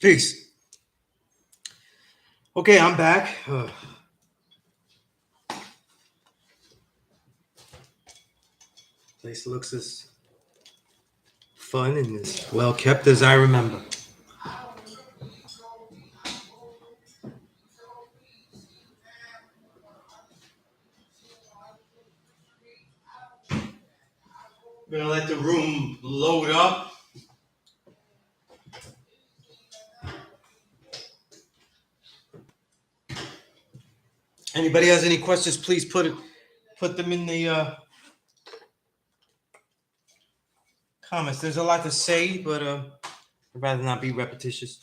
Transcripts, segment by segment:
Peace. Okay, I'm back. Place looks as fun and as well kept as I remember. We're gonna let the room load up. Anybody has any questions, please put them in the comments. There's a lot to say, but I'd rather not be repetitious.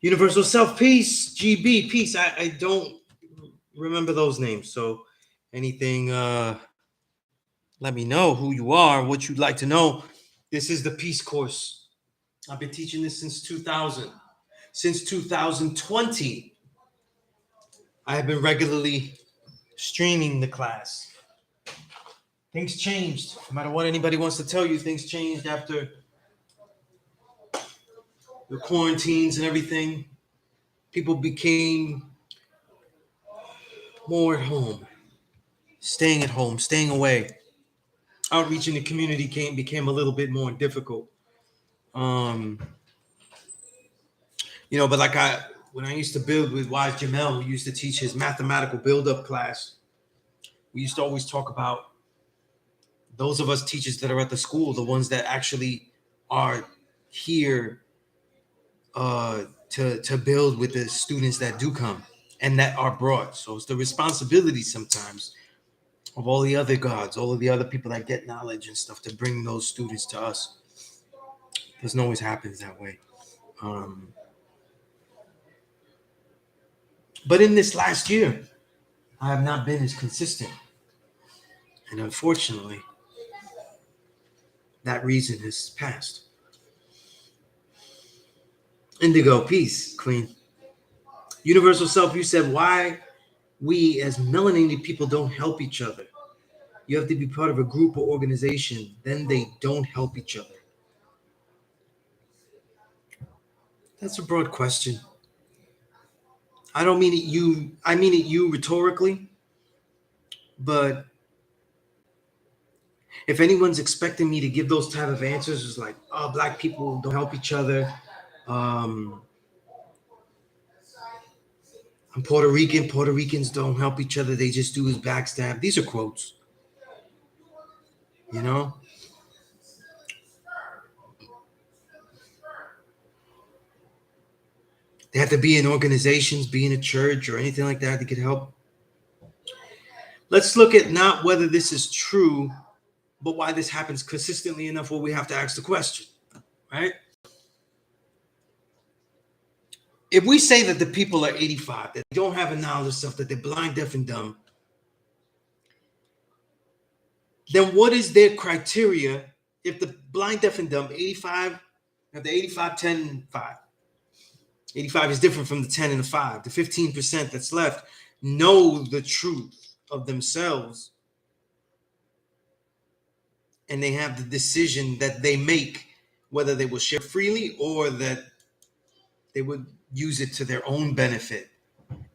Universal Self, peace. GB, peace. I don't remember those names, so anything, let me know who you are, what you'd like to know. This is the Peace course. I've been teaching this since 2000. Since 2020, I have been regularly streaming the class. Things changed. No matter what anybody wants to tell you, things changed after the quarantines and everything. People became more at home, staying away. Outreach in the community became a little bit more difficult. But like when I used to build with Wise Jamel, who used to teach his mathematical build-up class, we used to always talk about those of us teachers that are at the school, the ones that actually are here to build with the students that do come and that are brought. So it's the responsibility sometimes of all the other gods, all of the other people that get knowledge and stuff, to bring those students to us. Doesn't always happen that way. But in this last year, I have not been as consistent. And unfortunately, that reason has passed. Indigo, peace, Queen. Universal Self, you said why we as melanated people don't help each other. You have to be part of a group or organization, then they don't help each other. That's a broad question. I don't mean it you, I mean it you rhetorically, but if anyone's expecting me to give those type of answers, it's like, oh, black people don't help each other. I'm Puerto Rican. Puerto Ricans don't help each other. They just do is backstab. These are quotes. You know? They have to be in organizations, be in a church or anything like that to get help. Let's look at not whether this is true, but why this happens consistently enough where we have to ask the question, right? If we say that the people are 85, that they don't have a knowledge of stuff, that they're blind, deaf, and dumb, then what is their criteria if the blind, deaf, and dumb, 85, have the 85, 10, and 5. 85 is different from the 10 and the 5. The 15% that's left know the truth of themselves, and they have the decision that they make whether they will share freely or that they would use it to their own benefit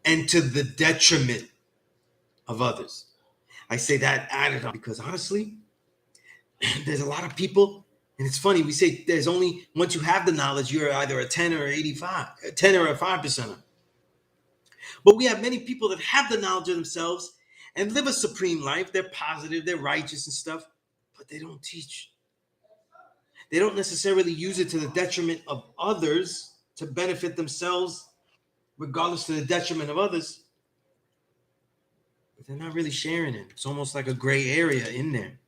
and to the detriment of others. I say that added on because honestly, there's a lot of people, and it's funny, we say there's only, once you have the knowledge, you're either a 10 or 85, a 10 or a 5%. But we have many people that have the knowledge of themselves and live a supreme life. They're positive, they're righteous and stuff, but they don't teach. They don't necessarily use it to the detriment of others to benefit themselves, regardless to the detriment of others. But they're not really sharing it. It's almost like a gray area in there.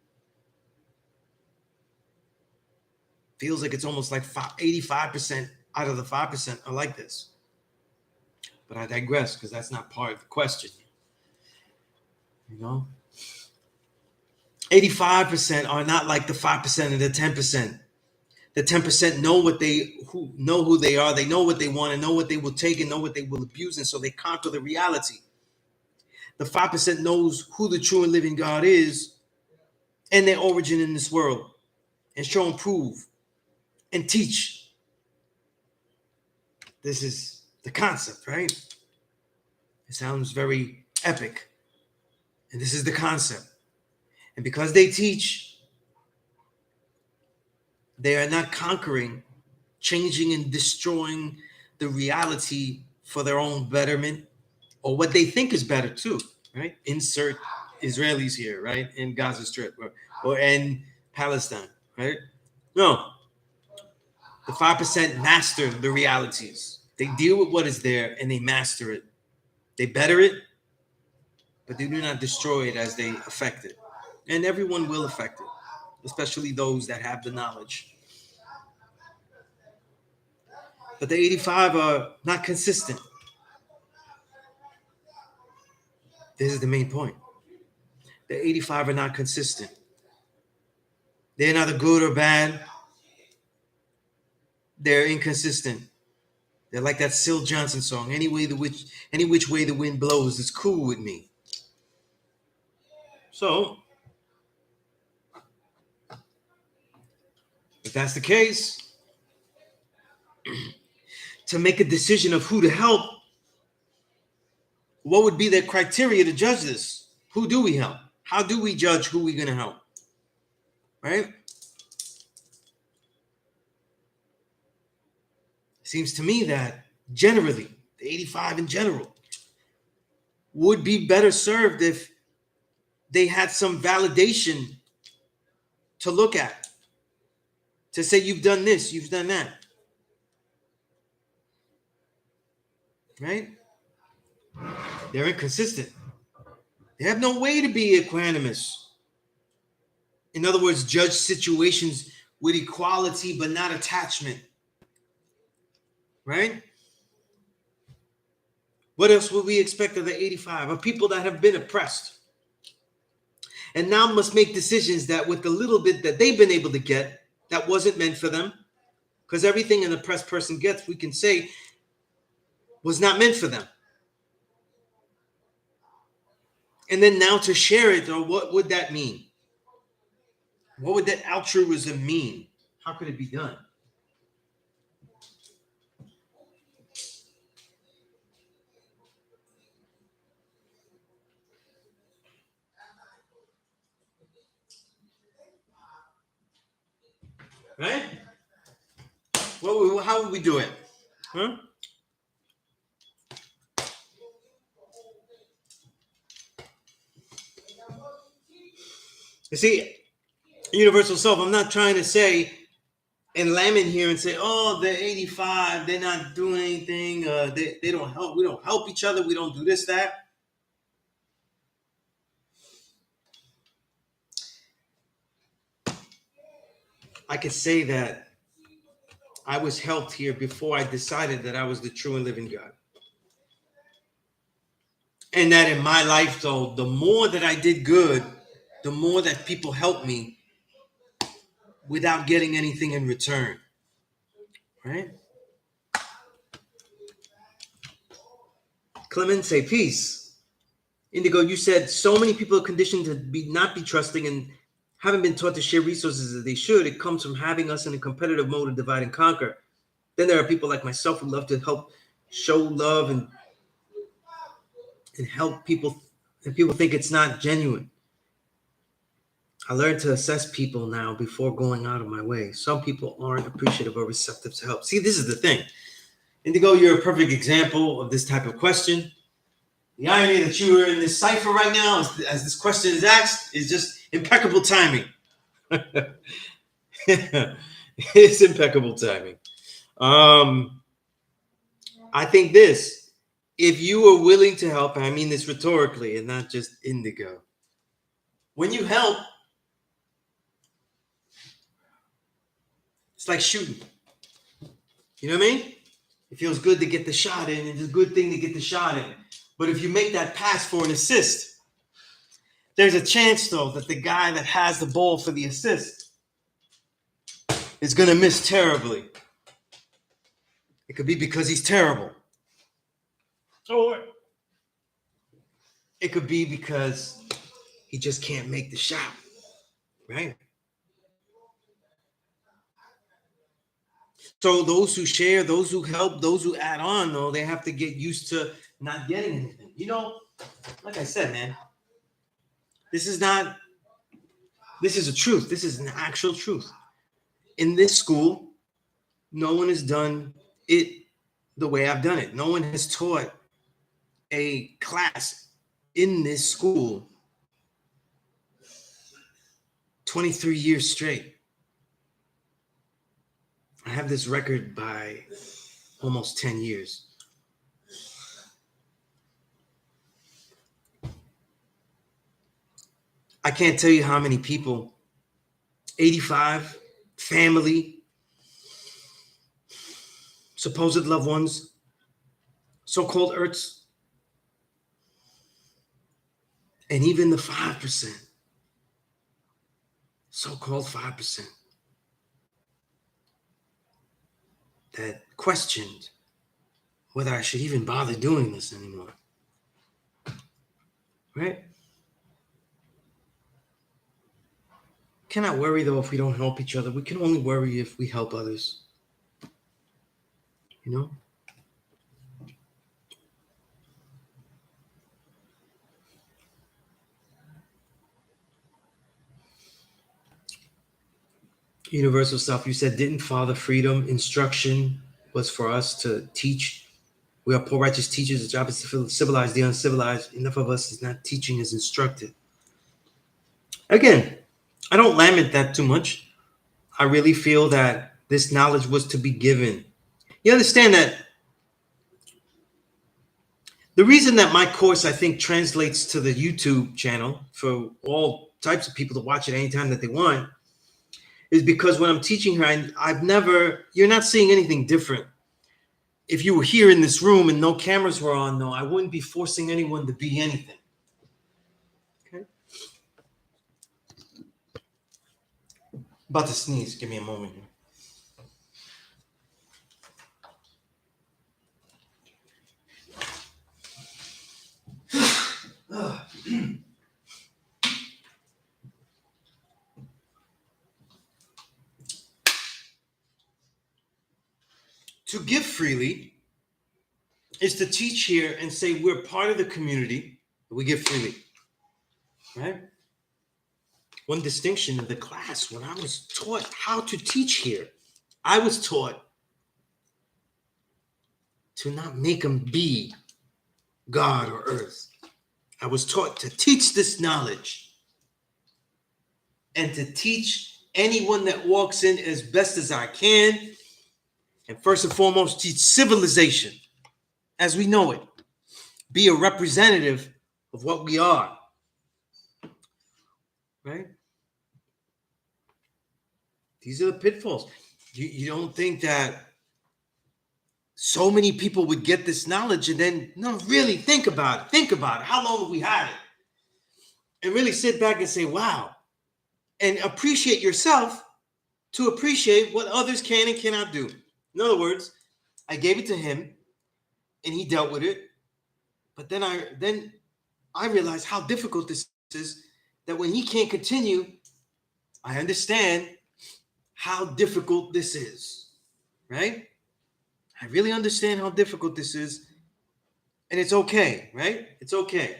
Feels like it's almost like 85% out of the 5% are like this. But I digress because that's not part of the question. You know? 85% are not like the 5% and the 10%. The 10% know who they are, they know what they want, and know what they will take and know what they will abuse, and so they conquer the reality. The 5% knows who the true and living God is and their origin in this world, and show and prove and teach. This is the concept, right? It sounds very epic. And this is the concept. And because they teach, they are not conquering, changing, and destroying the reality for their own betterment or what they think is better too, right? Insert Israelis here, right? In Gaza Strip or in Palestine, right? No. The 5% master the realities. They deal with what is there and they master it. They better it, but they do not destroy it as they affect it. And everyone will affect it, especially those that have the knowledge. But the 85 are not consistent. This is the main point. The 85 are not consistent. They're neither good or bad. They're inconsistent. They're like that Syl Johnson song, any which way the wind blows, it's cool with me. So, if that's the case, to make a decision of who to help, what would be the criteria to judge this? Who do we help? How do we judge who we're going to help? Right? Seems to me that generally, the 85 in general, would be better served if they had some validation to look at, to say, you've done this, you've done that. Right? They're inconsistent. They have no way to be equanimous. In other words, judge situations with equality, but not attachment. Right? What else would we expect of the 85? Of people that have been oppressed and now must make decisions that with the little bit that they've been able to get, that wasn't meant for them. Because everything an oppressed person gets, we can say, was not meant for them. And then now to share it, or what would that mean? What would that altruism mean? How could it be done? Right? How would we do it? Huh? You see, universal self, I'm not trying to say and lament here and say, oh, they're 85, they're not doing anything, they don't help, we don't help each other, we don't do this, that. I could say that I was helped here before I decided that I was the true and living God. And that in my life, though, the more that I did good, the more that people helped me without getting anything in return. Right? Clement, say peace. Indigo, you said so many people are conditioned to not be trusting and haven't been taught to share resources as they should. It comes from having us in a competitive mode of divide and conquer. Then there are people like myself who love to help show love and help people, and people think it's not genuine. I learned to assess people now before going out of my way. Some people aren't appreciative or receptive to help. See, this is the thing. Indigo, you're a perfect example of this type of question. The irony that you are in this cipher right now, as this question is asked, is just impeccable timing. It's impeccable timing. I think this, if you are willing to help, and I mean this rhetorically and not just indigo, when you help, it's like shooting. You know what I mean? It feels good to get the shot in. It's a good thing to get the shot in. But if you make that pass for an assist, there's a chance, though, that the guy that has the ball for the assist is going to miss terribly. It could be because he's terrible. Or it could be because he just can't make the shot, right? So those who share, those who help, those who add on, though, they have to get used to not getting anything. You know, like I said, man, this is a truth. This is an actual truth. In this school, no one has done it the way I've done it. No one has taught a class in this school 23 years straight. I have this record by almost 10 years. I can't tell you how many people, 85, family, supposed loved ones, so-called Erts, and even the 5%, so-called 5%, that questioned whether I should even bother doing this anymore. Right? Cannot worry, though, if we don't help each other. We can only worry if we help others. You know? Universal Self, you said, didn't Father Freedom instruction was for us to teach? We are poor righteous teachers. The job is to civilize the uncivilized. Enough of us is not teaching as instructed. Again, I don't lament that too much. I really feel that this knowledge was to be given. You understand that the reason that my course, I think, translates to the YouTube channel for all types of people to watch it anytime that they want is because when I'm teaching here, you're not seeing anything different. If you were here in this room and no cameras were on, though, I wouldn't be forcing anyone to be anything. Okay? About to sneeze. Give me a moment here. To give freely is to teach here and say we're part of the community. We give freely, right? One distinction in the class, when I was taught how to teach here, I was taught to not make them be God or earth. I was taught to teach this knowledge and to teach anyone that walks in as best as I can. And first and foremost, teach civilization as we know it. Be a representative of what we are. Right? These are the pitfalls. You don't think that so many people would get this knowledge and then, no, really think about it. Think about it. How long have we had it? And really sit back and say, wow. And appreciate yourself to appreciate what others can and cannot do. In other words, I gave it to him and he dealt with it. But then I realized how difficult this is, that when he can't continue, I understand how difficult this is, right? I really understand how difficult this is, and it's okay, right? It's okay.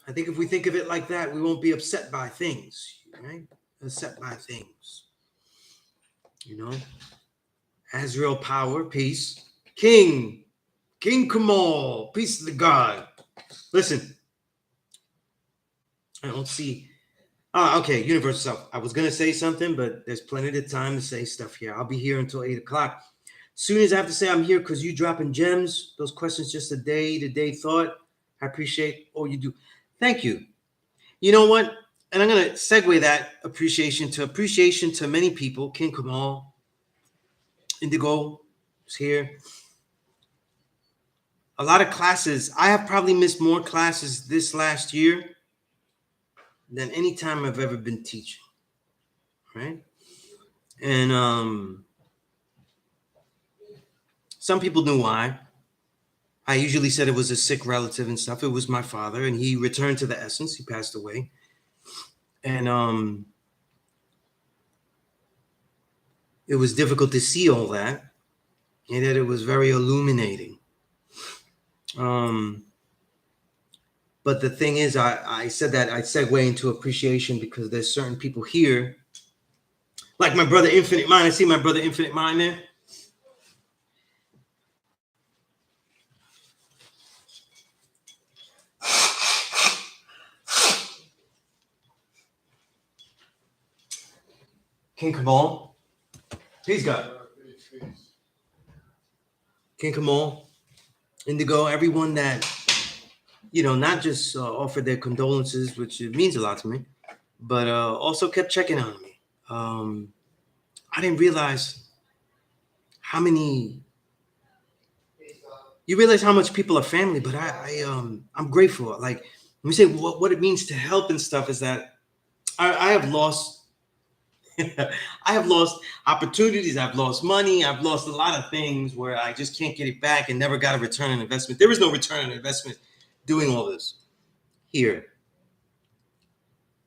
I think if we think of it like that, we won't be upset by things, right? Upset by things. You know? Azrael power, peace. King Kamal, peace to the God. Listen, I don't see. Okay, universal self. I was going to say something, but there's plenty of time to say stuff here. I'll be here until 8 o'clock. Soon as I have to say I'm here because you dropping gems, those questions just a day-to-day thought. I appreciate all you do. Thank you. You know what? And I'm going to segue that appreciation to many people. King Kamal, Indigo is here. A lot of classes. I have probably missed more classes this last year than any time I've ever been teaching. Right? And some people knew why. I usually said it was a sick relative and stuff. It was my father, and he returned to the essence. He passed away. And it was difficult to see all that, and that it was very illuminating. But the thing is, I said that I segue into appreciation because there's certain people here, like my brother Infinite Mind. I see my brother Infinite Mind there. King Kamal. Peace, God. King Kamal, Indigo, everyone that, not just offered their condolences, which it means a lot to me, but also kept checking on me. I didn't realize how many. You realize how much people are family, but I'm grateful. Like, when we say what it means to help and stuff, is that I have lost. I have lost opportunities. I've lost money. I've lost a lot of things where I just can't get it back and never got a return on investment. There is no return on investment doing all this here,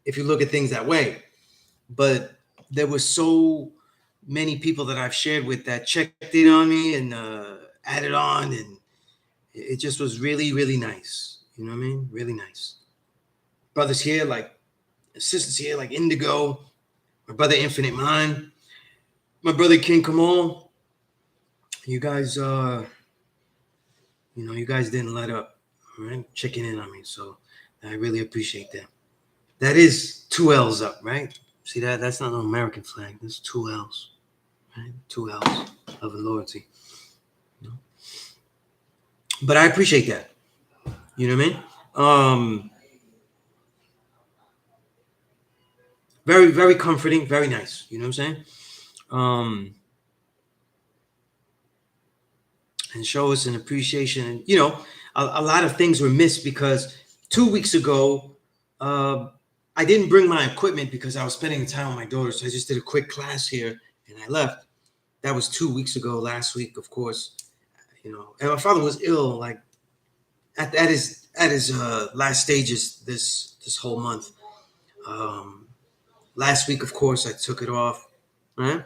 if you look at things that way. But there were so many people that I've shared with that checked in on me and added on, and it just was really, really nice. You know what I mean? Really nice. Brothers here, like sisters here, like Indigo, my brother Infinite Mind, my brother King Kamal. You guys, you guys didn't let up, right? Checking in on me. So I really appreciate that. That is 2 L's up, right? See that? That's not an American flag. That's 2 L's, right? 2 L's of loyalty. But I appreciate that. You know what I mean? Very, very comforting, very nice. You know what I'm saying? And show us an appreciation. And, a lot of things were missed because 2 weeks ago, I didn't bring my equipment because I was spending time with my daughter. So I just did a quick class here and I left. That was 2 weeks ago. Last week, of course, and my father was ill, like at his last stages this whole month. Last week, of course, I took it off, right?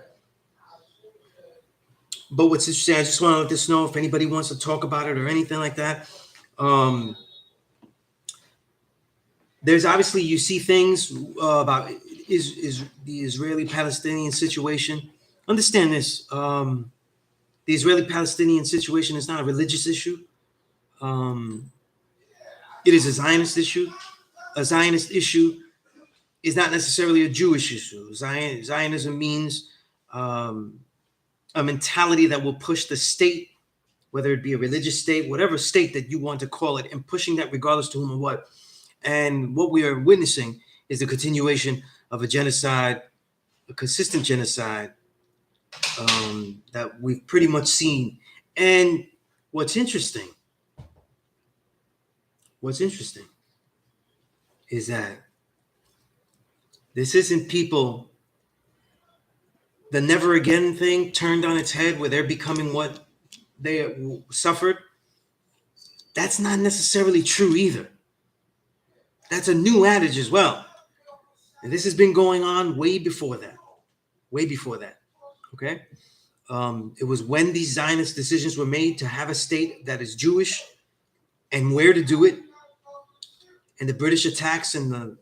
But what's interesting, I just want to let this know if anybody wants to talk about it or anything like that. There's obviously, you see things about is the Israeli-Palestinian situation. Understand this. The Israeli-Palestinian situation is not a religious issue. It is a Zionist issue. A Zionist issue is not necessarily a Jewish issue. Zionism means a mentality that will push the state, whether it be a religious state, whatever state that you want to call it, and pushing that regardless to whom or what. And what we are witnessing is the continuation of a genocide, a consistent genocide that we've pretty much seen. And what's interesting is that this isn't people, the never again thing turned on its head where they're becoming what they suffered. That's not necessarily true either. That's a new adage as well. And this has been going on way before that. Okay. It was when these Zionist decisions were made to have a state that is Jewish and where to do it. And the British attacks in the,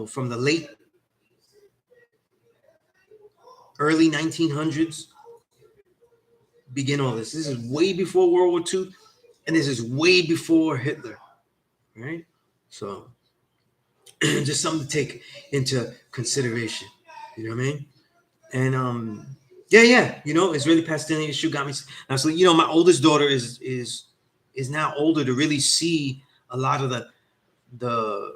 from the late early 1900s begin all this. This is way before World War II, and this is way before Hitler, right? So just something to take into consideration, you know what I mean? And Israeli-Palestinian issue got me. Now, so my oldest daughter is now older to really see a lot of the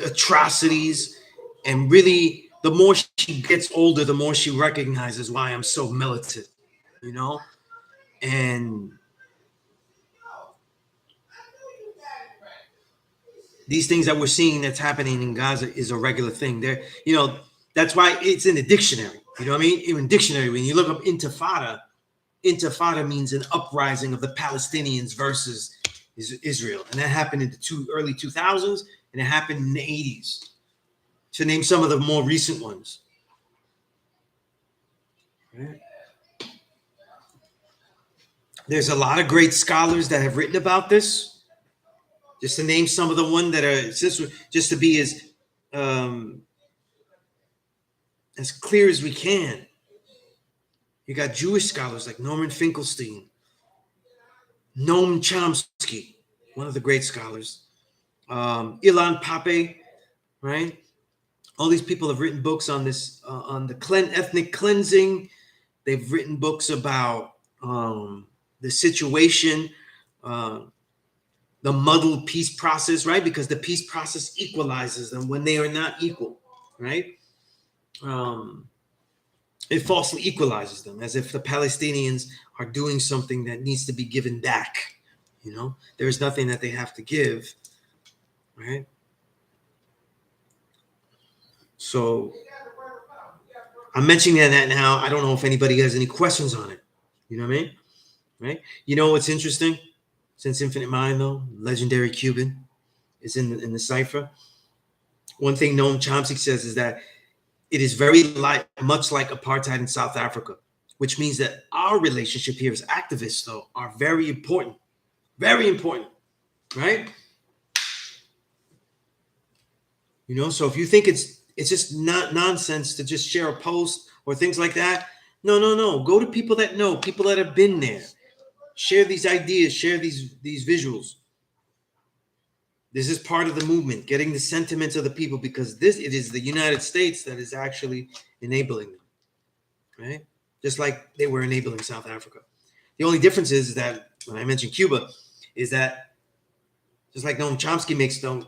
atrocities, and really the more she gets older, the more she recognizes why I'm so militant, and these things that we're seeing that's happening in Gaza is a regular thing. There, that's why it's in the dictionary. You know what I mean? In the dictionary, when you look up intifada means an uprising of the Palestinians versus Israel, and that happened in the early 2000s, and it happened in the 80s. To name some of the more recent ones. Right? There's a lot of great scholars that have written about this. Just to name some of the ones that are just to be as clear as we can. You got Jewish scholars like Norman Finkelstein, Noam Chomsky, one of the great scholars, Ilan Pappé, right? All these people have written books on this, on the ethnic cleansing. They've written books about the situation, the muddled peace process, right? Because the peace process equalizes them when they are not equal, right? It falsely equalizes them, as if the Palestinians are doing something that needs to be given back. There's nothing that they have to give, right? So I'm mentioning that now. I don't know if anybody has any questions on it. You know what I mean? Right? What's interesting? Since Infinite Mind, though, legendary Cuban, is in the cipher. One thing Noam Chomsky says is that it is very much like apartheid in South Africa, which means that our relationship here as activists, though, are very important. Very important, right? So if you think it's just not nonsense to just share a post or things like that, no. Go to people that know, people that have been there. Share these ideas, share these visuals. This is part of the movement, getting the sentiments of the people, because it is the United States that is actually enabling them, right? Just like they were enabling South Africa. The only difference is that when I mentioned Cuba, is that just like Noam Chomsky makes the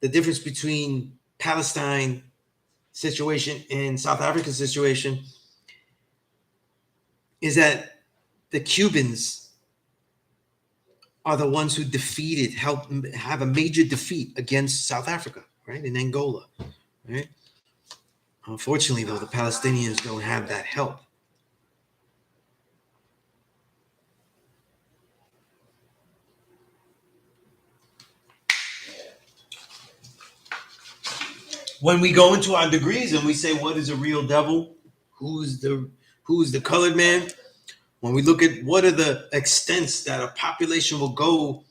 difference between Palestine situation and South African situation is that the Cubans are the ones who helped have a major defeat against South Africa, right? In Angola, right? Unfortunately, though, the Palestinians don't have that help. When we go into our degrees and we say, what is a real devil? Who's the colored man? When we look at what are the extents that a population will go,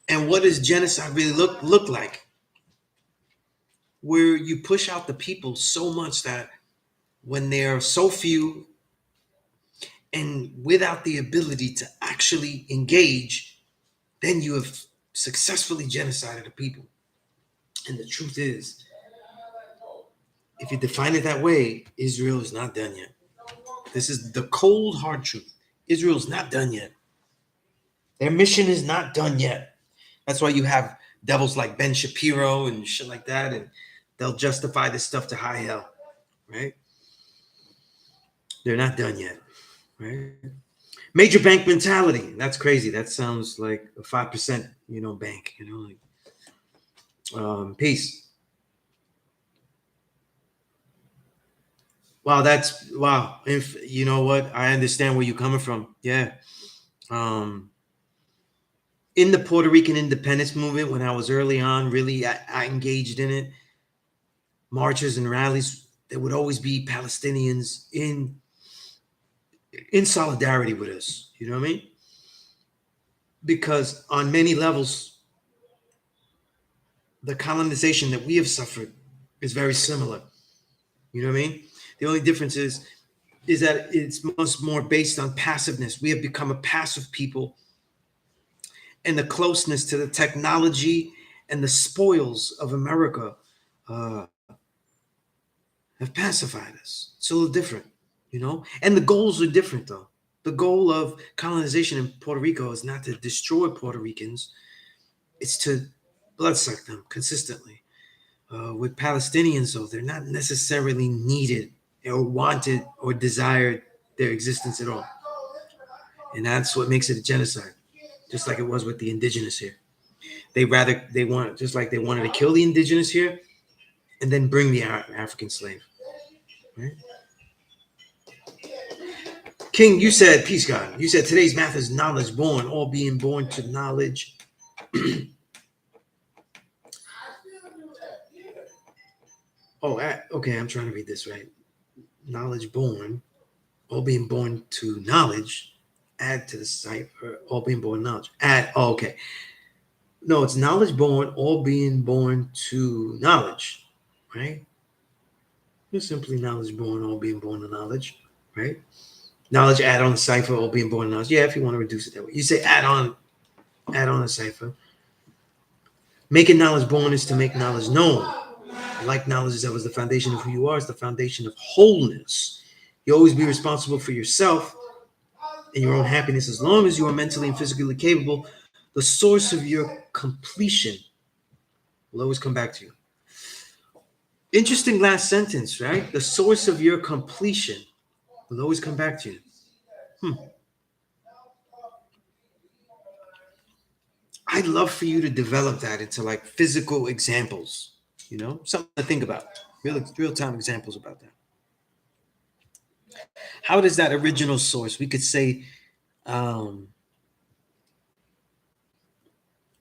and what does genocide really look like? Where you push out the people so much that when there are so few and without the ability to actually engage, then you have successfully genocided a people. And the truth is, if you define it that way, Israel is not done yet. This is the cold, hard truth. Israel's not done yet. Their mission is not done yet. That's why you have devils like Ben Shapiro and shit like that, and they'll justify this stuff to high hell, right? They're not done yet, right? Major bank mentality. That's crazy. That sounds like a 5%, bank, peace. Wow, wow. If you know what, I understand where you're coming from. Yeah. In the Puerto Rican independence movement, when I was early on, really, I engaged in it. Marches and rallies, there would always be Palestinians in solidarity with us. You know what I mean? Because on many levels, the colonization that we have suffered is very similar. You know what I mean? The only difference is that it's much more based on passiveness. We have become a passive people, and the closeness to the technology and the spoils of America uh, have pacified us. It's a little different, And the goals are different, though. The goal of colonization in Puerto Rico is not to destroy Puerto Ricans; it's to bloodsuck them consistently. With Palestinians, though, they're not necessarily needed or wanted or desired their existence at all. And that's what makes it a genocide, just like it was with the indigenous here. Just like they wanted to kill the indigenous here and then bring the African slave. Right? King, you said, peace, God. You said today's math is knowledge born, all being born to knowledge. Okay, I'm trying to read this right. Knowledge born, all being born to knowledge, add to the cipher, all being born knowledge. Okay. No, it's knowledge born, all being born to knowledge, right? It's simply knowledge born, all being born to knowledge, right? Knowledge add on the cipher, all being born to knowledge. Yeah, if you want to reduce it that way. You say add on a cipher. Making knowledge born is to make knowledge known. Like knowledge is that was the foundation of who you are, it's the foundation of wholeness. You always be responsible for yourself and your own happiness as long as you are mentally and physically capable. The source of your completion will always come back to you. Interesting last sentence, right? The source of your completion will always come back to you. I'd love for you to develop that into like physical examples, something to think about, real time examples about that. How does that original source, we could say,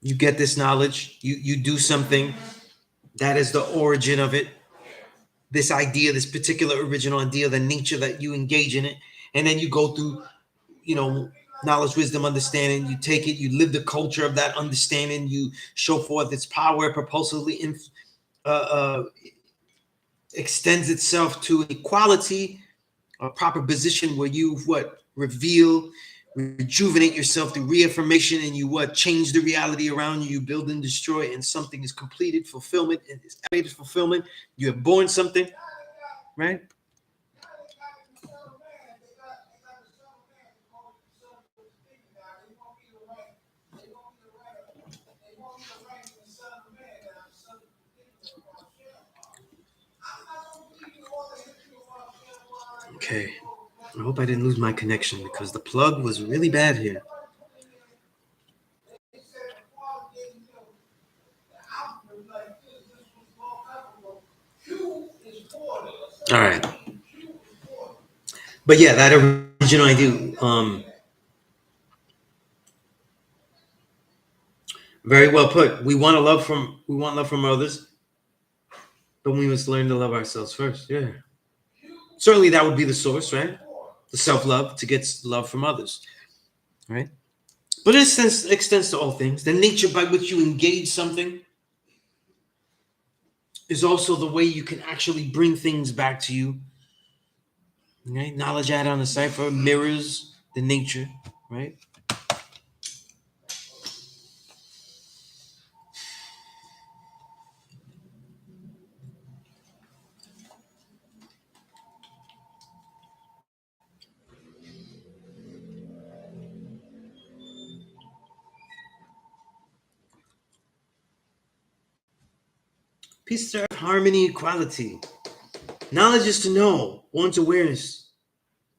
you get this knowledge, you do something, that is the origin of it, this idea, this particular original idea, the nature that you engage in it, and then you go through, knowledge, wisdom, understanding, you take it, you live the culture of that understanding, you show forth its power, propulsively extends itself to equality, a proper position where you reveal, rejuvenate yourself through reaffirmation, and you change the reality around you. You build and destroy, and something is completed, fulfillment, and it's elevated fulfillment. You have born something, right? Okay. I hope I didn't lose my connection because the plug was really bad here. All right. But yeah, that original idea, very well put. We want love from others, but we must learn to love ourselves first. Yeah. Certainly that would be the source, right? The self-love to get love from others, right? But it extends to all things. The nature by which you engage something is also the way you can actually bring things back to you. Right? Knowledge added on the cipher mirrors the nature, right? Peace to earth, harmony, equality. Knowledge is to know. One's awareness.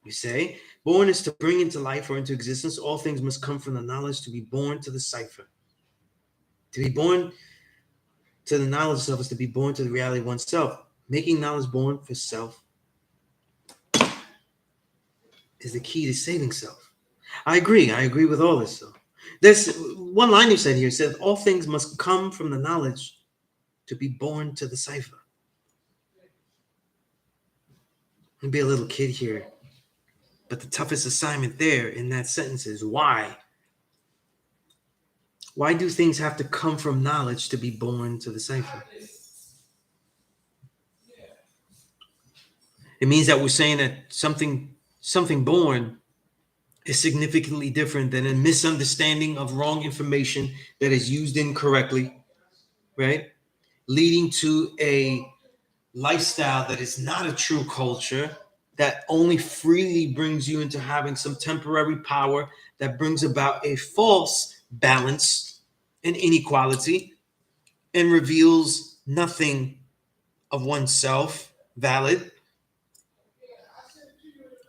We say, born is to bring into life or into existence. All things must come from the knowledge to be born to the cipher. To be born to the knowledge of self is to be born to the reality of oneself. Making knowledge born for self is the key to saving self. I agree with all this. Though. There's one line you said here. It says, all things must come from the knowledge to be born to the cipher. I'm gonna be a little kid here. But the toughest assignment there in that sentence is why? Why do things have to come from knowledge to be born to the cipher? It means that we're saying that something born is significantly different than a misunderstanding of wrong information that is used incorrectly, right? Leading to a lifestyle that is not a true culture, that only freely brings you into having some temporary power that brings about a false balance and inequality and reveals nothing of oneself valid.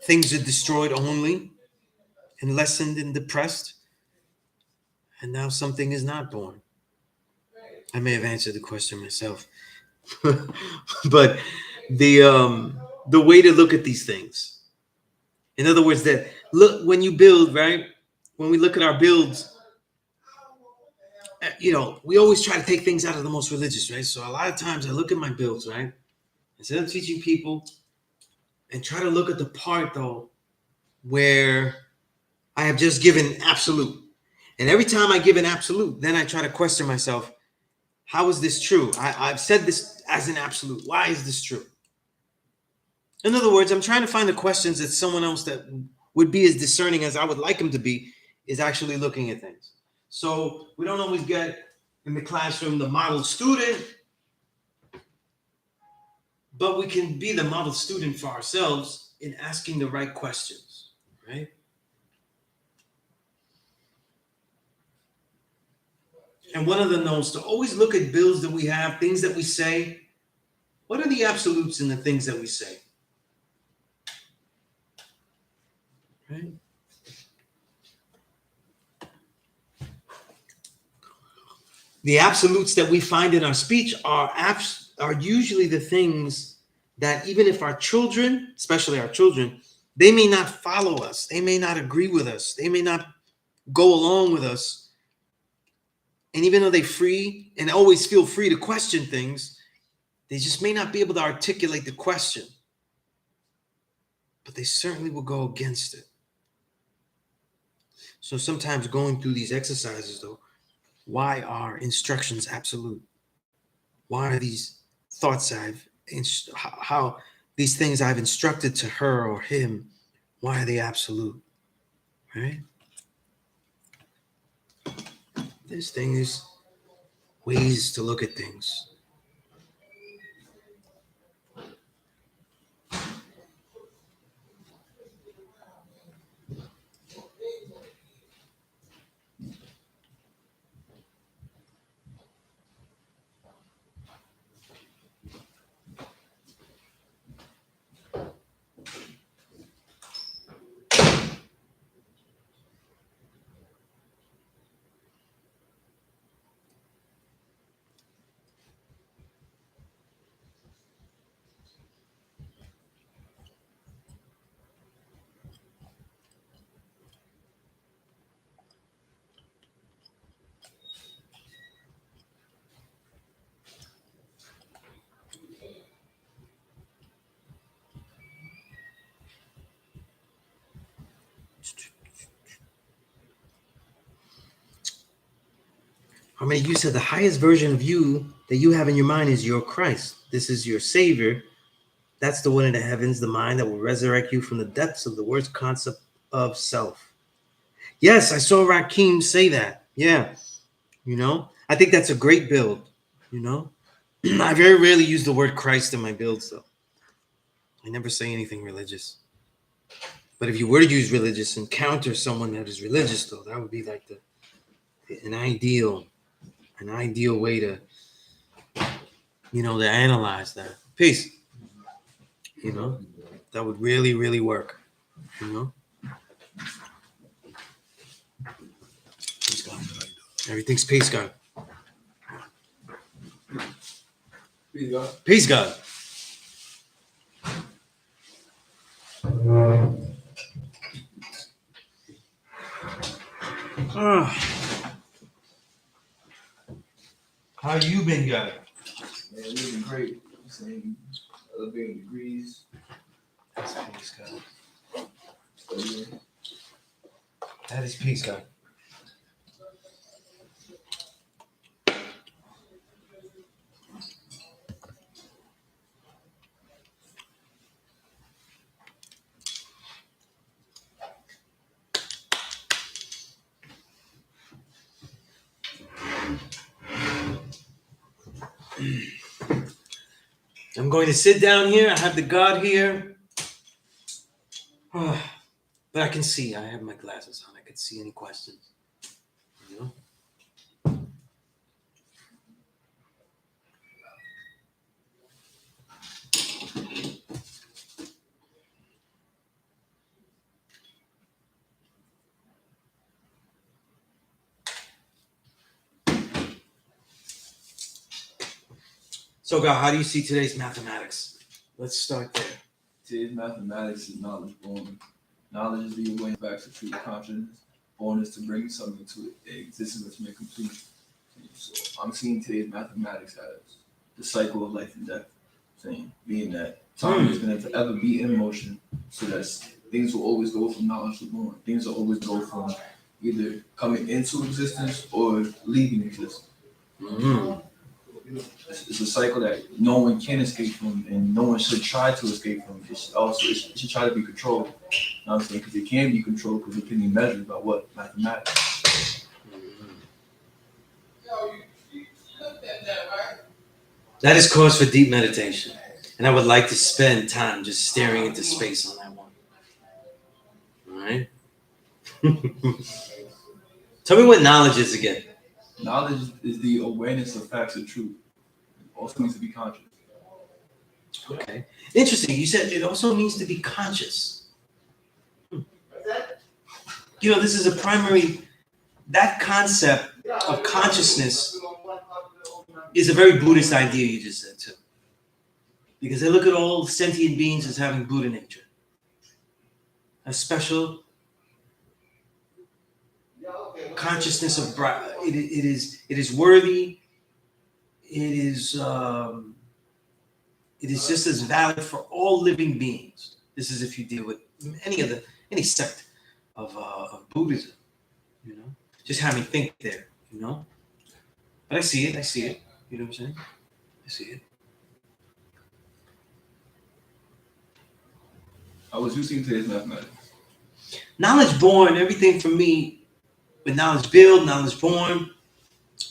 Things are destroyed only and lessened and depressed. And now something is not born. I may have answered the question myself. But the way to look at these things, in other words, that look, when you build, right, when we look at our builds, we always try to take things out of the most religious, right? So a lot of times I look at my builds, right, instead of teaching people, and try to look at the part though where I have just given absolute, and every time I give an absolute, then I try to question myself, how is this true? I've said this as an absolute. Why is this true? In other words, I'm trying to find the questions that someone else that would be as discerning as I would like him to be is actually looking at things. So we don't always get in the classroom the model student, but we can be the model student for ourselves in asking the right questions, right? And one of the notes to always look at bills that we have, things that we say. What are the absolutes in the things that we say? Right? The absolutes that we find in our speech are usually the things that even if our children, especially our children, they may not follow us, they may not agree with us, they may not go along with us. And even though they free and always feel free to question things, they just may not be able to articulate the question. But they certainly will go against it. So sometimes going through these exercises, though, why are instructions absolute? Why are these thoughts how these things I've instructed to her or him, why are they absolute? Right? There's ways to look at things. How many of you said the highest version of you that you have in your mind is your Christ? This is your Savior. That's the one in the heavens, the mind that will resurrect you from the depths of the worst concept of self. Yes, I saw Rakim say that. Yeah. I think that's a great build. I very rarely use the word Christ in my builds, though. I never say anything religious. But if you were to use religious, encounter someone that is religious, though, that would be like an ideal way to to analyze that. Peace. That would really, really work. Peace God. Everything's peace God. Peace God. Peace God. How you been, guy? Man, we've been great. Same elevating degrees. That's peace God. Studying. That is peace God. I'm going to sit down here. I have the God here. But I can see. I have my glasses on. I can see any questions. So, God, how do you see today's mathematics? Let's start there. Today's mathematics is knowledge born. Knowledge is the awareness of facts of truth consciousness. Born is to bring something to existence to make complete. So I'm seeing today's mathematics as the cycle of life and death. Being that time is going to forever be in motion, so that things will always go from knowledge to born. Things will always go from either coming into existence or leaving existence. It's a cycle that no one can escape from, and no one should try to escape from. It should try to be controlled. You know what I'm saying? Because it can be controlled, because it can be measured by what? Mathematics. That is cause for deep meditation. And I would like to spend time just staring into space on that one. All right? Tell me what knowledge is again. Knowledge is the awareness of facts of truth. It also means to be conscious. Okay. Interesting. You said it also means to be conscious. This is a primary, that concept of consciousness is a very Buddhist idea you just said too. Because they look at all sentient beings as having Buddha nature. A special consciousness of it is worthy. It is just as valid for all living beings. This is if you deal with any sect of Buddhism, just have me think there, But I see it. You know what I'm saying? I see it. How was you seeing today's mathematics? Knowledge born, everything for me, with knowledge build, knowledge born,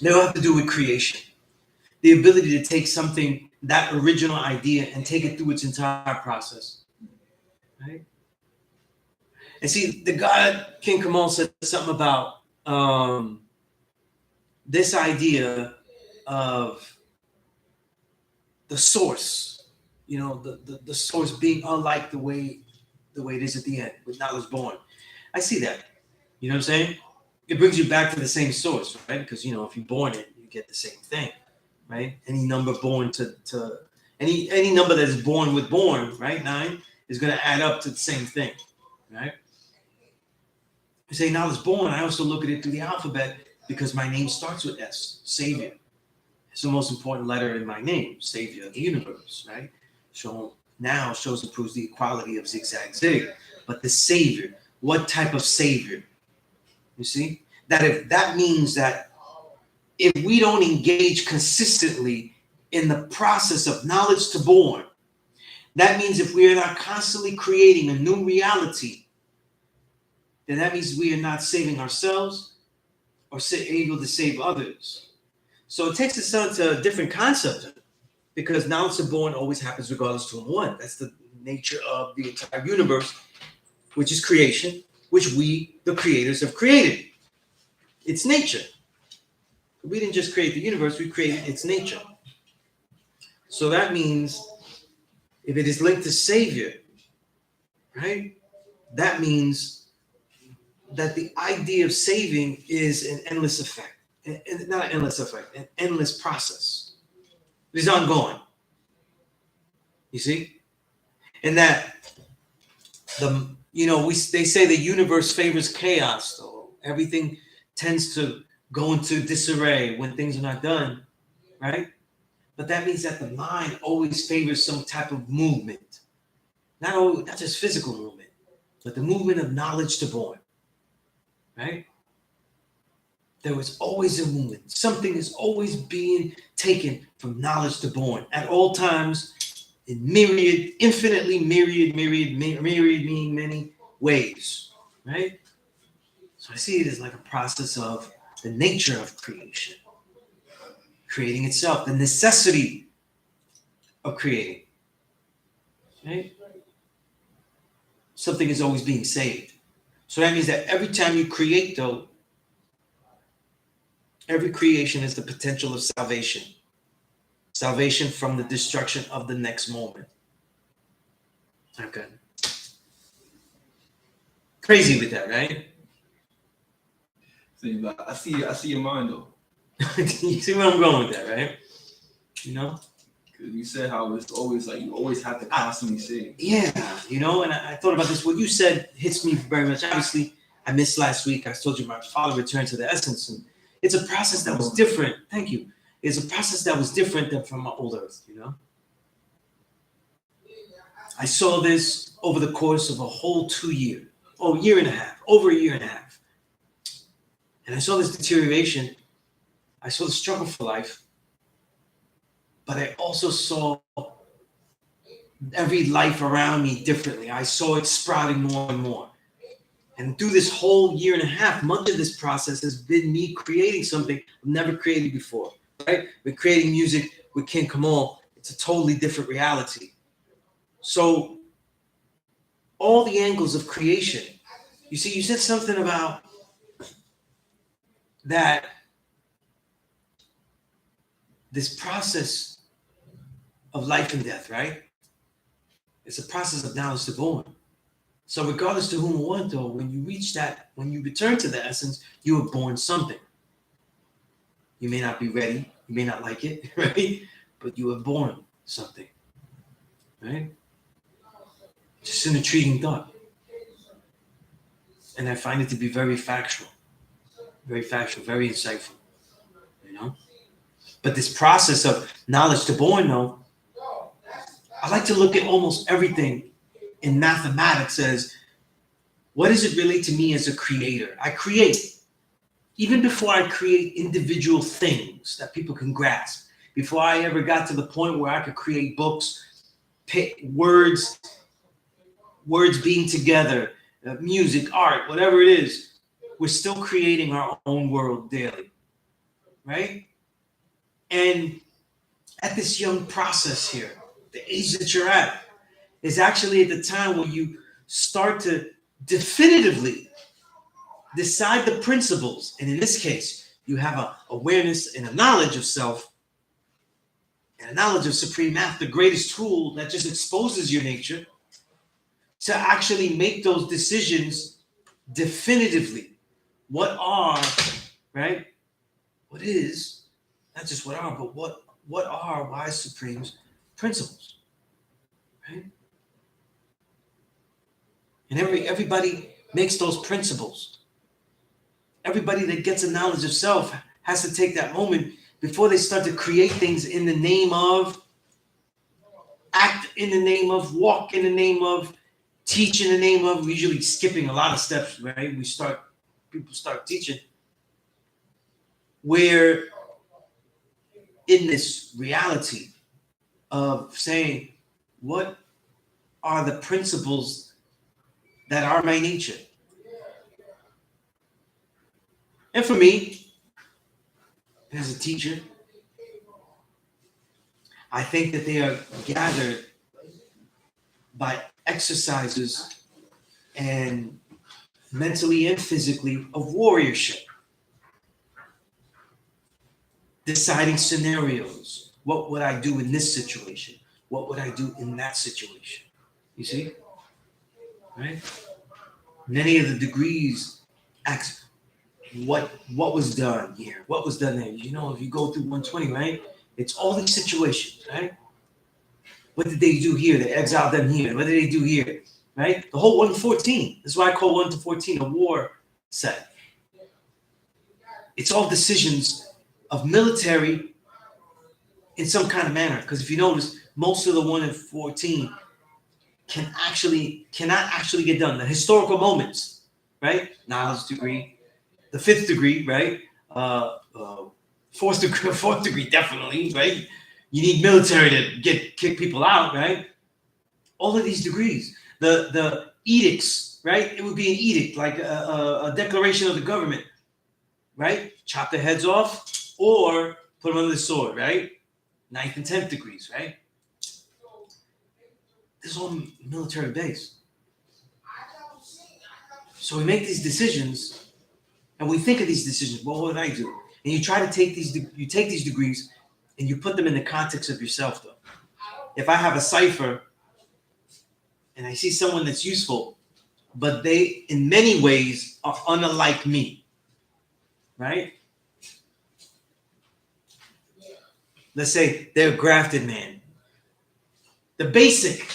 they all have to do with creation. The ability to take something, that original idea, and take it through its entire process. Right? And see, the God, King Kamal, said something about this idea of the source, the source being unlike the way it is at the end, with knowledge born. I see that. You know what I'm saying? It brings you back to the same source, right? Because, if you born it, you get the same thing, right? Any number born to any number that is born with born, right? 9 is going to add up to the same thing, right? You say knowledge born, I also look at it through the alphabet because my name starts with S, Savior. It's the most important letter in my name, Savior of the universe, right? So now shows and proves the equality of zigzag zig. But the Savior, what type of Savior? You see? That means that if we don't engage consistently in the process of knowledge to born, that means if we are not constantly creating a new reality, then that means we are not saving ourselves or able to save others. So it takes us on to a different concept, because knowledge to born always happens regardless to one. That's the nature of the entire universe, which is creation, which we, the creators, have created. It's nature. We didn't just create the universe, we created its nature. So that means if it is linked to Savior, right? That means that the idea of saving is an endless effect. Not an endless effect, an endless process. It is ongoing. You see? And that they say the universe favors chaos, though. Everything tends to go into disarray when things are not done, right? But that means that the mind always favors some type of movement. Not just physical movement, but the movement of knowledge to born, right? There was always a movement. Something is always being taken from knowledge to born at all times in myriad, infinitely myriad, meaning many ways, right? So I see it as like a process of the nature of creation, creating itself, the necessity of creating, right? Something is always being saved. So that means that every time you create, though, every creation is the potential of salvation. Salvation from the destruction of the next moment. Okay. Crazy with that, right? I see your mind though. You see where I'm going with that, right? You know? Because you said how it's always like you always have to constantly say. Yeah, and I thought about this. What you said hits me very much. Obviously, I missed last week. I told you my father returned to the essence, and it's a process that was different. Thank you. It's a process that was different than from my old earth, I saw this over the course of a whole 2 year, year and a half, over a year and a half. And I saw this deterioration. I saw the struggle for life. But I also saw every life around me differently. I saw it sprouting more and more. And through this whole year and a half, much of this process has been me creating something I've never created before, right? We're creating music with King Kamal. It's a totally different reality. So all the angles of creation, you see, you said something about that this process of life and death, right? It's a process of knowledge to born. So regardless to whom or what, though, when you reach that, when you return to the essence, you were born something. You may not be ready, you may not like it, right? But you were born something, right? Just an intriguing thought. And I find it to be very factual, very insightful, But this process of knowledge to born, though, I like to look at almost everything in mathematics as what does it relate to me as a creator? I create. Even before I create individual things that people can grasp, before I ever got to the point where I could create books, words being together, music, art, whatever it is, we're still creating our own world daily, right? And at this young process here, the age that you're at is actually at the time when you start to definitively decide the principles. And in this case, you have an awareness and a knowledge of self and a knowledge of Supreme Math, the greatest tool that just exposes your nature to actually make those decisions definitively. What are, right? What is, not just what are, but what are Wise Supreme's principles, right? And everybody makes those principles. Everybody that gets a knowledge of self has to take that moment before they start to create things in the name of, act in the name of, walk in the name of, teach in the name of. We're usually skipping a lot of steps, right? People start teaching. Where in this reality of saying, what are the principles that are my nature? And for me, as a teacher, I think that they are gathered by exercises and mentally and physically of warriorship. Deciding scenarios, What would I do in this situation? What would I do in that situation? You see? Right? Many of the degrees ask what was done here, what was done there. You know, if you go through 120, right? It's all these situations, right? What did they do here? They exiled them here. What did they do here? Right? The whole 1 to 14. This is why I call 1 to 14 a war set. It's all decisions of military in some kind of manner. Because if you notice, most of the 1 and 14 cannot actually get done. The historical moments, right? Knowledge degree, the 5th degree, right? Fourth degree, definitely, right? You need military to kick people out, right? All of these degrees, the edicts, right? It would be an edict, like a declaration of the government, right? Chop their heads off or put them under the sword, right? 9th and 10th degrees, right? This is all military based. So we make these decisions, and we think of these decisions. What would I do? And you try to take these degrees, and you put them in the context of yourself. Though, if I have a cipher, and I see someone that's useful, but they, in many ways, are unlike me, right? Let's say they're a grafted man. The basic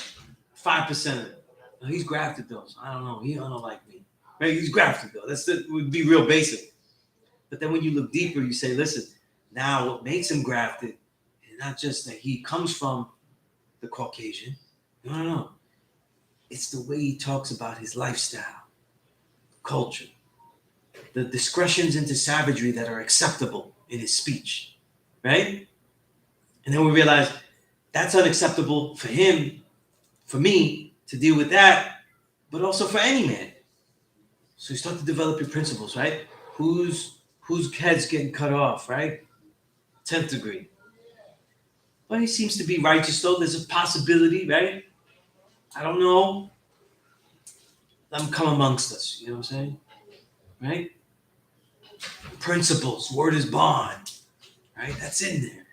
5% of it. Oh, he's grafted though. So I don't know. He unlike me. Right? He's grafted though. That would be real basic. But then when you look deeper, you say, listen, now what makes him grafted is not just that he comes from the Caucasian. No. It's the way he talks about his lifestyle, culture, the discretions into savagery that are acceptable in his speech, right? And then we realize that's unacceptable for him, for me to deal with that, but also for any man. So you start to develop your principles, right? Whose head's getting cut off, right? 10th degree. Well, he seems to be righteous, though. There's a possibility, right? I don't know. Let him come amongst us. You know what I'm saying? Right? Principles. Word is bond. Right? That's in there.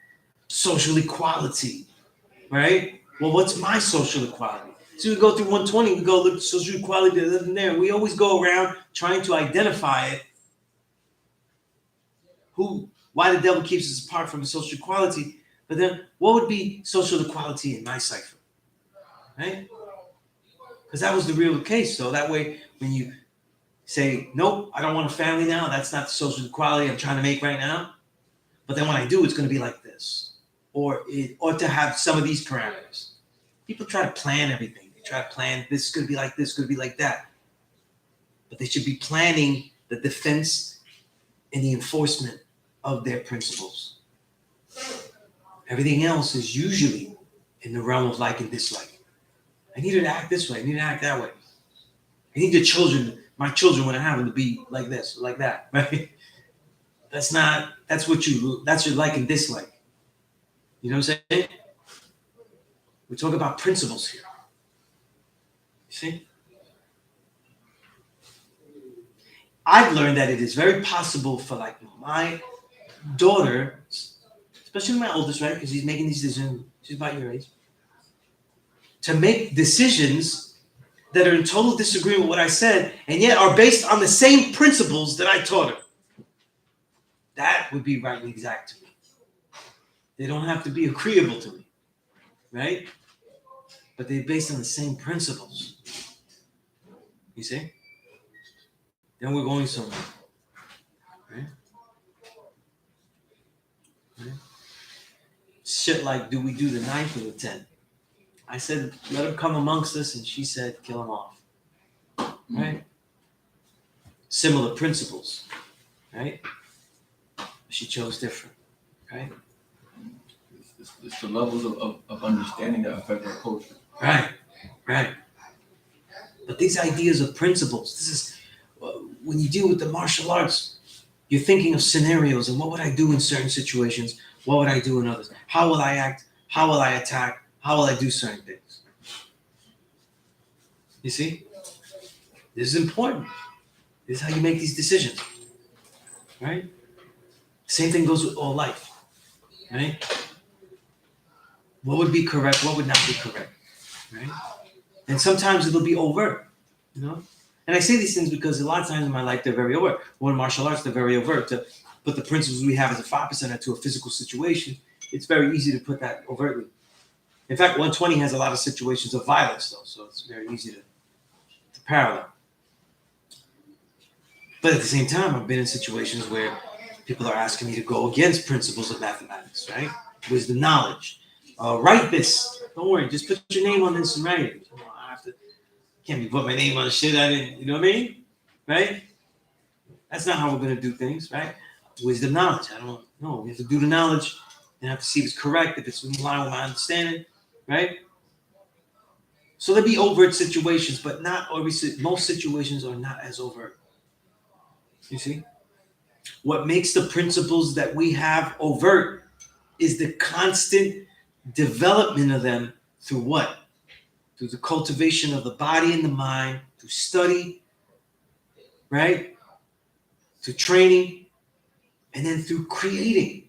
Social equality. Right? Well, what's my social equality? So we go through 120. We go look at social equality that isn't there. We always go around trying to identify it. Why the devil keeps us apart from social equality. But then what would be social equality in my cipher? Right? Because that was the real case. So that way, when you say, nope, I don't want a family now, that's not the social equality I'm trying to make right now. But then when I do, it's going to be like this. Or to have some of these parameters. People try to plan everything. They try to plan, this is going to be like this, going to be like that. But they should be planning the defense and the enforcement of their principles. Everything else is usually in the realm of like and dislike. I need her to act this way. I need her to act that way. I need my children, when I have them, to be like this, like that, right? That's your like and dislike. You know what I'm saying? We talk about principles here. You see? I've learned that it is very possible for like my daughter, especially my oldest, right? Because he's making these decisions. She's about your age. To make decisions that are in total disagreement with what I said, and yet are based on the same principles that I taught her. That would be right and exact to me. They don't have to be agreeable to me, right? But they're based on the same principles. You see? Then we're going somewhere, right? Shit like, do we do the 9th or the 10th? I said, let him come amongst us, and she said, kill him off. Right? Similar principles, right? She chose different, right? It's the levels of understanding that affect our culture. Right. But these ideas of principles, this is, when you deal with the martial arts, you're thinking of scenarios and what would I do in certain situations? What would I do in others? How will I act? How will I attack? How will I do certain things? You see? This is important. This is how you make these decisions. Right? Same thing goes with all life. Right? What would be correct? What would not be correct? Right? And sometimes it'll be overt, you know? And I say these things because a lot of times in my life, they're very overt. Well, in martial arts, they're very overt. To put the principles we have as a 5% to a physical situation, it's very easy to put that overtly. In fact, 120 has a lot of situations of violence, though, so it's very easy to parallel. But at the same time, I've been in situations where people are asking me to go against principles of mathematics, right? Wisdom, knowledge. Write this. Don't worry, just put your name on this and write it. I have to, can't be put my name on shit I didn't, you know what I mean? Right? That's not how we're going to do things, right? Wisdom, knowledge. I don't know. We have to do the knowledge and have to see if it's correct, if it's in line with my understanding, right? So there'll be overt situations, but not always. Most situations are not as overt. You see? What makes the principles that we have overt is the constant development of them through what? Through the cultivation of the body and the mind, through study, right? Through training, and then through creating.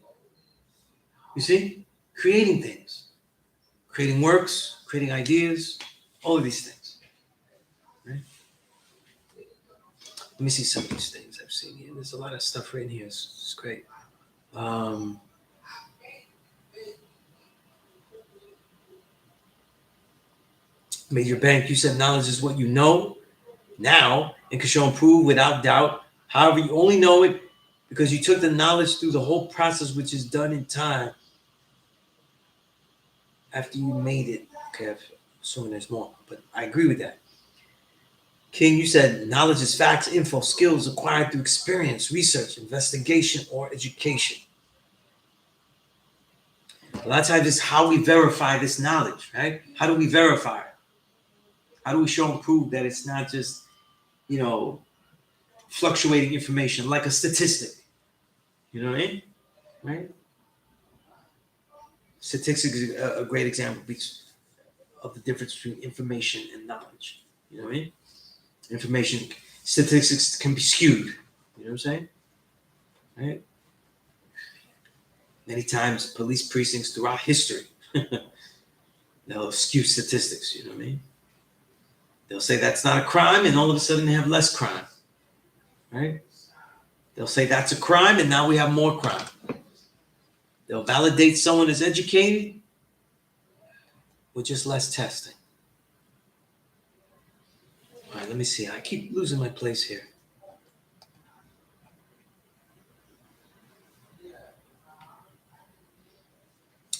You see? Creating things, creating works, creating ideas, all of these things. Right? Let me see some of these things I've seen here. There's a lot of stuff right in here. It's great. Major Bank, you said knowledge is what you know now and can show and prove without doubt. However, you only know it because you took the knowledge through the whole process, which is done in time after you made it. Okay, I'm assuming there's more, but I agree with that. King, you said knowledge is facts, info, skills acquired through experience, research, investigation, or education. A lot of times it's how we verify this knowledge, right? How do we verify it? How do we show and prove that it's not just, fluctuating information like a statistic? You know what I mean? Right? Statistics is a great example of the difference between information and knowledge. You know what I mean? Information, statistics can be skewed. You know what I'm saying? Right? Many times, police precincts throughout history, they'll skew statistics. You know what I mean? They'll say that's not a crime, and all of a sudden they have less crime. Right? They'll say that's a crime, and now we have more crime. They'll validate someone as educated with just less testing. All right, let me see. I keep losing my place here.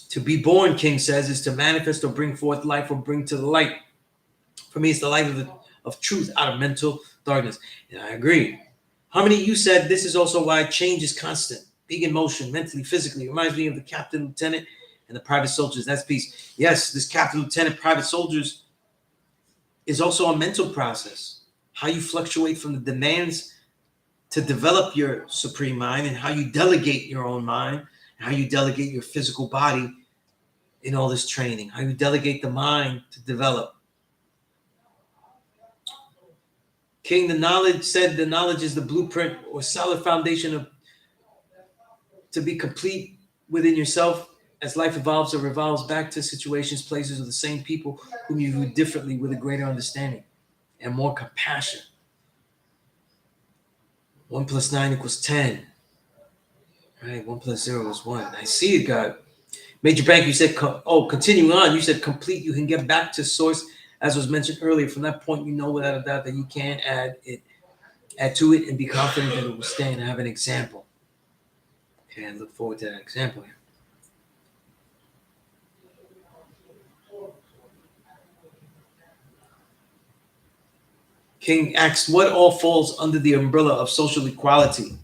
To be born, King says, is to manifest or bring forth life or bring to the light. For me, it's the light of truth out of mental darkness. And I agree. Harmony, you said this is also why change is constant. Being in motion, mentally, physically. It reminds me of the captain, lieutenant, and the private soldiers. That's peace. Yes, this captain, lieutenant, private soldiers is also a mental process. How you fluctuate from the demands to develop your supreme mind, and how you delegate your own mind, and how you delegate your physical body in all this training. How you delegate the mind to develop. King, the knowledge is the blueprint or solid foundation to be complete within yourself as life evolves or revolves back to situations, places, or the same people whom you view differently with a greater understanding and more compassion. 1 + 9 = 10. Right? 1 + 0 is 1. I see it, God. Major Bank, you said, continuing on, you said complete, you can get back to source, as was mentioned earlier. From that point, you know without a doubt that you can add to it and be confident that it will stand. I have an example. Okay, I look forward to that example here. King asks, what all falls under the umbrella of social equality?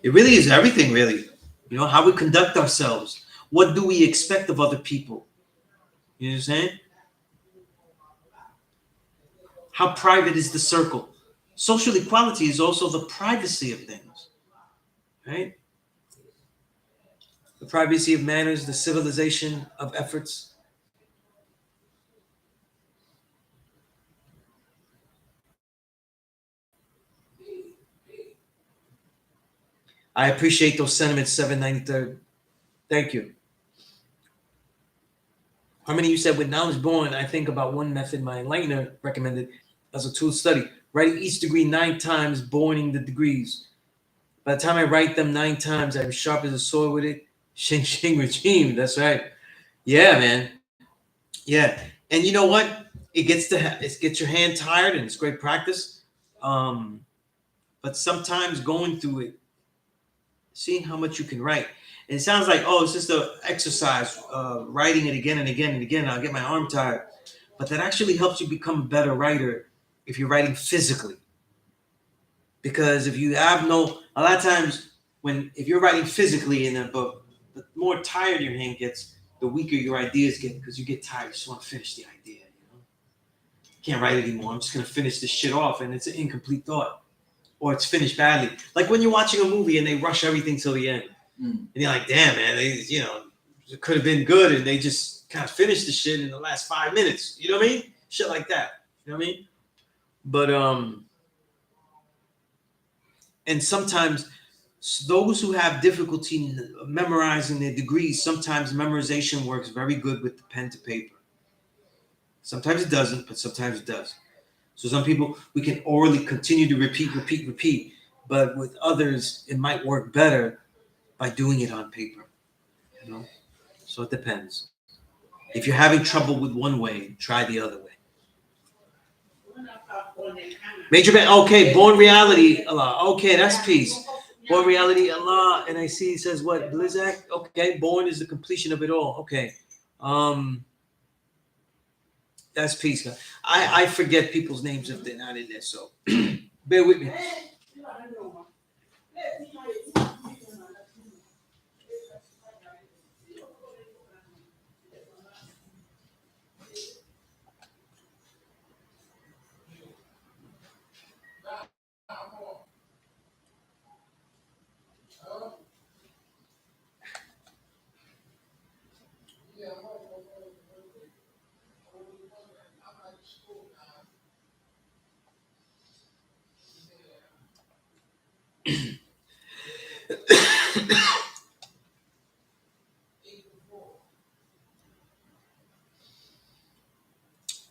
It really is everything, really. How we conduct ourselves. What do we expect of other people? You know what I'm saying? How private is the circle? Social equality is also the privacy of things, right? The privacy of manners, the civilization of efforts. I appreciate those sentiments, 793rd. Thank you. How many of you said with knowledge born? I think about one method my enlightener recommended as a tool study. Writing each degree 9 times, borning the degrees. By the time I write them 9 times, I'm sharp as a sword with it. Shing shing regime. That's right. Yeah, man. Yeah. And you know what? It gets your hand tired, and it's great practice. Um, but sometimes going through it, seeing how much you can write. And it sounds like, oh, it's just an exercise, writing it again and again and again. I'll get my arm tired. But that actually helps you become a better writer if you're writing physically. Because if you have a lot of times if you're writing physically in a book, the more tired your hand gets, the weaker your ideas get because you get tired. You just want to finish the idea. Can't write anymore. I'm just going to finish this shit off, and it's an incomplete thought. Or it's finished badly. Like when you're watching a movie and they rush everything till the end. And you're like, damn, man, it could have been good, and they just kind of finished the shit in the last 5 minutes. You know what I mean? Shit like that. You know what I mean? But and sometimes those who have difficulty memorizing their degrees, sometimes memorization works very good with the pen to paper. Sometimes it doesn't, but sometimes it does. So some people, we can orally continue to repeat, but with others, it might work better by doing it on paper. So it depends. If you're having trouble with one way, try the other way. Major band, okay, born reality, Allah. Okay, that's peace. Born reality, Allah. And I see it says what? Blizzak? Okay, born is the completion of it all. Okay. That's peace. I forget people's names if they're not in there, so bear with me.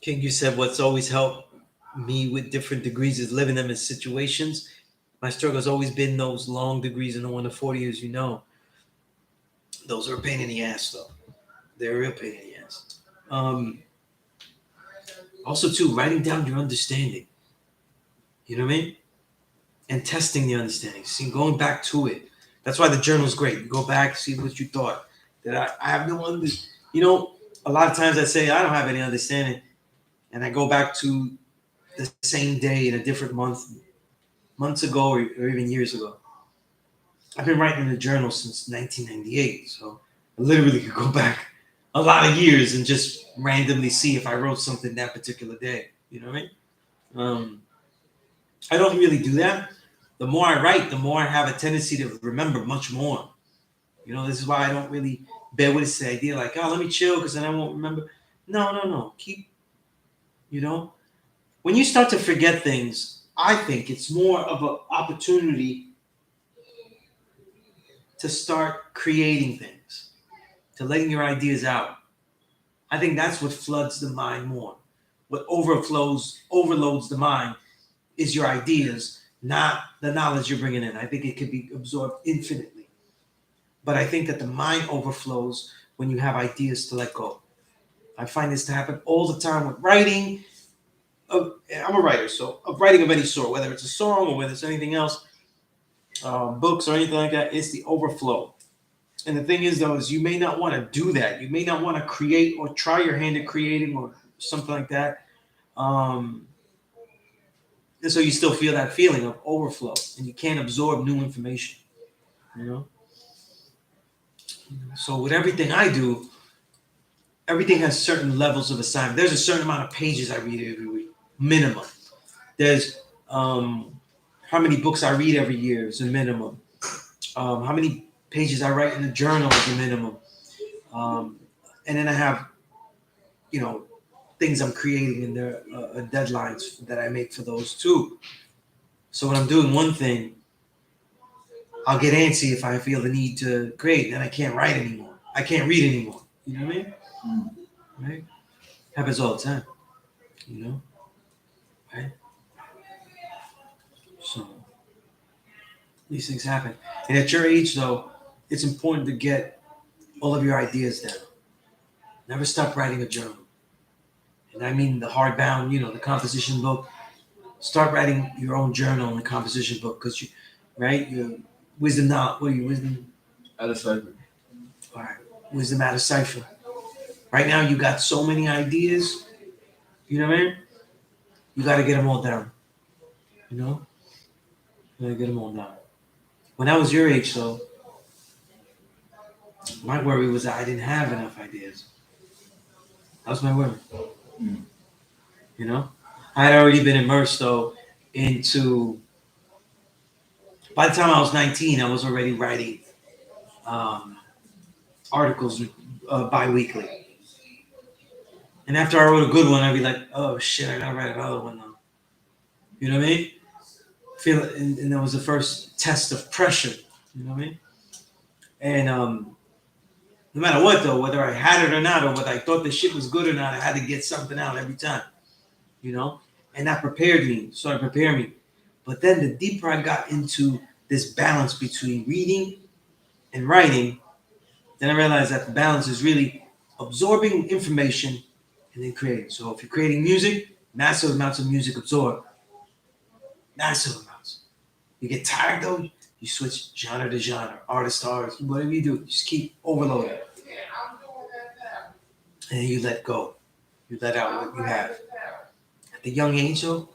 King, you said what's always helped me with different degrees is living them in situations. My struggle has always been those long degrees in the 1 to 40 years, Those are a pain in the ass, though. They're a real pain in the ass. Also, too, writing down your understanding. You know what I mean? And testing the understanding. See, going back to it. That's why the journal is great. You go back, see what you thought. That I have no understanding. A lot of times I say I don't have any understanding. And I go back to the same day in a different months ago or even years ago. I've been writing in a journal since 1998. So I literally could go back a lot of years and just randomly see if I wrote something that particular day. You know what I mean? I don't really do that. The more I write, the more I have a tendency to remember much more. This is why I don't really bear with this idea like, oh, let me chill because then I won't remember. No. Keep, when you start to forget things, I think it's more of an opportunity to start creating things, to letting your ideas out. I think that's what floods the mind more. What overloads the mind is your ideas, not the knowledge you're bringing in. I think it can be absorbed infinitely. But I think that the mind overflows when you have ideas to let go. I find this to happen all the time with writing. I'm a writer, so of writing of any sort, whether it's a song or whether it's anything else, books or anything like that, it's the overflow. And the thing is, though, is you may not want to do that. You may not want to create or try your hand at creating or something like that. And so you still feel that feeling of overflow, and you can't absorb new information. So with everything I do, everything has certain levels of assignment. There's a certain amount of pages I read every week, minimum. There's how many books I read every year is a minimum. How many pages I write in the journal is a minimum. And then I have, things I'm creating and there are deadlines that I make for those too. So when I'm doing one thing, I'll get antsy if I feel the need to create, and I can't write anymore. I can't read anymore. You know what I mean? right? Happens all the time, you know, right? So these things happen. And at your age, though, it's important to get all of your ideas down. Never stop writing a journal. And I mean the hardbound, the composition book. Start writing your own journal in the composition book because right? Your wisdom not what are you wisdom? Out of cipher. All right, wisdom out of cipher. Right now, you got so many ideas. You know what I mean? You got to get them all down. You know, you got to get them all down. When I was your age, though, my worry was that I didn't have enough ideas. That was my worry. Mm. You know, I had already been immersed though into. By the time I was 19, I was already writing articles bi-weekly. And after I wrote a good one, I'd be like, "Oh shit, I gotta write another one now." You know what I mean? Feel it, and that was the first test of pressure. You know what I mean? And no matter what, though, whether I had it or not, or whether I thought the shit was good or not, I had to get something out every time. You know, and that prepared me, started preparing me. But then the deeper I got into this balance between reading and writing, then I realized that the balance is really absorbing information and then creating. So if you're creating music, massive amounts of music absorb. Massive amounts. You get tired though, you switch genre to genre, artist to artist, whatever you do, just keep overloading. And then you let go. You let out what you have. At the young age though,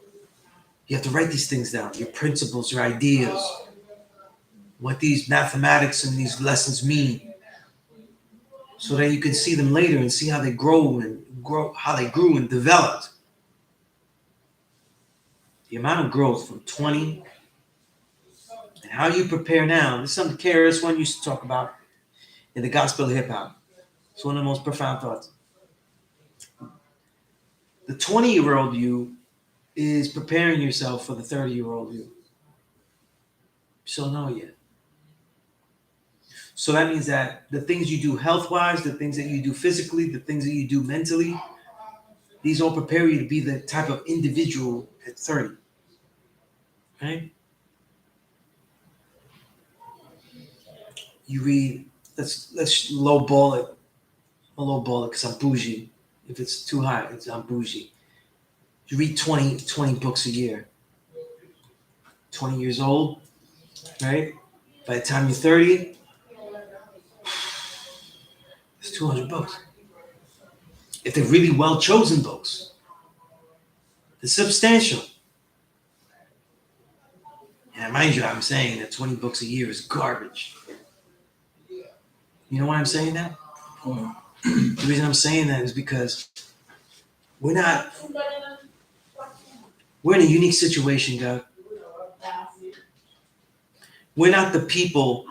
you have to write these things down, your principles, your ideas, what these mathematics and these lessons mean, so that you can see them later and see how they how they grew and developed. The amount of growth from 20 and how you prepare now. This is something KRS-One used to talk about in the gospel of hip hop. It's one of the most profound thoughts. The 20-year-old you is preparing yourself for the 30-year-old you. You still don't know yet. So that means that the things you do health-wise, the things that you do physically, the things that you do mentally, these all prepare you to be the type of individual at 30. Right? You read, let's lowball it. I'll lowball it because I'm bougie. If it's too high, I'm bougie. You read 20 books a year. 20 years old, right? By the time you're 30, it's 200 books. If they're really well-chosen books, they're substantial. And mind you, I'm saying that 20 books a year is garbage. You know why I'm saying that? The reason I'm saying that is because we're in a unique situation, God. We're not the people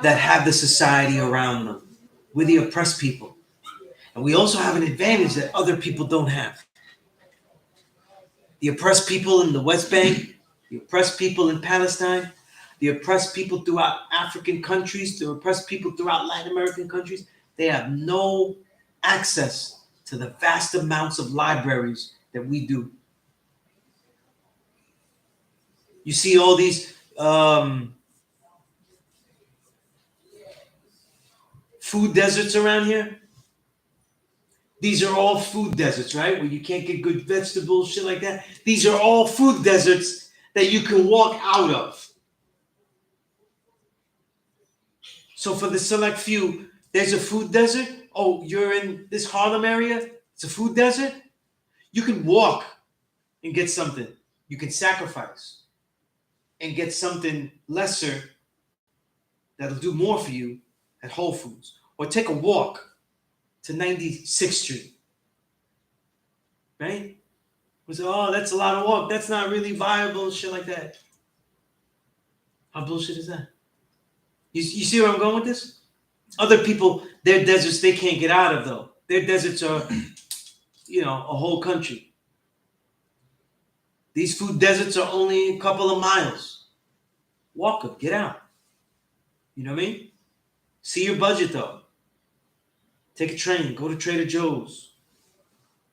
that have the society around them. We're the oppressed people. And we also have an advantage that other people don't have. The oppressed people in the West Bank, the oppressed people in Palestine, the oppressed people throughout African countries, the oppressed people throughout Latin American countries, they have no access to the vast amounts of libraries that we do. You see all these food deserts around here? These are all food deserts, right? Where you can't get good vegetables, shit like that. These are all food deserts that you can walk out of. So for the select few, there's a food desert. Oh, you're in this Harlem area? It's a food desert? You can walk and get something. You can sacrifice and get something lesser that'll do more for you at Whole Foods. Or take a walk to 96th Street. Right? We say, oh, that's a lot of walk. That's not really viable, shit like that. How bullshit is that? You see where I'm going with this? Other people, their deserts, they can't get out of, though. Their deserts are, a whole country. These food deserts are only a couple of miles. Walk them, get out. You know what I mean? See your budget, though. Take a train, go to Trader Joe's,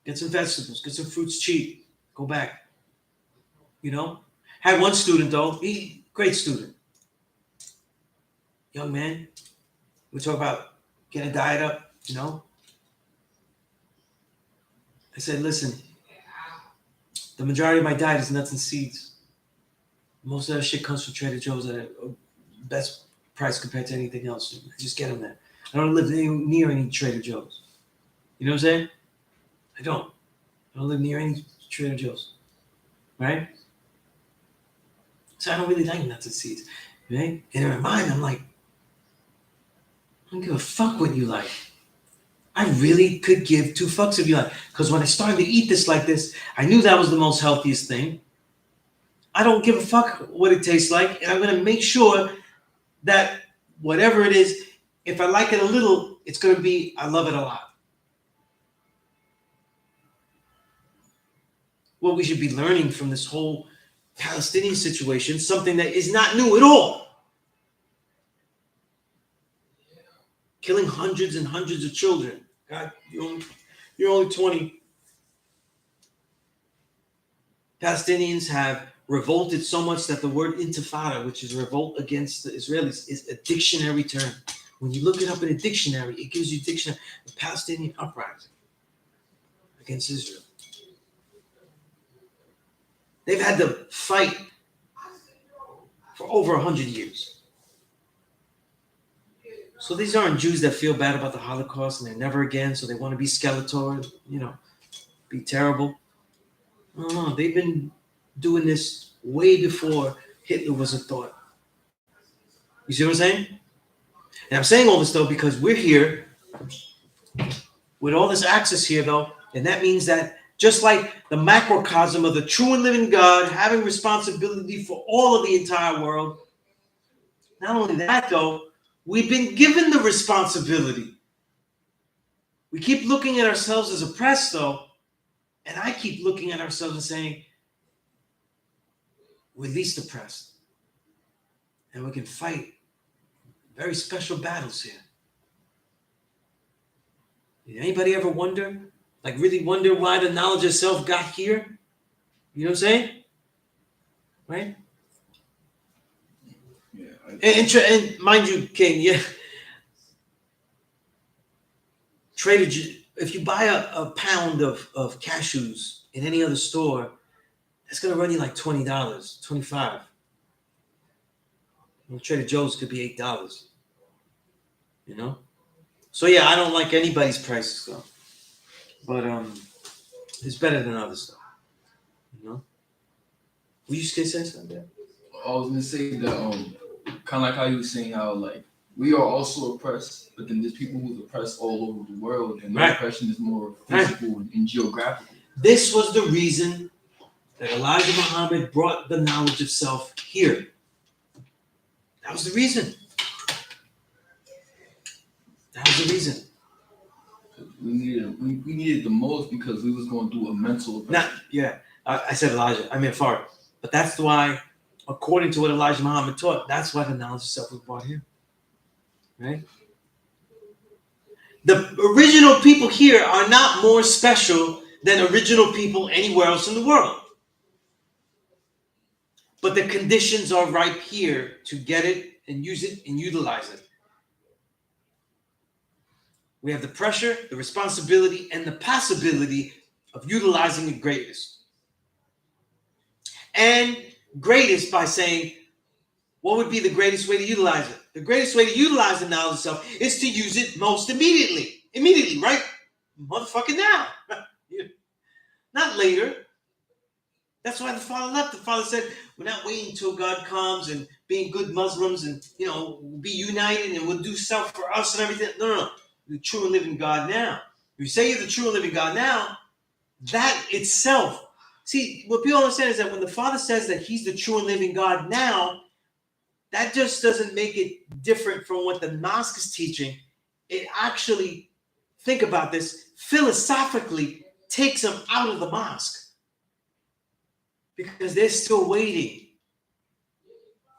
get some vegetables, get some fruits cheap, go back. You know? Had one student though, he great student. Young man. We talk about getting a diet up, you know. I said, listen, the majority of my diet is nuts and seeds. Most of that shit comes from Trader Joe's at a best price compared to anything else. I just get them there. I don't live near any Trader Joe's. You know what I'm saying? I don't live near any Trader Joe's. Right? So I don't really like nuts and seeds. Right? And in my mind, I'm like, I don't give a fuck what you like. I really could give two fucks if you like. Because when I started to eat this like this, I knew that was the most healthiest thing. I don't give a fuck what it tastes like. And I'm going to make sure that whatever it is, if I like it a little, it's going to be, I love it a lot. What we should be learning from this whole Palestinian situation, something that is not new at all. Killing hundreds and hundreds of children. God, you're only 20. Palestinians have revolted so much that the word intifada, which is revolt against the Israelis, is a dictionary term. When you look it up in a dictionary, it gives you a dictionary of Palestinian uprising against Israel. They've had to fight for over 100 years. So these aren't Jews that feel bad about the Holocaust and they're never again, so they want to be Skeletor, you know, be terrible. No, they've been doing this way before Hitler was a thought. You see what I'm saying? And I'm saying all this, though, because we're here with all this access here, though, and that means that just like the macrocosm of the true and living God having responsibility for all of the entire world, not only that, though, we've been given the responsibility. We keep looking at ourselves as oppressed, though, and I keep looking at ourselves and saying, we're least oppressed. And we can fight very special battles here. Did anybody ever wonder, like really wonder why the knowledge of self got here? You know what I'm saying? Right? Yeah. And mind you, King, yeah. If you buy a pound of cashews in any other store, that's going to run you like $20, $25. Well, Trader Joe's could be $8. You know? So yeah, I don't like anybody's prices though. But it's better than other stuff. You know? Were you going to say something there? I was gonna say that kind of like how you were saying how like we are also oppressed, but then there's people who's oppressed all over the world, and the oppression is more physical and geographical. This was the reason that Elijah Muhammad brought the knowledge of self here. That was the reason. That was the reason. We needed the most because we was going through a mental oppression. I said Elijah. I meant Farah. But that's why, according to what Elijah Muhammad taught, that's why the knowledge of self was brought here. Right? The original people here are not more special than original people anywhere else in the world. But the conditions are right here to get it and use it and utilize it. We have the pressure, the responsibility, and the possibility of utilizing the greatest. And greatest by saying, what would be the greatest way to utilize it? The greatest way to utilize the knowledge of self is to use it most immediately. Immediately, right? Motherfucking now. Not later. That's why the Father left. The Father said, we're not waiting until God comes and being good Muslims and, be united and we'll do self for us and everything. No. The true and living God now. If you say you're the true and living God now, that itself. See, what people understand is that when the Father says that he's the true and living God now, that just doesn't make it different from what the mosque is teaching. It actually, think about this, philosophically takes them out of the mosque. Because they're still waiting.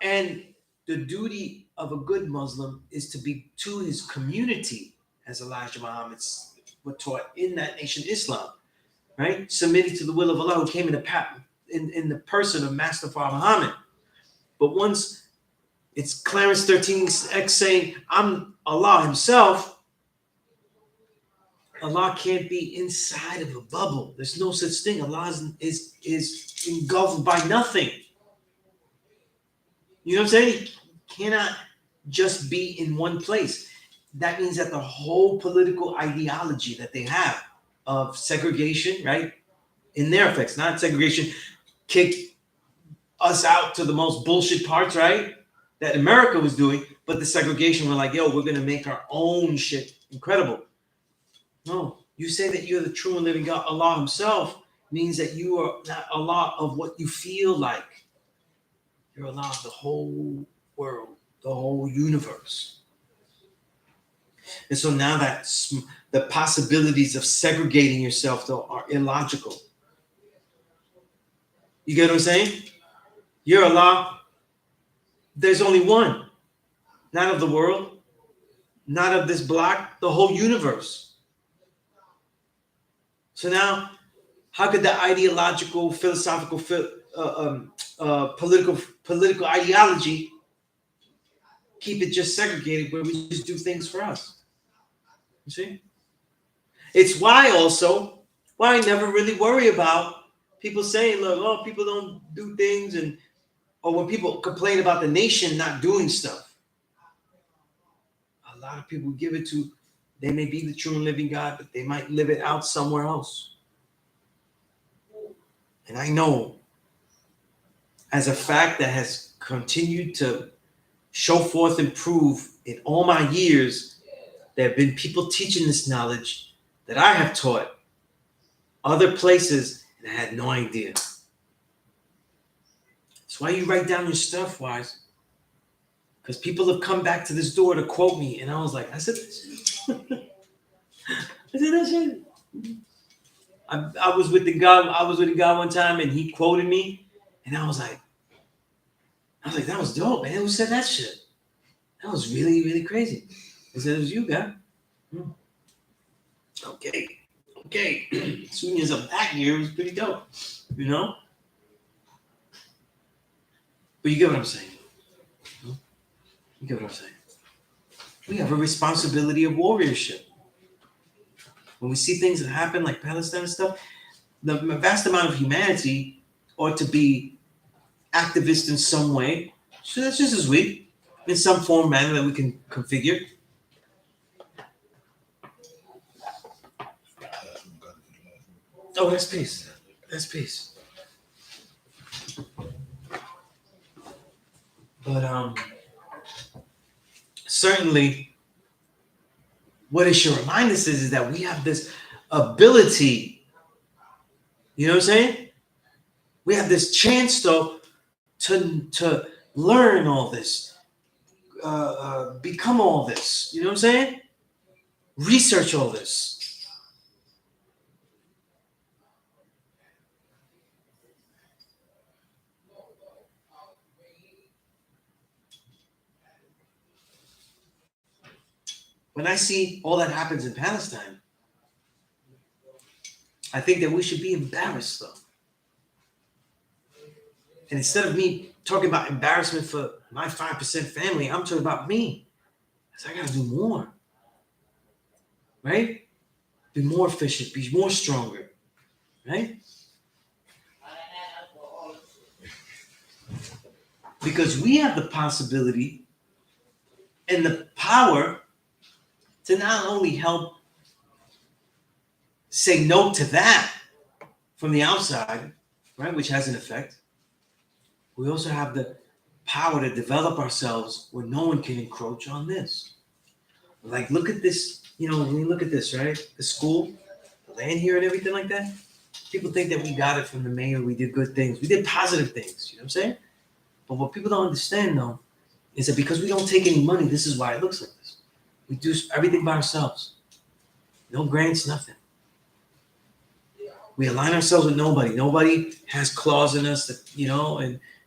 And the duty of a good Muslim is to be to his community as Elijah Muhammad were taught in that nation, Islam, right? Submitting to the will of Allah, who came in the person of Master Prophet Muhammad. But once it's Clarence 13X saying, I'm Allah himself, Allah can't be inside of a bubble. There's no such thing. Allah is engulfed by nothing. You know what I'm saying? He cannot just be in one place. That means that the whole political ideology that they have of segregation, right? In their effects, not segregation, kick us out to the most bullshit parts, right? That America was doing, but the segregation, we're like, yo, we're going to make our own shit incredible. No, you say that you're the true and living God. Allah himself means that you are not Allah of what you feel like. You're Allah of the whole world, the whole universe. And so now that the possibilities of segregating yourself though are illogical. You get what I'm saying? You're Allah. There's only one. Not of the world, not of this block, the whole universe. So now, how could the ideological, philosophical, political ideology keep it just segregated where we just do things for us? You see? It's why I never really worry about people saying, look, oh, people don't do things, or when people complain about the nation not doing stuff. A lot of people give it to, they may be the true and living God, but they might live it out somewhere else. And I know, as a fact that has continued to show forth and prove in all my years, there have been people teaching this knowledge that I have taught other places, and I had no idea. That's why you write down your stuff, Wise. Because people have come back to this door to quote me, and I was like, I said that shit. I was with the guy one time, and he quoted me, and I was like, that was dope, man. Who said that shit? That was really, really crazy. I said, it was you, guy. Okay. As soon as I'm back here, it was pretty dope, you know? But you get what I'm saying. You get what I'm saying. We have a responsibility of warriorship. When we see things that happen like Palestine and stuff, the vast amount of humanity ought to be activist in some way. So that's just as we, in some form, manner that we can configure. Oh, that's peace. That's peace. But certainly, what it should remind us is that we have this ability. You know what I'm saying? We have this chance, though, to learn all this, become all this. You know what I'm saying? Research all this. When I see all that happens in Palestine, I think that we should be embarrassed, though. And instead of me talking about embarrassment for my 5% family, I'm talking about me. Because I got to do more. Right? Be more efficient, be more stronger. Right? Because we have the possibility and the power to not only help say no to that from the outside, right, which has an effect, we also have the power to develop ourselves where no one can encroach on this. Like, look at this, when you look at this, right, the school, the land here and everything like that, people think that we got it from the mayor, we did good things, we did positive things, you know what I'm saying? But what people don't understand, though, is that because we don't take any money, this is why it looks like this. We do everything by ourselves. No grants, nothing. We align ourselves with nobody. Nobody has claws in us, that,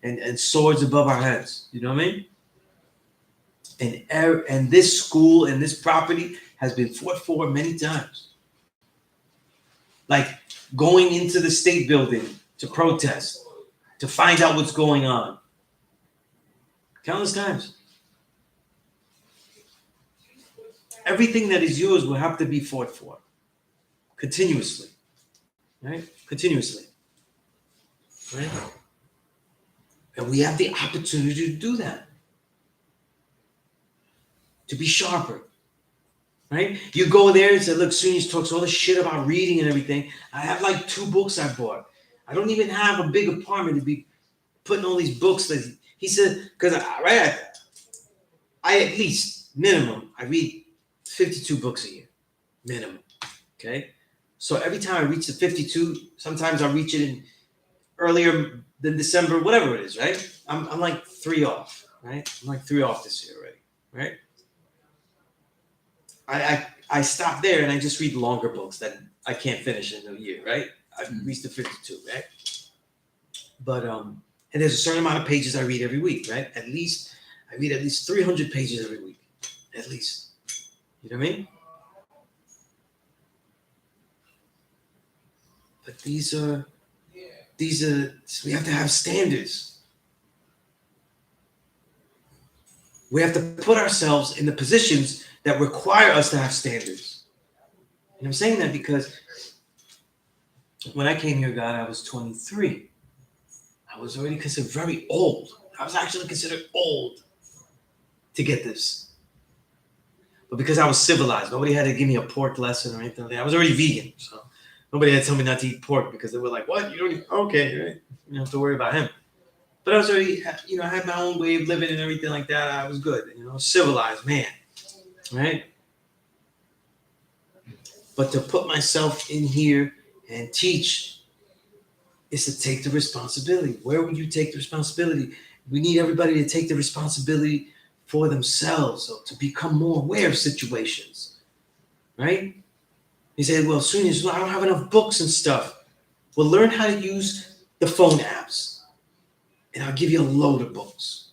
and swords above our heads. You know what I mean? And this school and this property has been fought for many times. Like going into the state building to protest, to find out what's going on. Countless times. Everything that is yours will have to be fought for. Continuously. Right? Continuously. Right? And we have the opportunity to do that. To be sharper. Right? You go there and say, look, Sunez talks all this shit about reading and everything. I have like 2 books I bought. I don't even have a big apartment to be putting all these books that he said, because I at least minimum I read 52 books a year. Minimum. Okay? So every time I reach the 52, sometimes I reach it in earlier than December, whatever it is, right? I'm like 3 off, right? I'm like 3 off this year already, right? I stop there and I just read longer books that I can't finish in a year, right? I've reached the 52, right? But and there's a certain amount of pages I read every week, right? At least I read at least 300 pages every week, at least. You know what I mean? But these are we have to have standards. We have to put ourselves in the positions that require us to have standards. And I'm saying that because when I came here, God, I was 23. I was already considered very old. I was actually considered old to get this. But because I was civilized, nobody had to give me a pork lesson or anything like that. I was already vegan, so nobody had to tell me not to eat pork because they were like, what? You don't eat? Okay, right? You don't have to worry about him. But I was already, I had my own way of living and everything like that. I was good, civilized man, right? But to put myself in here and teach is to take the responsibility. Where would you take the responsibility? We need everybody to take the responsibility for themselves, so to become more aware of situations, right? He said, well, Sunez, I don't have enough books and stuff. Well, learn how to use the phone apps, and I'll give you a load of books.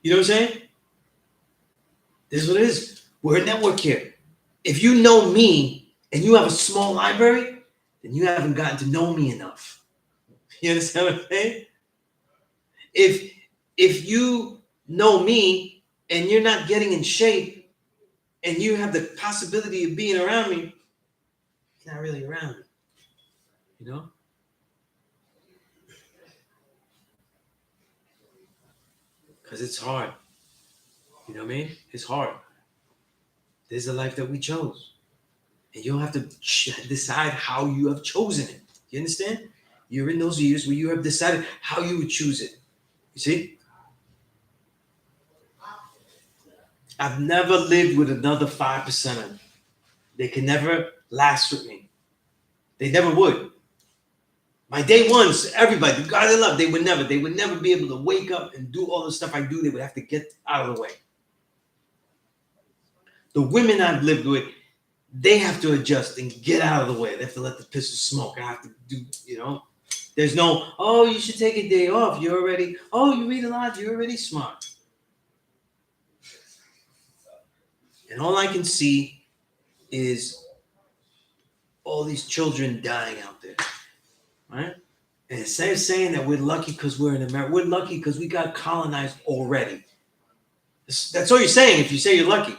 You know what I'm saying? This is what it is. We're a network here. If you know me and you have a small library, then you haven't gotten to know me enough. You understand what I'm saying? If you know me and you're not getting in shape and you have the possibility of being around me, you're not really around me. You know? Because it's hard. You know what I mean? It's hard. This is the life that we chose. And you'll have to decide how you have chosen it. You understand? You're in those years where you have decided how you would choose it. You see? I've never lived with another 5%. They can never last with me. They never would. My day ones, everybody, the guys I love, they would never be able to wake up and do all the stuff I do. They would have to get out of the way. The women I've lived with, they have to adjust and get out of the way. They have to let the pistol smoke. I have to do, There's no, oh, you should take a day off. You read a lot. You're already smart. And all I can see is all these children dying out there, right? And instead of saying that we're lucky because we're in America, we're lucky because we got colonized already. That's all you're saying if you say you're lucky.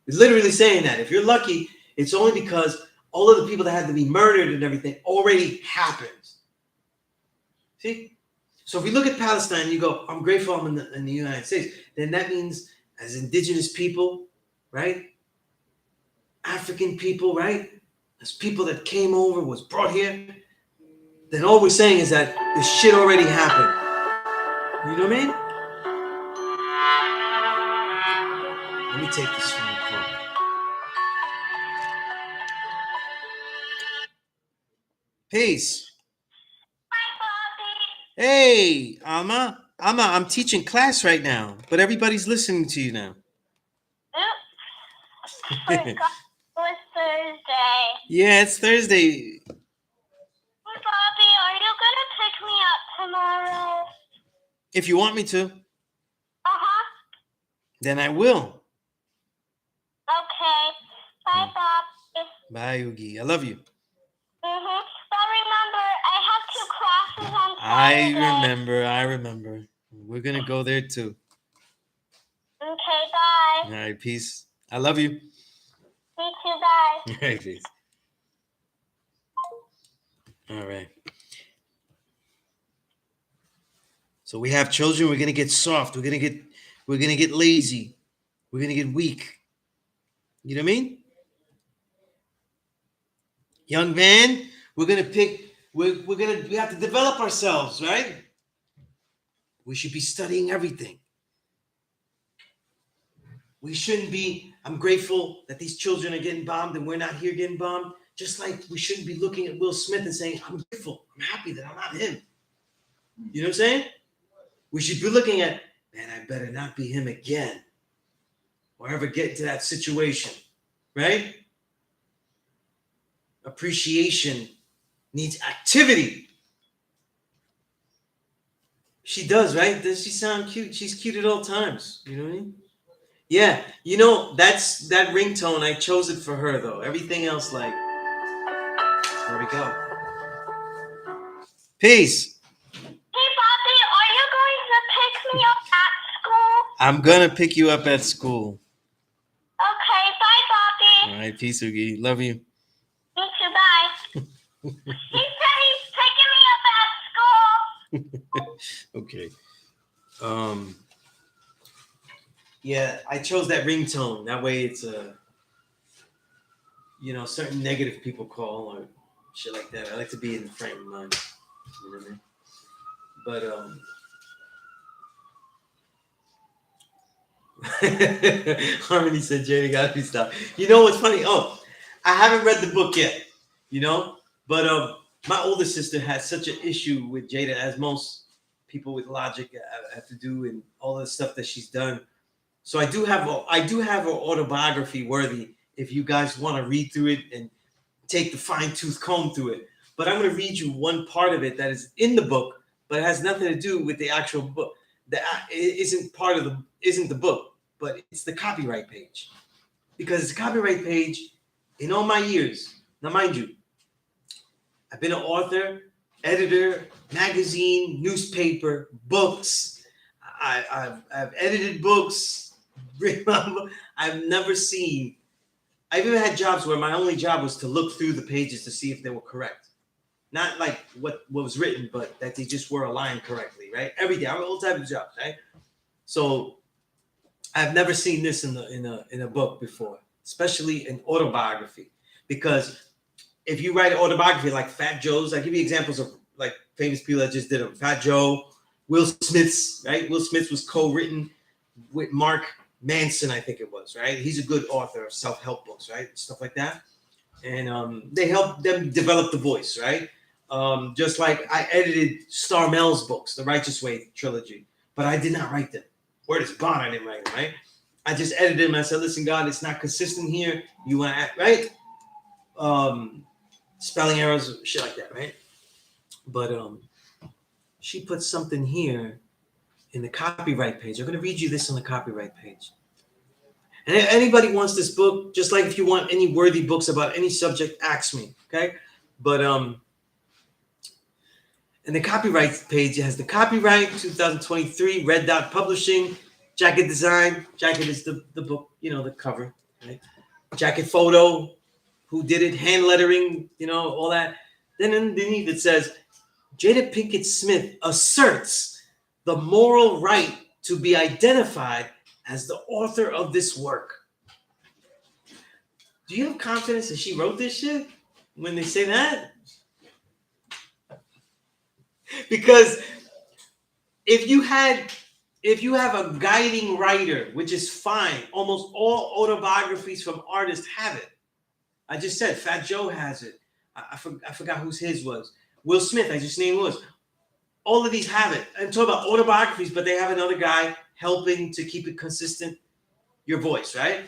You're literally saying that. If you're lucky, it's only because all of the people that had to be murdered and everything already happened. See? So if we look at Palestine, you go, I'm grateful I'm in the United States. Then that means as indigenous people, right? African people, right? As people that came over, was brought here, then all we're saying is that this shit already happened. You know what I mean? Let me take this from the phone. Peace. Hey, Alma. Alma, I'm teaching class right now, but everybody's listening to you now. Forgot it was Thursday. Yeah, it's Thursday. Bobby, are you gonna pick me up tomorrow? If you want me to, Uh-huh. then I will. Okay. Bye, Oogie. I love you. But remember, I have 2 classes on I Saturday. remember. We're gonna go there too. Okay, bye. All right, peace. I love you. Me too, bye. All right, peace. All right. So we have children. We're gonna get soft. We're gonna get lazy. We're gonna get weak. You know what I mean? Young man, we're gonna pick. We have to develop ourselves, right? We should be studying everything. We shouldn't be. I'm grateful that these children are getting bombed and we're not here getting bombed. Just like we shouldn't be looking at Will Smith and saying, I'm grateful. I'm happy that I'm not him. You know what I'm saying? We should be looking at, man, I better not be him again or ever get into that situation, right? Appreciation needs activity. She does, right? Does she sound cute? She's cute at all times. You know what I mean? Yeah, you know, that's that ringtone. I chose it for her though. Everything else, like, there we go. Peace. Hey, Bobby, are you going to pick me up at school? I'm gonna pick you up at school. Okay, bye, Bobby. All right, peace, Oogie. Love you. Me too, bye. He said he's picking me up at school. Okay. Yeah, I chose that ringtone. That way it's certain negative people call or shit like that. I like to be in the frame of mind. You know what I mean? But Harmony said Jada gotta be stopped. You know what's funny? Oh, I haven't read the book yet, but my older sister has such an issue with Jada, as most people with logic have to do, and all the stuff that she's done. So I do have her autobiography worthy if you guys want to read through it and take the fine tooth comb through it. But I'm going to read you one part of it that is in the book, but it has nothing to do with the actual book. That isn't the book, but it's the copyright page, because it's the copyright page. In all my years, now mind you, I've been an author, editor, magazine, newspaper, books. I've edited books. I've never seen. I've even had jobs where my only job was to look through the pages to see if they were correct. Not like what was written, but that they just were aligned correctly, right? Every day, I have all type of jobs, right? So I've never seen this in a book before, especially an autobiography, because if you write an autobiography like Fat Joe's, I give you examples of like famous people that just did them. Fat Joe, Will Smith's, right? Will Smith was co-written with Mark Manson, I think it was, right? He's a good author of self-help books, right? Stuff like that. And they help them develop the voice, right? Just like I edited Star Mel's books, the Righteous Way trilogy, but I did not write them. Word is bond, I didn't write them, right? I just edited them. I said, listen, God, it's not consistent here. You want to act, right? Spelling errors, shit like that, right? But she put something here in the copyright page. I'm going to read you this on the copyright page. And if anybody wants this book, just like if you want any worthy books about any subject, ask me, okay? But in the copyright page, it has the copyright 2023, Red Dot Publishing, jacket design. Jacket is the book, the cover, right? Jacket photo, who did it, hand lettering, all that. Then underneath it says, Jada Pinkett Smith asserts the moral right to be identified as the author of this work. Do you have confidence that she wrote this shit when they say that? Because if you have a guiding writer, which is fine, almost all autobiographies from artists have it. I just said Fat Joe has it. I forgot whose his was. Will Smith, I just named was. All of these have it. I'm talking about autobiographies, but they have another guy helping to keep it consistent, your voice, right?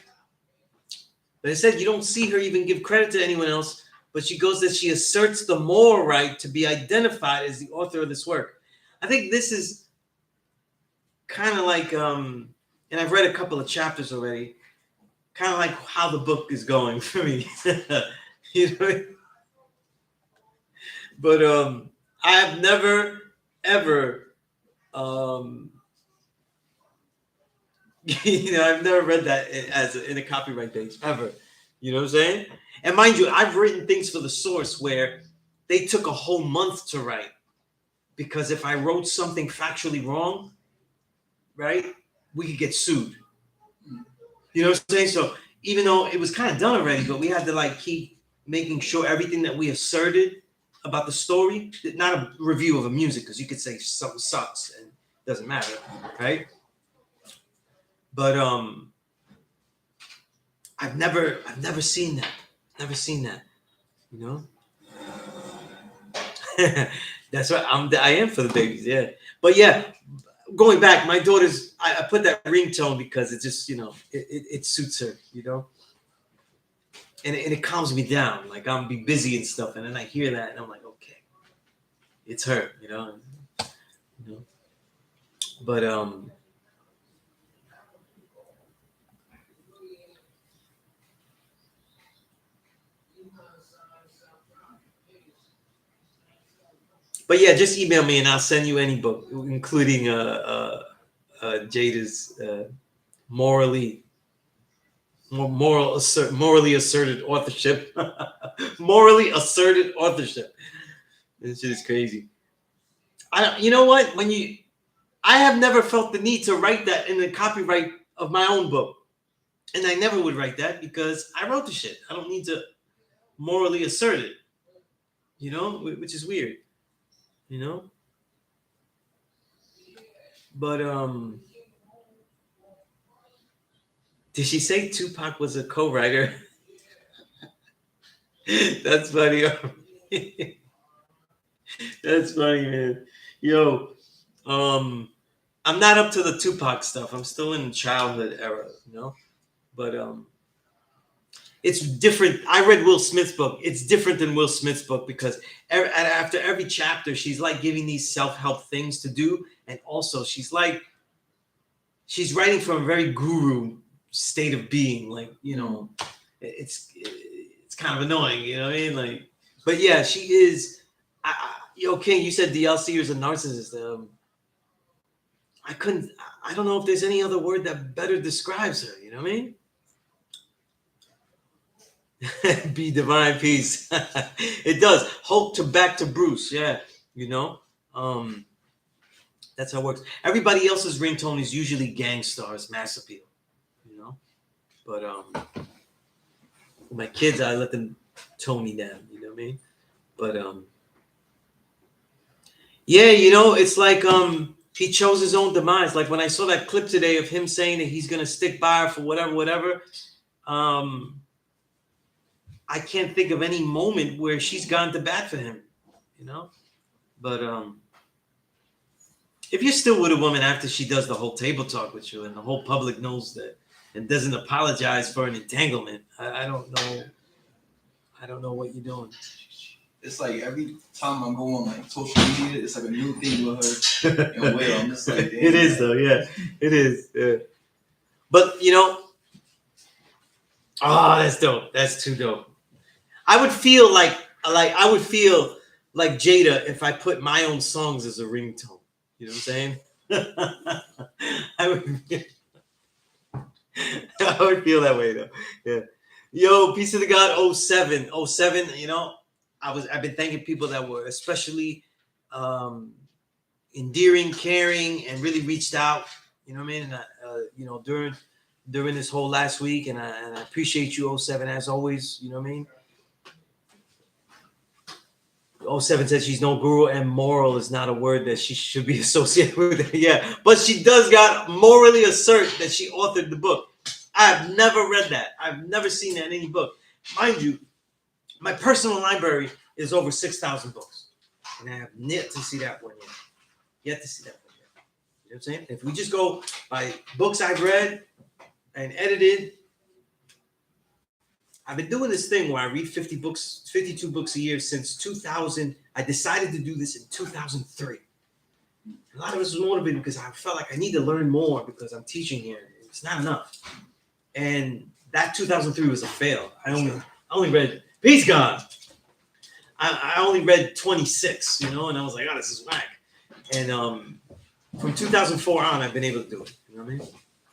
But it said you don't see her even give credit to anyone else, but she goes that she asserts the moral right to be identified as the author of this work. I think this is kind of like, and I've read a couple of chapters already, kind of like how the book is going for me. You know, but I have never ever I've never read that as in a copyright page ever. You know what I'm saying? And mind you, I've written things for the source where they took a whole month to write because if I wrote something factually wrong, right, we could get sued. You know what I'm saying? So even though it was kind of done already, but we had to like keep making sure everything that we asserted about the story, not a review of a music, because you could say something sucks and it doesn't matter, right? But I've never seen that. Never seen that. You know? That's what I am for the babies, yeah. But yeah, going back, my daughter's I put that ringtone because it just, it suits her, and it calms me down. Like I'm be busy and stuff, and then I hear that and I'm like, okay, it's her, But but yeah, just email me and I'll send you any book, including Jada's morally morally asserted authorship. Morally asserted authorship. This shit is crazy. You know what? I have never felt the need to write that in the copyright of my own book, and I never would write that because I wrote the shit. I don't need to morally assert it, which is weird, But did she say Tupac was a co-writer? That's funny. That's funny, man. Yo, I'm not up to the Tupac stuff. I'm still in the childhood era, But it's different. I read Will Smith's book. It's different than Will Smith's book because after every chapter, she's like giving these self-help things to do, and also she's writing from a very guru state of being, like it's kind of annoying, you know what I mean? Like, but yeah, she is. King, you said DLC is a narcissist. I don't know if there's any other word that better describes her. You know what I mean? Be divine peace. It does. Hope to back to Bruce. Yeah, that's how it works. Everybody else's ringtone is usually Gang Star's Mass Appeal. But my kids, I let them tone me down. You know what I mean? But yeah, it's like he chose his own demise. Like when I saw that clip today of him saying that he's gonna stick by her for whatever. I can't think of any moment where she's gone to bat for him, But if you're still with a woman after she does the whole table talk with you and the whole public knows that and doesn't apologize for an entanglement, I don't know. I don't know what you're doing. It's like every time I go on like social media, it's like a new thing with her. And Will, I'm just like, it is though, yeah, it is. Yeah. But that's dope. That's too dope. I would feel like Jada if I put my own songs as a ringtone. You know what I'm saying? I would feel that way though. Yeah. Yo, peace of the God 07. 07, I've been thanking people that were especially endearing, caring, and really reached out. You know what I mean? And during this whole last week, and I appreciate you 07 as always. You know what I mean? 07 says she's no guru, and moral is not a word that she should be associated with. Yeah, but she does got morally assert that she authored the book. I've never read that. I've never seen that in any book. Mind you, my personal library is over 6,000 books, and I have yet to see that one yet. Yet to see that one yet. You know what I'm saying? If we just go by books I've read and edited, I've been doing this thing where I read 52 books a year since 2000. I decided to do this in 2003. A lot of us was motivated because I felt like I need to learn more because I'm teaching here. It's not enough. And that 2003 was a fail. I only read Peace, God. I only read 26, and I was like, oh, this is whack. And from 2004 on, I've been able to do it. You know what I mean?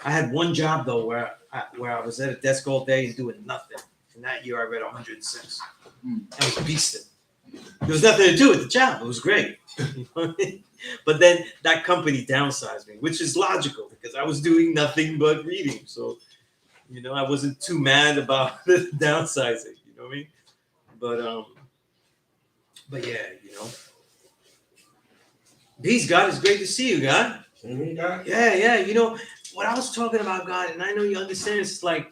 I had one job though where I was at a desk all day and doing nothing. And that year I read 106. I was beasted. There was nothing to do with the job. It was great. You know what I mean? But then that company downsized me, which is logical because I was doing nothing but reading. So, I wasn't too mad about the downsizing. You know what I mean? But yeah, Peace, God. It's great to see you, God. Yeah. What I was talking about, God, and I know you understand, it's like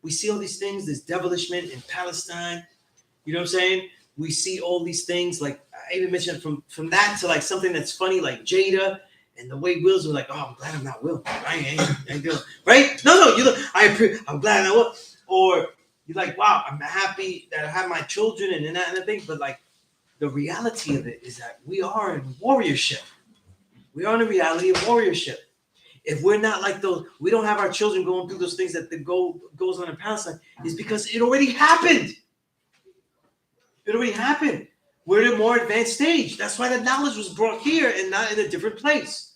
we see all these things, this devilishment in Palestine. You know what I'm saying? We see all these things, like I even mentioned from that to like something that's funny, like Jada, and the way Will's were like, oh, I'm glad I'm not Will. I ain't doing right? No, I'm glad I'm not Will. Or you're like, wow, I'm happy that I have my children and that and the thing. But like the reality of it is that we are in warriorship. We are in the reality of warriorship. If we're not like those, we don't have our children going through those things that goes on in Palestine, is because it already happened. It already happened. We're at a more advanced stage. That's why the knowledge was brought here and not in a different place.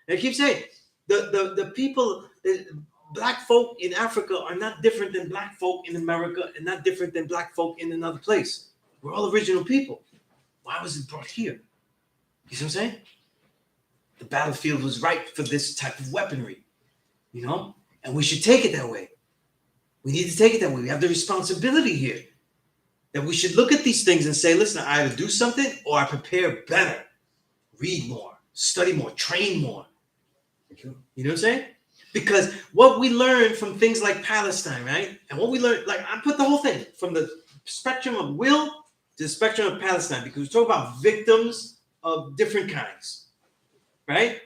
And I keep saying, the people, the black folk in Africa are not different than black folk in America and not different than black folk in another place. We're all original people. Why was it brought here? You see what I'm saying? The battlefield was right for this type of weaponry, and we should take it that way. We need to take it that way. We have the responsibility here that we should look at these things and say, listen, I either do something or I prepare better, read more, study more, train more. You know what I'm saying? Because what we learn from things like Palestine, right? And what we learn, like I put the whole thing from the spectrum of Will to the spectrum of Palestine, because we talk about victims of different kinds. Right?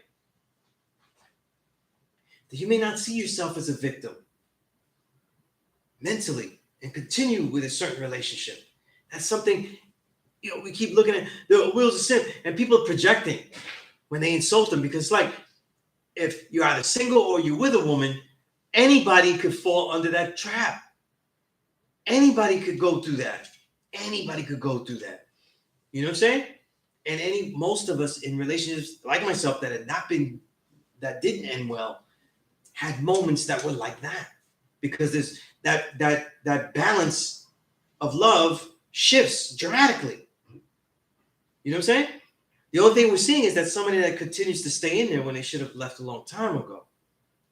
That you may not see yourself as a victim mentally and continue with a certain relationship. That's something, we keep looking at the wheels of sin, and people are projecting when they insult them, because like if you're either single or you're with a woman, anybody could fall under that trap. Anybody could go through that. Anybody could go through that. You know what I'm saying? And most of us in relationships like myself that didn't end well, had moments that were like that, because there's that balance of love shifts dramatically. You know what I'm saying? The only thing we're seeing is that somebody that continues to stay in there when they should have left a long time ago.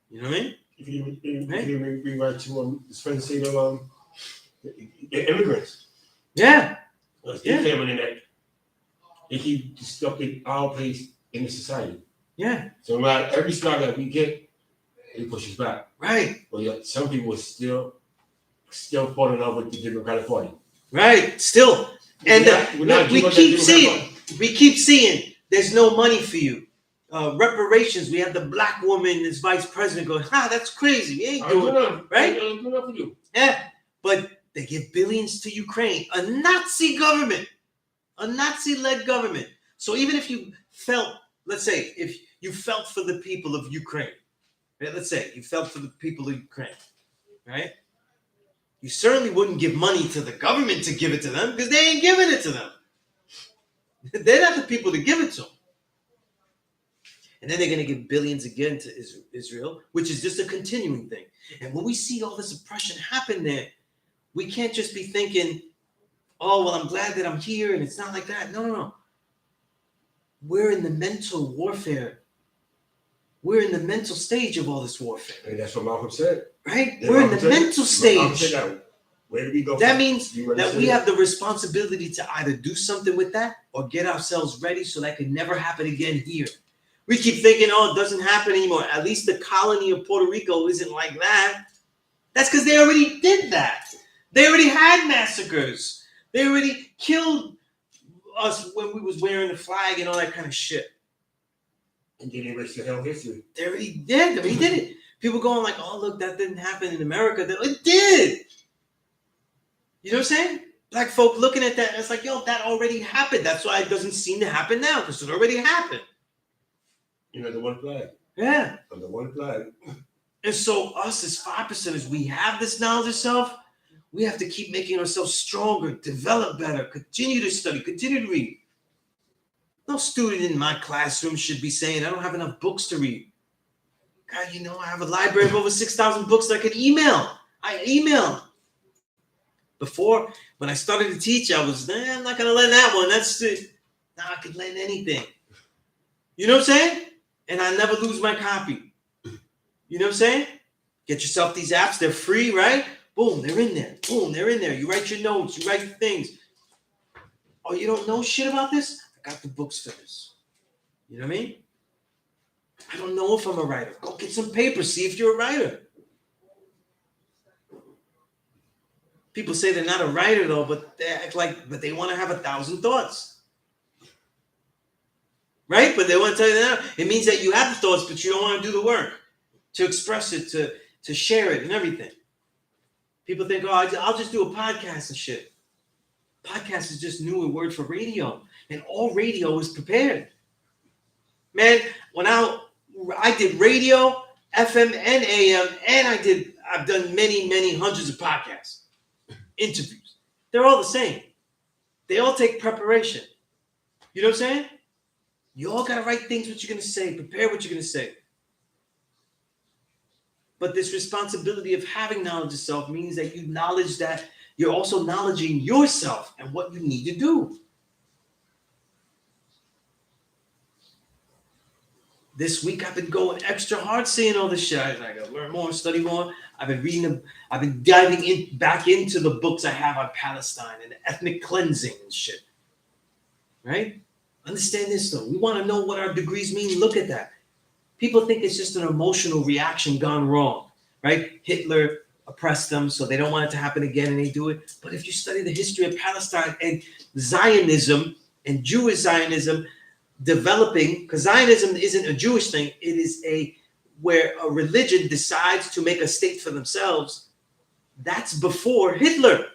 You know what I mean? If you bring right to this friend saying immigrants. Yeah. They came in that. They keep stuck in our place in the society. Yeah. So no matter every star that we get, it pushes back. Right. But yet some people are still falling in love with the Democratic Party. Right. Still. And we keep seeing there's no money for you. Reparations. We have the black woman as vice president going, that's crazy. We ain't doing it. Right? I ain't doing nothing for you. Yeah. But they give billions to Ukraine, a Nazi government. A Nazi-led government. So even if you felt, let's say, if you felt for the people of Ukraine, right? Let's say you felt for the people of Ukraine, right? You certainly wouldn't give money to the government to give it to them, because they ain't giving it to them. They're not the people to give it to them. And then they're going to give billions again to Israel, which is just a continuing thing. And when we see all this oppression happen there, we can't just be thinking, oh, well, I'm glad that I'm here and it's not like that. No. We're in the mental warfare. We're in the mental stage of all this warfare. And that's what Malcolm said. Right? We're in the mental stage. Where do we go? That means that we have the responsibility to either do something with that or get ourselves ready so that can never happen again here. We keep thinking, it doesn't happen anymore. At least the colony of Puerto Rico isn't like that. That's because they already did that. They already had massacres. They already killed us when we was wearing the flag and all that kind of shit. And then erase your whole history. They already did. They did it. People going like, oh, look, that didn't happen in America. It did. You know what I'm saying? Black folk looking at that, and it's like, that already happened. That's why it doesn't seem to happen now, because it already happened. The one flag. Yeah. The one flag. And so us as 5%ers, we have this knowledge of self. We have to keep making ourselves stronger, develop better, continue to study, continue to read. No student in my classroom should be saying, I don't have enough books to read. God, I have a library of over 6,000 books that I can email. I email. Before, when I started to teach, I was, I'm not going to learn that one. That's it. Now I can learn anything. You know what I'm saying? And I never lose my copy. You know what I'm saying? Get yourself these apps. They're free, right? Boom, they're in there. Boom, they're in there. You write your notes. You write your things. Oh, you don't know shit about this? I got the books for this. You know what I mean? I don't know if I'm a writer. Go get some paper. See if you're a writer. People say they're not a writer though, but they act but they want to have 1,000 thoughts. Right? But they want to tell you that. It means that you have the thoughts, but you don't want to do the work to express it, to share it and everything. People think, I'll just do a podcast and shit. Podcast is just new word for radio. And all radio is prepared. Man, when I did radio, FM and AM, and I've done many, many hundreds of podcasts, interviews. They're all the same. They all take preparation. You know what I'm saying? You all got to write things what you're going to say, prepare what you're going to say. But this responsibility of having knowledge of self means that you acknowledge that you're also acknowledging yourself and what you need to do. This week I've been going extra hard seeing all this shit. I got to learn more, study more. I've been reading them. I've been diving back into the books I have on Palestine and ethnic cleansing and shit. Right? Understand this though. We want to know what our degrees mean. Look at that. People think it's just an emotional reaction gone wrong. Right? Hitler oppressed them, so they don't want it to happen again, and they do it. But if you study the history of Palestine and Zionism and Jewish Zionism developing, because Zionism isn't a Jewish thing, it is where a religion decides to make a state for themselves. That's before Hitler.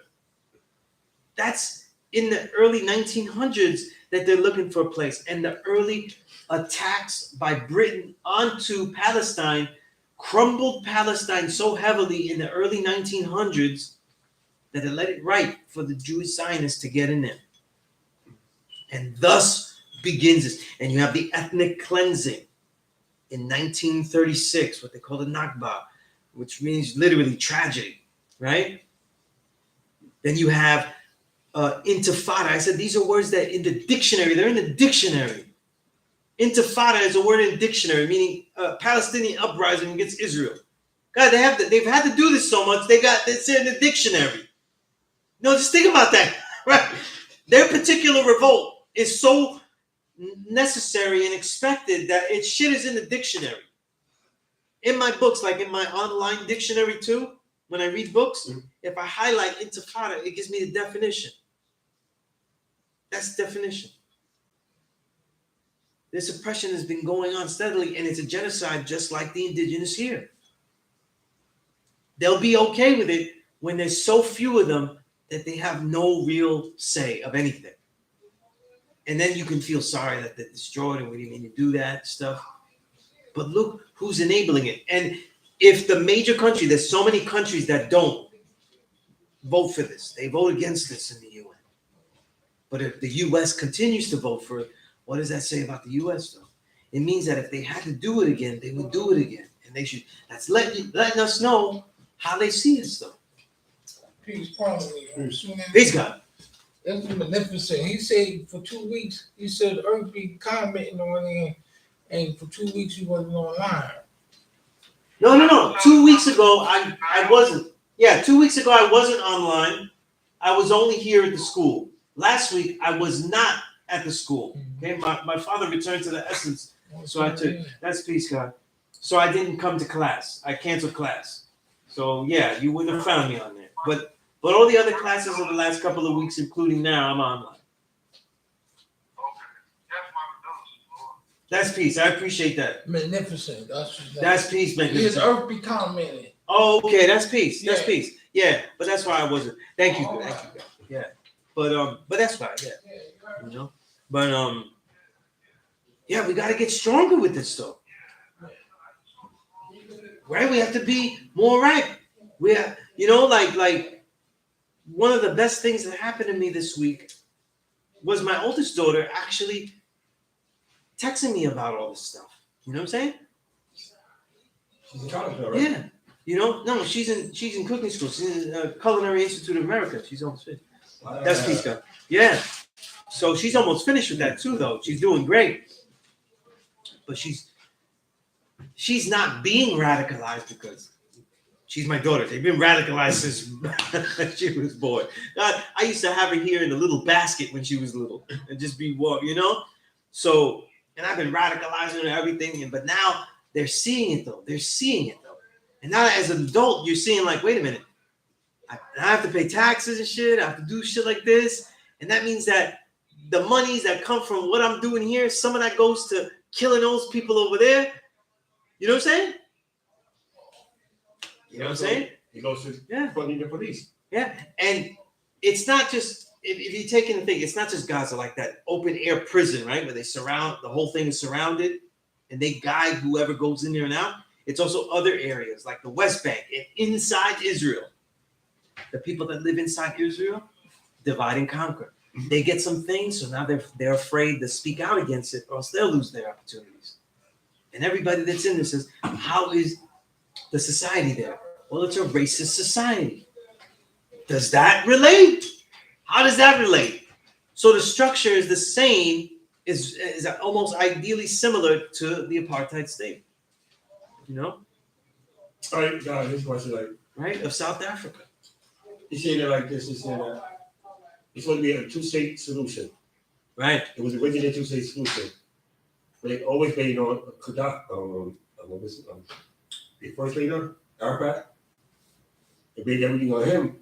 That's in the early 1900s that they're looking for a place. And the early attacks by Britain onto Palestine crumbled Palestine so heavily in the early 1900s that it let it right for the Jewish Zionists to get in there. And thus begins this. And you have the ethnic cleansing in 1936, what they call the Nakba, which means literally tragedy, right? Then you have intifada. I said these are words that in the dictionary, they're in the dictionary. Intifada is a word in the dictionary, meaning Palestinian uprising against Israel. God, they've had to do this so much, it's in the dictionary. No, just think about that, right? Their particular revolt is so necessary and expected that shit is in the dictionary. In my books, like in my online dictionary too, when I read books, if I highlight intifada, it gives me the definition. That's the definition. This oppression has been going on steadily, and it's a genocide just like the indigenous here. They'll be okay with it when there's so few of them that they have no real say of anything. And then you can feel sorry that they're destroyed and we didn't mean to do that stuff. But look who's enabling it. And if the major country, there's so many countries that don't vote for this. They vote against this in the UN. But if the US continues to vote for it, what does that say about the US though? It means that if they had to do it again, they would do it again. And they should, that's letting us know how they see us though. Peace, pardon me. Peace, God. That's magnificent. He said for 2 weeks, he said Earth be commenting on it, and for 2 weeks he wasn't online. No. 2 weeks ago, I wasn't. Yeah, 2 weeks ago, I wasn't online. I was only here at the school. Last week, I was not at the school. Okay, my father returned to the essence. So I took, that's peace, God. So I didn't come to class. I canceled class. So yeah, you wouldn't have found me on there. But all the other classes of the last couple of weeks, including now, I'm online. That's peace. I appreciate that. Magnificent. That's peace, magnificent. His Earth be commenting. Oh, okay. That's peace. That's Yeah. peace. Yeah, but that's why I wasn't. Thank you. Thank you, God. Yeah. But that's fine. Yeah. You know. But yeah, we got to get stronger with this though. Right? We have to be more right. We have, like one of the best things that happened to me this week was my oldest daughter actually texting me about all this stuff. You know what I'm saying? She's in college now, right? Yeah. You know, no, she's in cooking school. She's in Culinary Institute of America. She's almost finished. That's P.E.A.C.E. Yeah. So she's almost finished with that too, though. She's doing great. But she's not being radicalized because she's my daughter. They've been radicalized since she was born. God, I used to have her here in a little basket when she was little and just be you know? So, and I've been radicalizing her and everything. But now they're seeing it, though. They're seeing it, though. And now as an adult, you're seeing like, wait a minute. I have to pay taxes and shit. I have to do shit like this. And that means that the monies that come from what I'm doing here, some of that goes to killing those people over there. You know what I'm saying? You know what I'm saying? He goes to Yeah. funding the police. Yeah. And it's not just, if you take in the thing, it's not just Gaza like that open air prison, right? Where they surround, the whole thing is surrounded and they guide whoever goes in there and out. It's also other areas like the West Bank and inside Israel. The people that live inside Israel, divide and conquer. They get some things, so now they're afraid to speak out against it, or else they'll lose their opportunities. And everybody that's in there says, how is the society there? Well, it's a racist society. Does that relate? How does that relate? So the structure is the same, is almost ideally similar to the apartheid state. You know? All right, guys, this question, like, right? Of South Africa. he's saying it like this. He's saying that it's going to be a two-state solution. Right. It was originally a two-state solution. But they always made on Gaddafi, the first leader, Arafat. They made everything on him.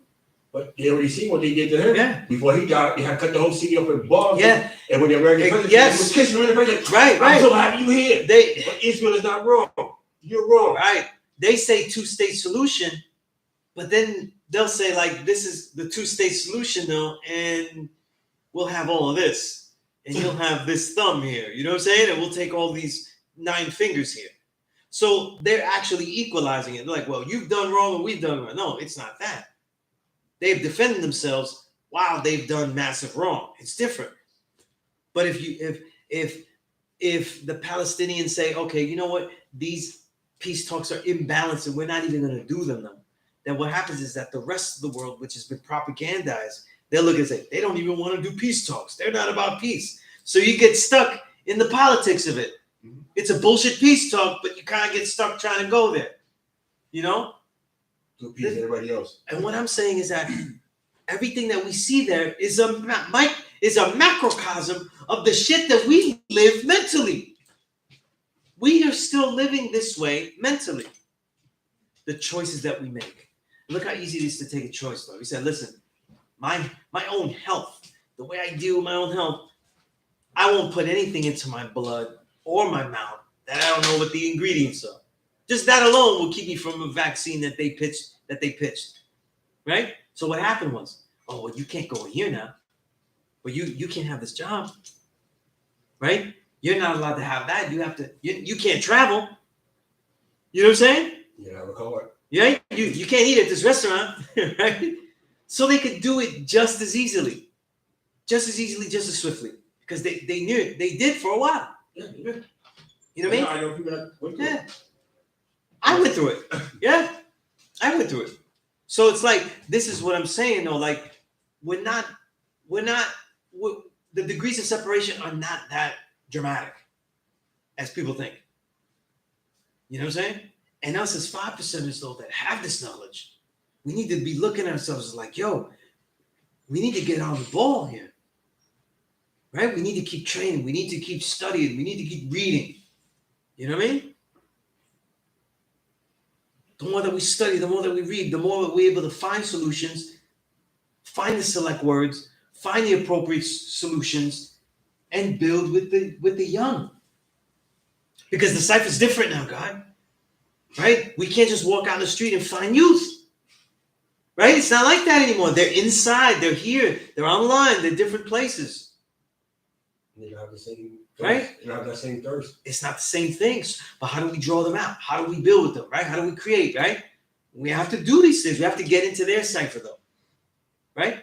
But they already seen what they did to him. Yeah. Before he died, they had cut the whole city up in bombs. Yeah. And when the American president Yes. was kissing him in the president, Right, I'm so happy you here. But Israel is not wrong. You're wrong. Right. They say two-state solution, but then they'll say like this is the two-state solution though, and we'll have all of this, and you'll have this thumb here. You know what I'm saying? And we'll take all these 9 fingers here. So they're actually equalizing it. They're like, well, you've done wrong and we've done wrong. No, it's not that. They've defended themselves while they've done massive wrong. It's different. But if the Palestinians say, okay, you know what, these peace talks are imbalanced and we're not even going to do them now, then what happens is that the rest of the world, which has been propagandized, they'll look and say, they don't even want to do peace talks. They're not about peace. So you get stuck in the politics of it. It's a bullshit peace talk, but you kind of get stuck trying to go there. You know? To appease everybody else. And what I'm saying is that everything that we see there is a macrocosm of the shit that we live mentally. We are still living this way mentally. The choices that we make. Look how easy it is to take a choice, though. He said, listen, my own health, the way I deal with my own health, I won't put anything into my blood or my mouth that I don't know what the ingredients are. Just that alone will keep me from a vaccine that they pitched. Right? So what happened was, oh, well, you can't go in here now. Well, you can't have this job. Right? You're not allowed to have that. You can't travel. You know what I'm saying? You have a card. Yeah, you can't eat at this restaurant, right? So they could do it just as easily, just as swiftly, because they knew it. They did for a while. Yeah. You know what I mean? I know people that went through it. Yeah. I went through it. Yeah. I went through it. So it's like, this is what I'm saying though. Like, the degrees of separation are not that dramatic as people think. You know what I'm saying? And us as 5%ers though that have this knowledge, we need to be looking at ourselves as like, yo, we need to get on the ball here. Right? We need to keep training. We need to keep studying. We need to keep reading. You know what I mean? The more that we study, the more that we read, the more we're able to find solutions, find the select words, find the appropriate solutions, and build with the young. Because the cipher is different now, God. Right? We can't just walk out the street and find youth. Right? It's not like that anymore. They're inside. They're here. They're online. They're different places. They don't have the same thirst. Right? They don't have that same thirst. It's not the same things. But how do we draw them out? How do we build with them? Right? How do we create? Right? We have to do these things. We have to get into their cipher, though. right?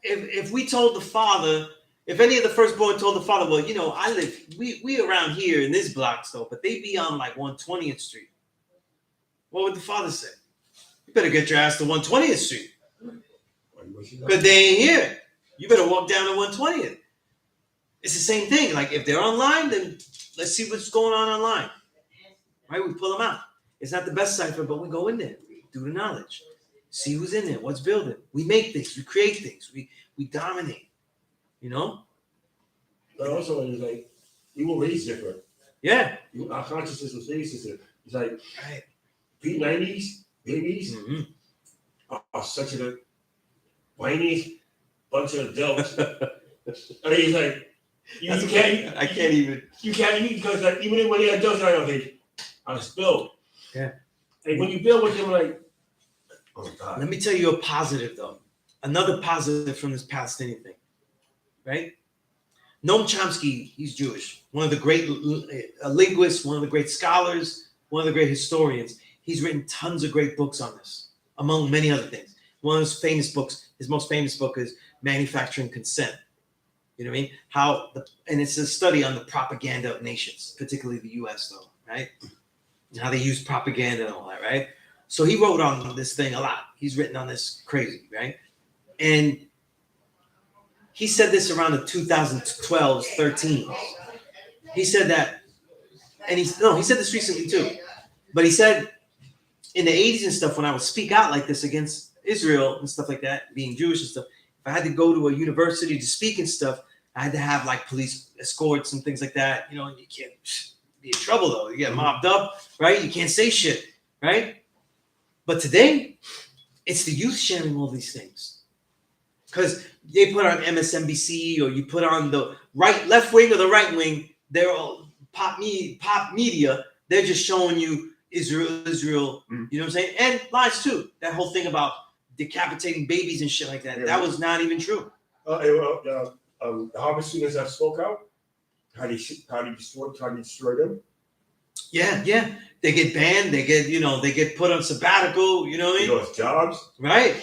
If we told the father, if any of the firstborn told the father, well, you know, I live, we around here in this block, so, but they be on like 120th Street. What would the father say? You better get your ass to 120th Street. Because they ain't here. You better walk down to 120th. It's the same thing. Like if they're online, then let's see what's going on online. Right? We pull them out. It's not the best cipher, but we go in there. We do the knowledge. See who's in there, what's building. We make things, we create things, we dominate. You know? But also, it's like, we were raised different. Yeah. Our consciousness was raised different. It's like, Right. P-90s, babies, are such a whiny bunch of adults. I mean, it's like, I can't even. You can't even, because like, even when they're adults, I don't think, on a spill. Yeah. And when you build with them, like, oh God. Let me tell you a positive, though. Another positive from this Palestinian thing, right? Noam Chomsky, he's Jewish. One of the great linguists, one of the great scholars, one of the great historians. He's written tons of great books on this, among many other things. One of his famous books, his most famous book is Manufacturing Consent. You know what I mean? And it's a study on the propaganda of nations, particularly the U.S., though, right? And how they use propaganda and all that, right? So he wrote on this thing a lot. He's written on this crazy, right? And he said this around the 2012, 13. He said that, and he said this recently too. But he said in the 80s and stuff, when I would speak out like this against Israel and stuff like that, being Jewish and stuff, if I had to go to a university to speak and stuff, I had to have like police escorts and things like that. You know, and you can't be in trouble though. You get mobbed up, right? You can't say shit, right? But today, it's the youth sharing all these things. Because they put on MSNBC or you put on the left wing or the right wing, they're all pop media. They're just showing you Israel. You know what I'm saying? And lies too. That whole thing about decapitating babies and shit like that. Yeah. That was not even true. The Harvard students that spoke out, how they destroy them. Yeah. They get banned. They get put on sabbatical. You know what I mean? They lost jobs. Right.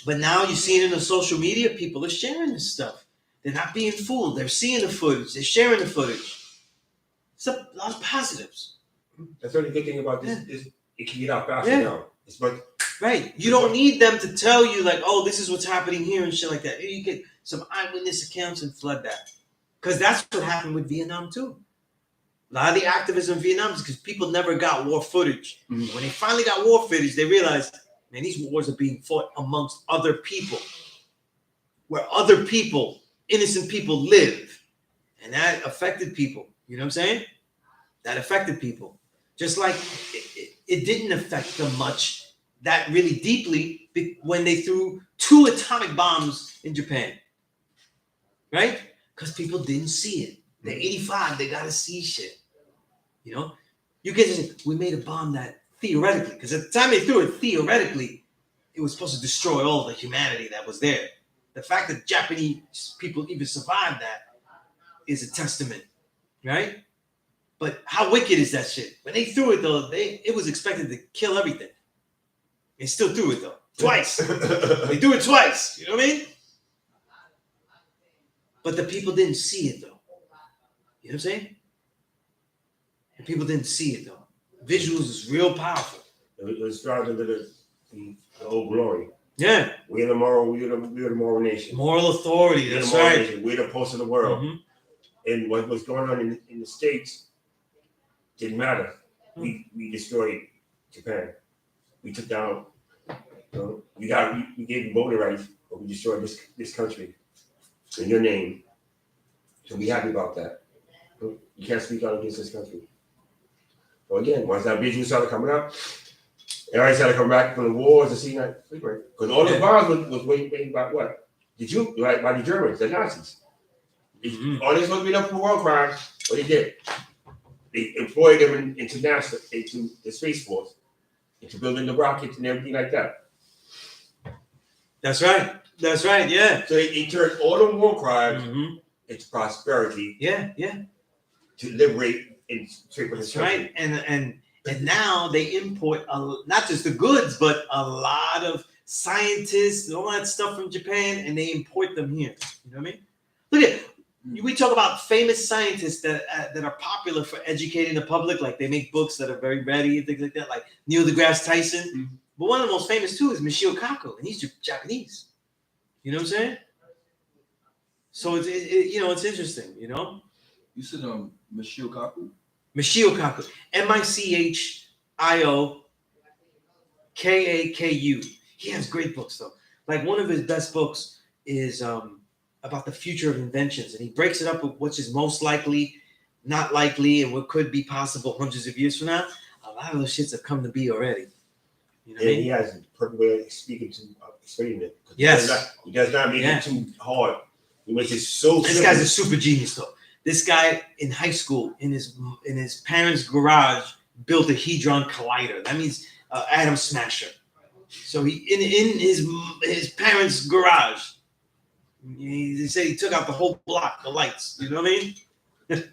But now you see it in the social media. People are sharing this stuff. They're not being fooled. They're seeing the footage. They're sharing the footage. It's a lot of positives. That's the only good thing about this is it can get out faster now. It's much right. You don't need them to tell you like, oh, this is what's happening here and shit like that. You get some eyewitness accounts and flood that. Because that's what happened with Vietnam too. A lot of the activism in Vietnam is because people never got war footage. When they finally got war footage, they realized, man, these wars are being fought amongst other people. Where other people, innocent people live. And that affected people. You know what I'm saying? That affected people. Just like it didn't affect them much, that really deeply, when they threw 2 atomic bombs in Japan. Right? Because people didn't see it. They're 85, they gotta see shit. You know? You get this, we made a bomb that theoretically, because at the time they threw it, theoretically, it was supposed to destroy all the humanity that was there. The fact that Japanese people even survived that is a testament, right? But how wicked is that shit? When they threw it though, it was expected to kill everything. They still threw it though, twice. They do it twice, you know what I mean? But the people didn't see it though. You know what I'm saying? The people didn't see it though. Visuals is real powerful. It was stronger than the old glory. Yeah. We're the moral nation. Moral authority, that's right. Nation. We're the pulse of the world. And what was going on in the States didn't matter. We destroyed Japan. We took down, we gave you voting rights, but we destroyed this country in your name. So be happy about that. You can't speak out against this country. So again, once that visual started coming up, everybody started coming back from the wars to see that. Because all the bombs was waiting by what? By the Germans, the Nazis. All this was being up for war crimes, what they did. They employed them into NASA, into the Space Force, into building the rockets and everything like that. That's right. That's right, yeah. So they turned all the war crimes into prosperity. Yeah. To liberate and straight from the That's right. And And now they import not just the goods, but a lot of scientists and all that stuff from Japan, and they import them here. You know what I mean? Look at we talk about famous scientists that are popular for educating the public, like they make books that are very ready and things like that, like Neil deGrasse Tyson. Mm-hmm. But one of the most famous too is Michio Kaku, and he's Japanese. You know what I'm saying? So it's it's interesting. You know, You said Michio Kaku. Michio Kaku, Michiokaku. He has great books though. Like one of his best books is about the future of inventions, and he breaks it up with which is most likely, not likely, and what could be possible hundreds of years from now. A lot of those shits have come to be already. You know what I And mean? he has a perfect way of speaking to explaining it. Yes. He does not make it too hard. He makes it so This simple. guy's a super genius though. This guy in high school, in his parents' garage, built a hadron collider. That means atom smasher. So he in his parents' garage. They say he took out the whole block, the lights. You know what I mean?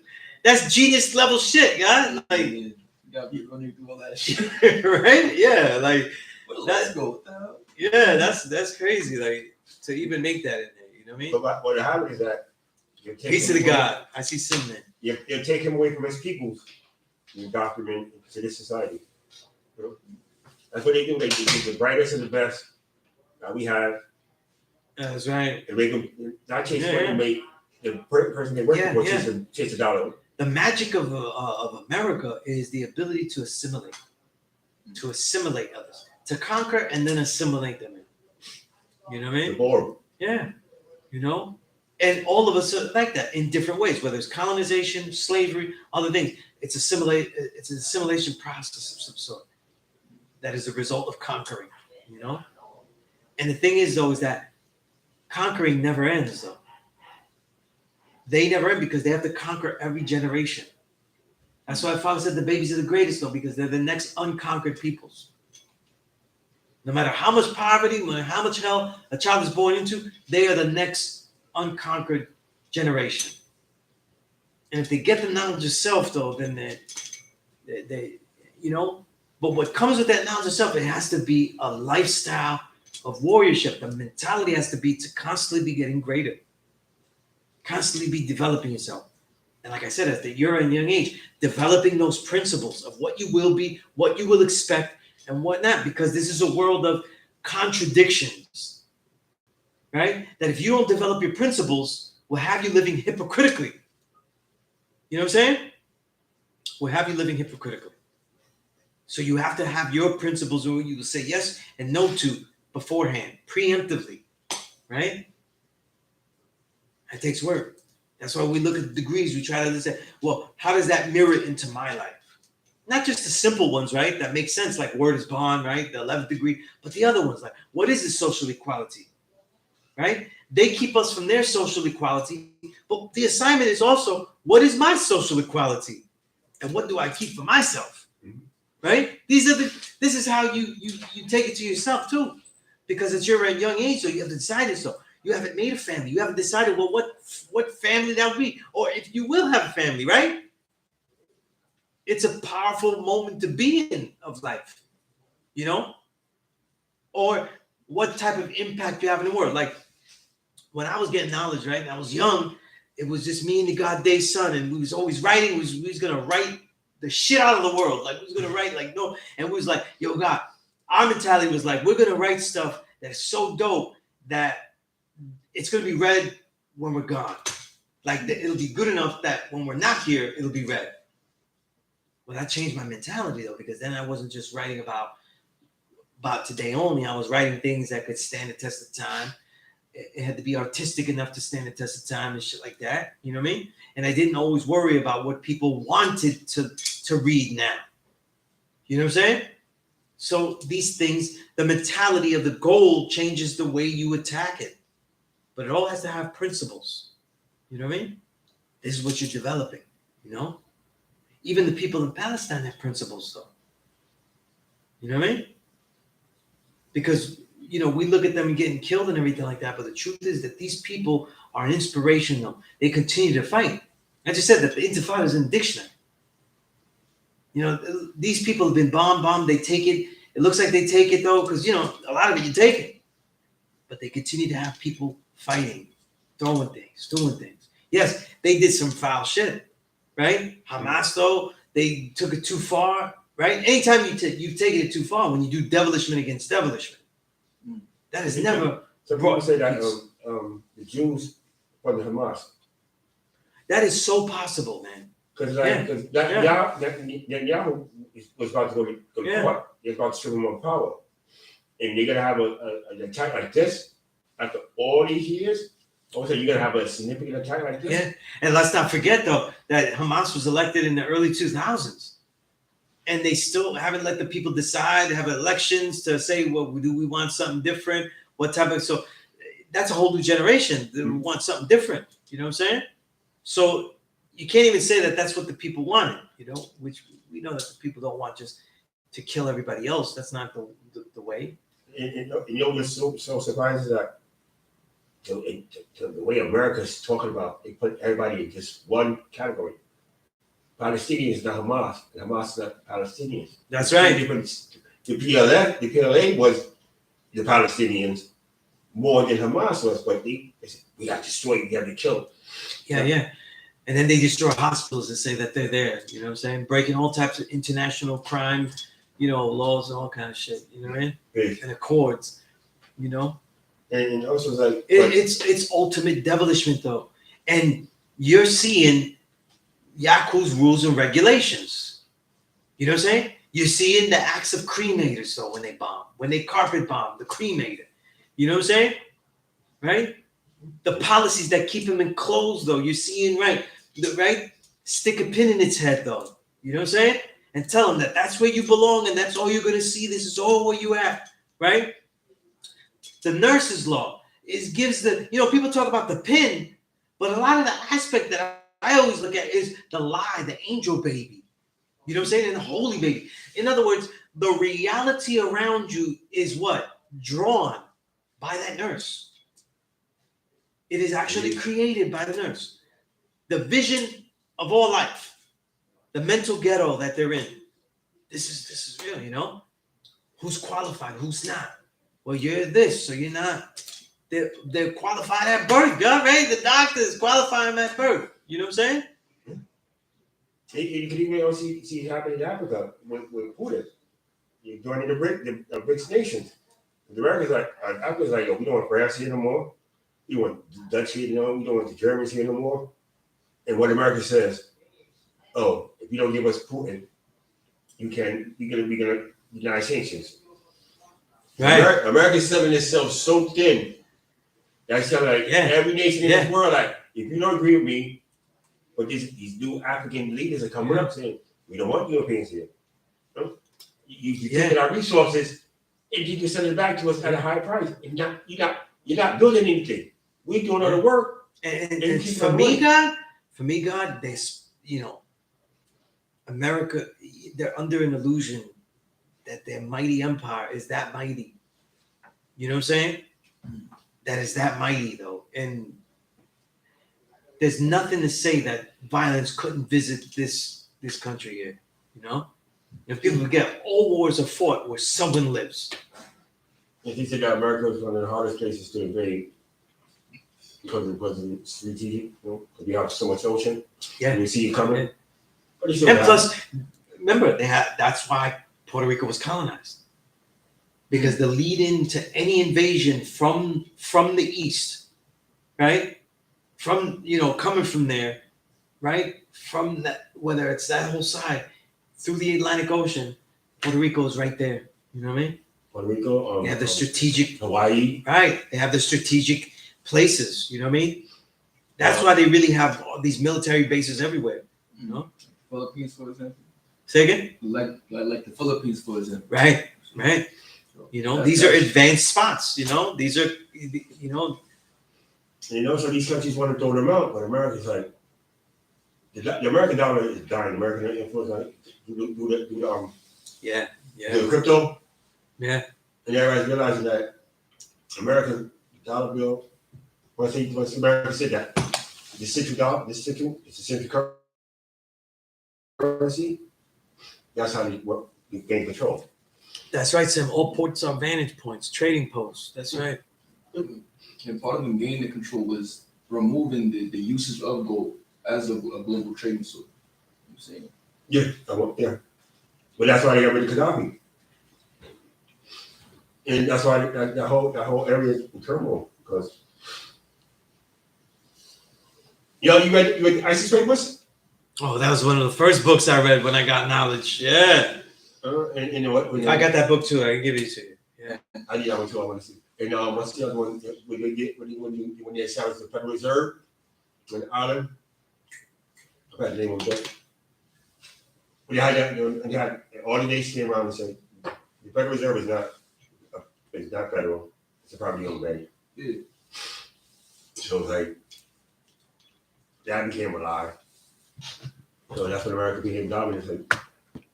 That's genius level shit, yeah. Like, You got people to do all that shit. right? Yeah, like Let's go. What the hell? yeah, that's crazy. Like to even make that in there. You know what I mean? But what happens is that you take Peace to him the away- God. I see sin there. You take him away from his people. You document into this society. You know? That's what they do. They take the brightest and the best that we have. That's right. And make them not chase Yeah, money, yeah. make the person they work Yeah, for yeah. chase a dollar. The magic of America is the ability to assimilate others, to conquer and then assimilate them in. You know what I The mean? board. Yeah. You know? And all of us are like that in different ways, whether it's colonization, slavery, other things. It's an assimilation process of some sort that is a result of conquering, you know? And the thing is, though, is that conquering never ends, though. They never end because they have to conquer every generation. That's why Father said the babies are the greatest, though, because they're the next unconquered peoples. No matter how much poverty, no matter how much hell a child is born into, they are the next unconquered generation. And if they get the knowledge of self, though, then they you know. But what comes with that knowledge of self, it has to be a lifestyle of warriorship. The mentality has to be to constantly be getting greater, constantly be developing yourself. And like I said, at you're in a young age, developing those principles of what you will be, what you will expect, and what not, because this is a world of contradictions, right? That if you don't develop your principles, will have you living hypocritically. You know what I'm saying? Will have you living hypocritically. So you have to have your principles where you will say yes and no to beforehand, preemptively, right? It takes work. That's why we look at the degrees. We try to understand, well, how does that mirror into my life? Not just the simple ones, right? That makes sense, like word is bond, right? The 11th degree. But the other ones, like, what is this social equality, right? They keep us from their social equality. But the assignment is also, what is my social equality? And what do I keep for myself, right? This is how you take it to yourself, too. Because it's your young age, so you have to decide it. So you haven't made a family. You haven't decided, well, what family that would be. Or if you will have a family, right? It's a powerful moment to be in of life, you know? Or what type of impact you have in the world. Like when I was getting knowledge, right? And I was young, it was just me and the God Day son. And we was always writing. We was going to write the shit out of the world. Like we was going to write like, no. And we was like, yo, God, our mentality was like, we're going to write stuff that's so dope that it's going to be read when we're gone. Like it'll be good enough that when we're not here, it'll be read. Well, that changed my mentality though, because then I wasn't just writing about today only. I was writing things that could stand the test of time. It had to be artistic enough to stand the test of time and shit like that. You know what I mean? And I didn't always worry about what people wanted to read now. You know what I'm saying? So these things, the mentality of the goal changes the way you attack it. But it all has to have principles. You know what I mean? This is what you're developing, you know? Even the people in Palestine have principles, though. You know what I mean? Because, you know, we look at them getting killed and everything like that, but the truth is that these people are an inspiration, though. They continue to fight. I just said that the Intifada is in the dictionary. You know, these people have been bombed. They take it. It looks like they take it though, because you know a lot of it you take it, but they continue to have people fighting, throwing things, doing things. Yes, they did some foul shit, right? Hamas though, they took it too far, right? Anytime you've taken it too far when you do devilishment against devilishment, that is never. Some people say that the Jews from the Hamas. That is so possible, man. Because Yeah. Netanyahu was about to go to court. They're about to strip him of power. And they're going to have an attack like this after all these years. Also, you're going to have a significant attack like this. Yeah. And let's not forget, though, that Hamas was elected in the early 2000s. And they still haven't let the people decide, have elections to say, well, do we want something different? What type of. So that's a whole new generation that want something different. You know what I'm saying? So you can't even say that that's what the people wanted, you know, which we know that the people don't want just to kill everybody else. That's not the way. And you know what's so surprising that the way America's talking about, they put everybody in just one category. Palestinians, not Hamas, and Hamas, not Palestinians. That's right. The P.E.A.C.E was the Palestinians more than Hamas was, but they said, we got to destroy, we got to kill. Yeah. And then they destroy hospitals and say that they're there. You know what I'm saying? Breaking all types of international crime, you know, laws and all kind of shit. You know what I mean? Right. And accords. You know. And also like it's ultimate devilishment though, and you're seeing Yaku's rules and regulations. You know what I'm saying? You're seeing the acts of cremators though when they bomb, when they carpet bomb the cremator. You know what I'm saying? Right? The policies that keep him enclosed though, you're seeing right. Stick a pin in its head though. You know what I'm saying? And tell him that that's where you belong and that's all you're gonna see. This is all where you at, right? The nurse's law gives the, you know, people talk about the pin, but a lot of the aspect that I always look at is the lie, the angel baby. You know what I'm saying? And the holy baby. In other words, the reality around you is what? Drawn by that nurse. It is actually created by the nurse. The vision of all life, the mental ghetto that they're in. This is real, you know? Who's qualified? Who's not? Well, you're this, so you're not. They're qualified at birth, God, right? The doctor is qualifying at birth. You know what I'm saying? you can even see it happening in Africa with Putin. You're joining the BRICS nations. The Americans Africa's like, yo, we don't want France here no more. We want the Dutch here no more. We don't want the Germans here no more. And what America says, oh, if you don't give us Putin, we're gonna deny sanctions. Right. America's selling itself so thin. That's like every nation in this world, like, if you don't agree with me, but these new African leaders are coming up saying, we don't want Europeans here. You taking our resources and you can send it back to us at a high price. And you're not building anything. We're doing all the work. And for me, God, this, you know, America, they're under an illusion that their mighty empire is that mighty. You know what I'm saying? That is that mighty though. And there's nothing to say that violence couldn't visit this country here. You know? And people forget all wars are fought where someone lives. If you think that America was one of the hardest places to invade because it wasn't strategic, you know, because we have so much ocean. Yeah. And you see it coming. But and plus, remember, that's why Puerto Rico was colonized. Because the lead-in to any invasion from the east, right? From, you know, coming from there, right? From that, whether it's that whole side, through the Atlantic Ocean, Puerto Rico is right there. You know what I mean? Puerto Rico, they have the strategic Hawaii. Right. They have the strategic places, you know what I mean? That's why they really have all these military bases everywhere. You know? Philippines, for example. Say again? Like the Philippines, for example. Right. You know, these are advanced spots, you know? These are, you know. And you know, so these countries want to throw them out, but America's like, the American dollar is dying. American influence on it. Do the crypto. Yeah. And everybody's realizing that American dollar bill, once America said that, the central dollar, it's the central currency, That's how they work. They gain control. That's right, Sam. All ports are vantage points, trading posts. That's right. And part of them gaining the control was removing the usage of gold as a global trading source. You know what I'm saying? Yeah. But that's why they got rid of Gaddafi. And that's why that whole area is in turmoil. Because you read ISIS papers? Oh, that was one of the first books I read when I got knowledge. Yeah. And what? I got that book too. I can give it to you. Yeah. I need that one too. I want to see. And what's the other one? When they established the Federal Reserve in Ireland, I forgot the name of it. When they had that, and they had all the nations came around and said the Federal Reserve is not federal. It's a privately owned bank. Yeah. So it's like that became a lie. So that's when America became dominant. Like,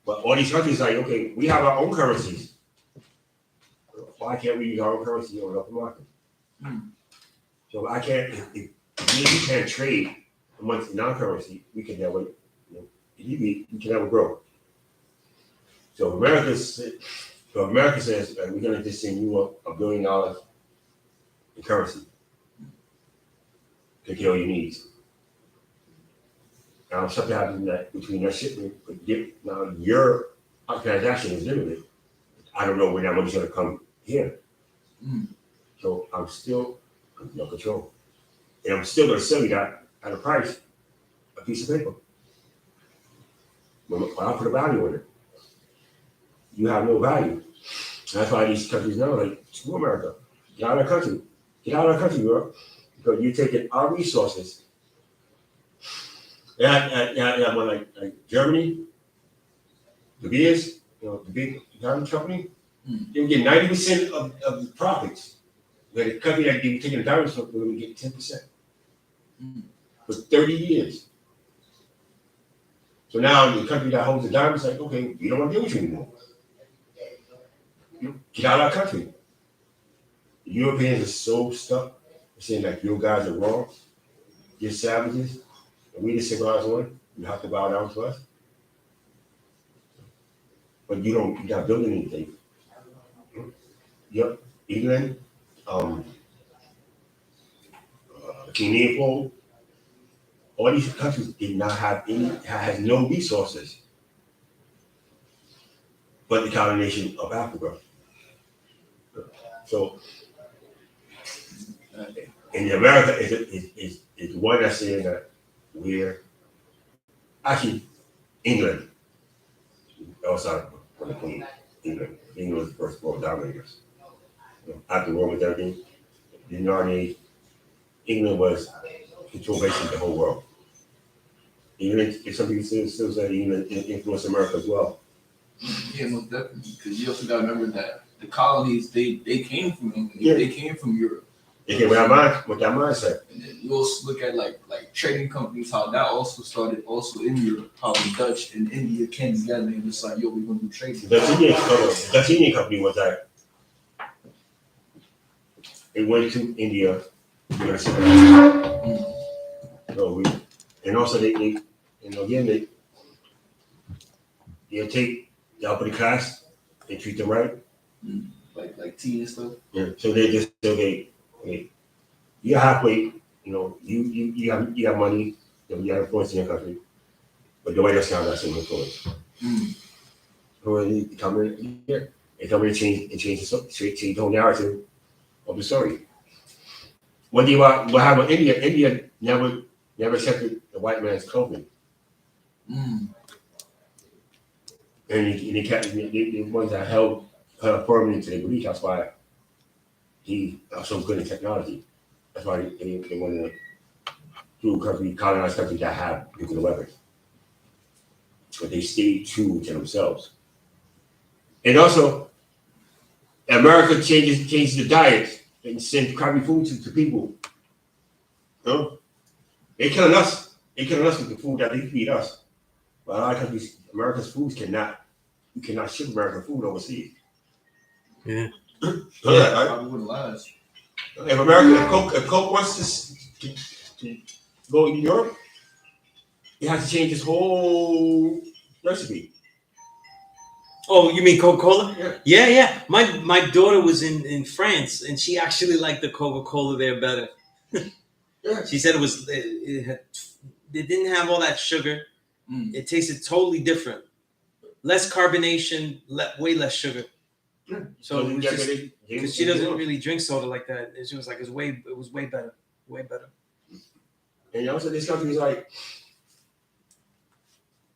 but all these countries like, okay, we have our own currencies. Why can't we use our own currency on the open market? So I can't. If we can't trade amongst non-currency, we can never. We can never grow. So America says, we're going to just send you $1 billion in currency to kill your needs. Now, if something happens between that shipment, now your transaction is limited. I don't know when that money's going to come here. So I'm still in no control. And I'm still going to sell you that at a price, a piece of paper. When I put a value on it, you have no value. That's why these countries now, like, screw America. Get out of our country. Get out of our country, bro. Because you're taking our resources. Yeah, one like Germany, the Beers, the big diamond company, they would get 90% of the profits. But the company that they were taking the diamonds from, they would get 10%. For 30 years. So now the country that holds the diamonds like, okay, we don't want to deal with you anymore. Get out of our country. The Europeans are so stuck saying like you guys are wrong, you're savages, and we the civilized one, you have to bow down to us. But you're not building anything. Yep, England, King Leopold, all these countries did not have has no resources but the colonization of Africa. So, in America is one that's saying that we're actually England. Outside of the Queen, England was the first world dominators. After war with everything, the United Age, England was controlled basically the whole world. Even if some people still say England influenced America as well. Yeah, most definitely. Because you also got to remember that the colonies, they came from England. Yeah. They came from Europe. They came with that mindset. And then you also look at like trading companies, how that also started also in Europe, how the Dutch and India came together and just like, yo, we're going to do trading. The Dutch Indian company was that it went to India. So and also they take the upper class, they treat them right. Like tea and stuff. Yeah. So they just say, okay, you're halfway, you have money, you have influence in your country, but the White House now got some influence. So they come in here, they come in and change the whole narrative of the story. What happened with India? India never accepted the white man's clothing. And they kept the ones that held firmly to their belief. That's why he was so good in technology. That's why they wanted to colonize countries that have nuclear weapons. But they stayed true to themselves. And also, America changes the diet and sends crappy food to people. They're killing us. They're killing us with the food that they feed us. But a lot of countries, America's foods you cannot ship American food overseas. Yeah. Probably wouldn't last. If Coke wants to go to Europe, it has to change its whole recipe. Oh, you mean Coca-Cola? Yeah. Yeah. My daughter was in France, and she actually liked the Coca-Cola there better. Yeah. She said it didn't have all that sugar. It tasted totally different. Less carbonation, way less sugar. Yeah. So it was just because because she doesn't really drink soda like that. And she was like, it was way better. Way better. And also, this country is like,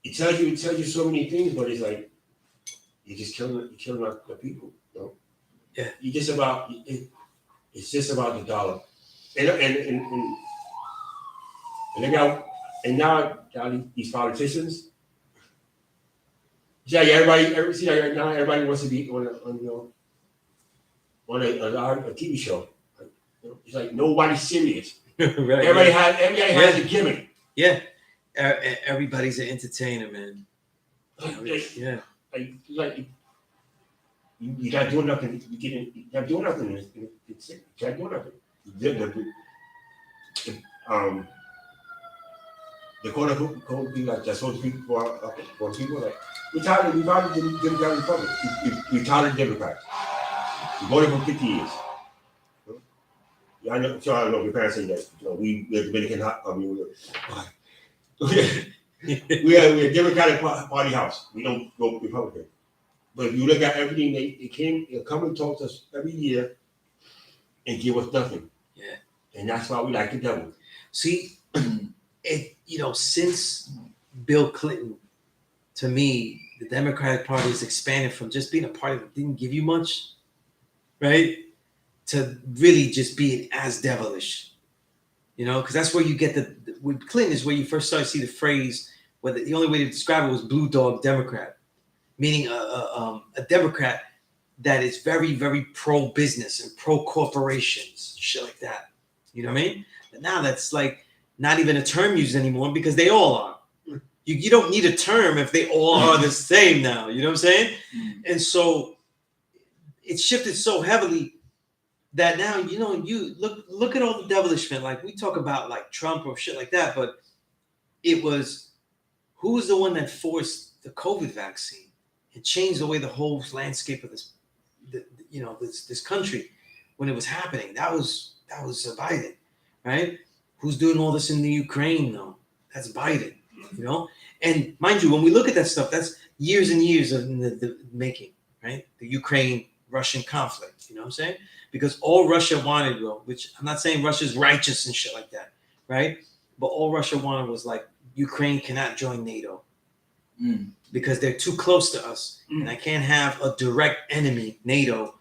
it tells you so many things, but it's like, you're killing the people. You know? Yeah. It's just about the dollar. And they got, and now these politicians, see, like now everybody wants to be on a TV show. Like, you know, it's like nobody's serious. Right. Everybody has a gimmick. Yeah. Everybody's an entertainer, man. Yeah. Like you're not doing nothing. You're not doing nothing. You're not doing nothing. The code be like that's supposed to be for people like we tired of Democratic Republic. We tired of Democrats. We voted for 50 years. Yeah, I know. So I don't know if your parents say that. You know, we're Dominican. We're a Democratic Party house. We don't vote Republican. But if you look at everything, they come and talk to us every year and give us nothing. Yeah. And that's why we like the devil. See, since Bill Clinton, to me, the Democratic Party has expanded from just being a party that didn't give you much, right, to really just being as devilish. Because that's where you get with Clinton is where you first start to see the phrase, where the only way to describe it was blue dog Democrat, meaning a Democrat that is very, very pro-business and pro-corporations, shit like that. You know what I mean? But now that's like not even a term used anymore because they all are. You don't need a term if they all are the same now. You know what I'm saying? And so it's shifted so heavily that now, you look at all the devilish men. Like we talk about like Trump or shit like that, but it was who was the one that forced the COVID vaccine and changed the way the whole landscape of this country when it was happening. That was Biden, right? Who's doing all this in the Ukraine though? That's Biden, And mind you, when we look at that stuff, that's years and years of the making, right? The Ukraine-Russian conflict, you know what I'm saying? Because all Russia wanted, which I'm not saying Russia's righteous and shit like that, right? But all Russia wanted was like, Ukraine cannot join NATO because they're too close to us. And I can't have a direct enemy, NATO,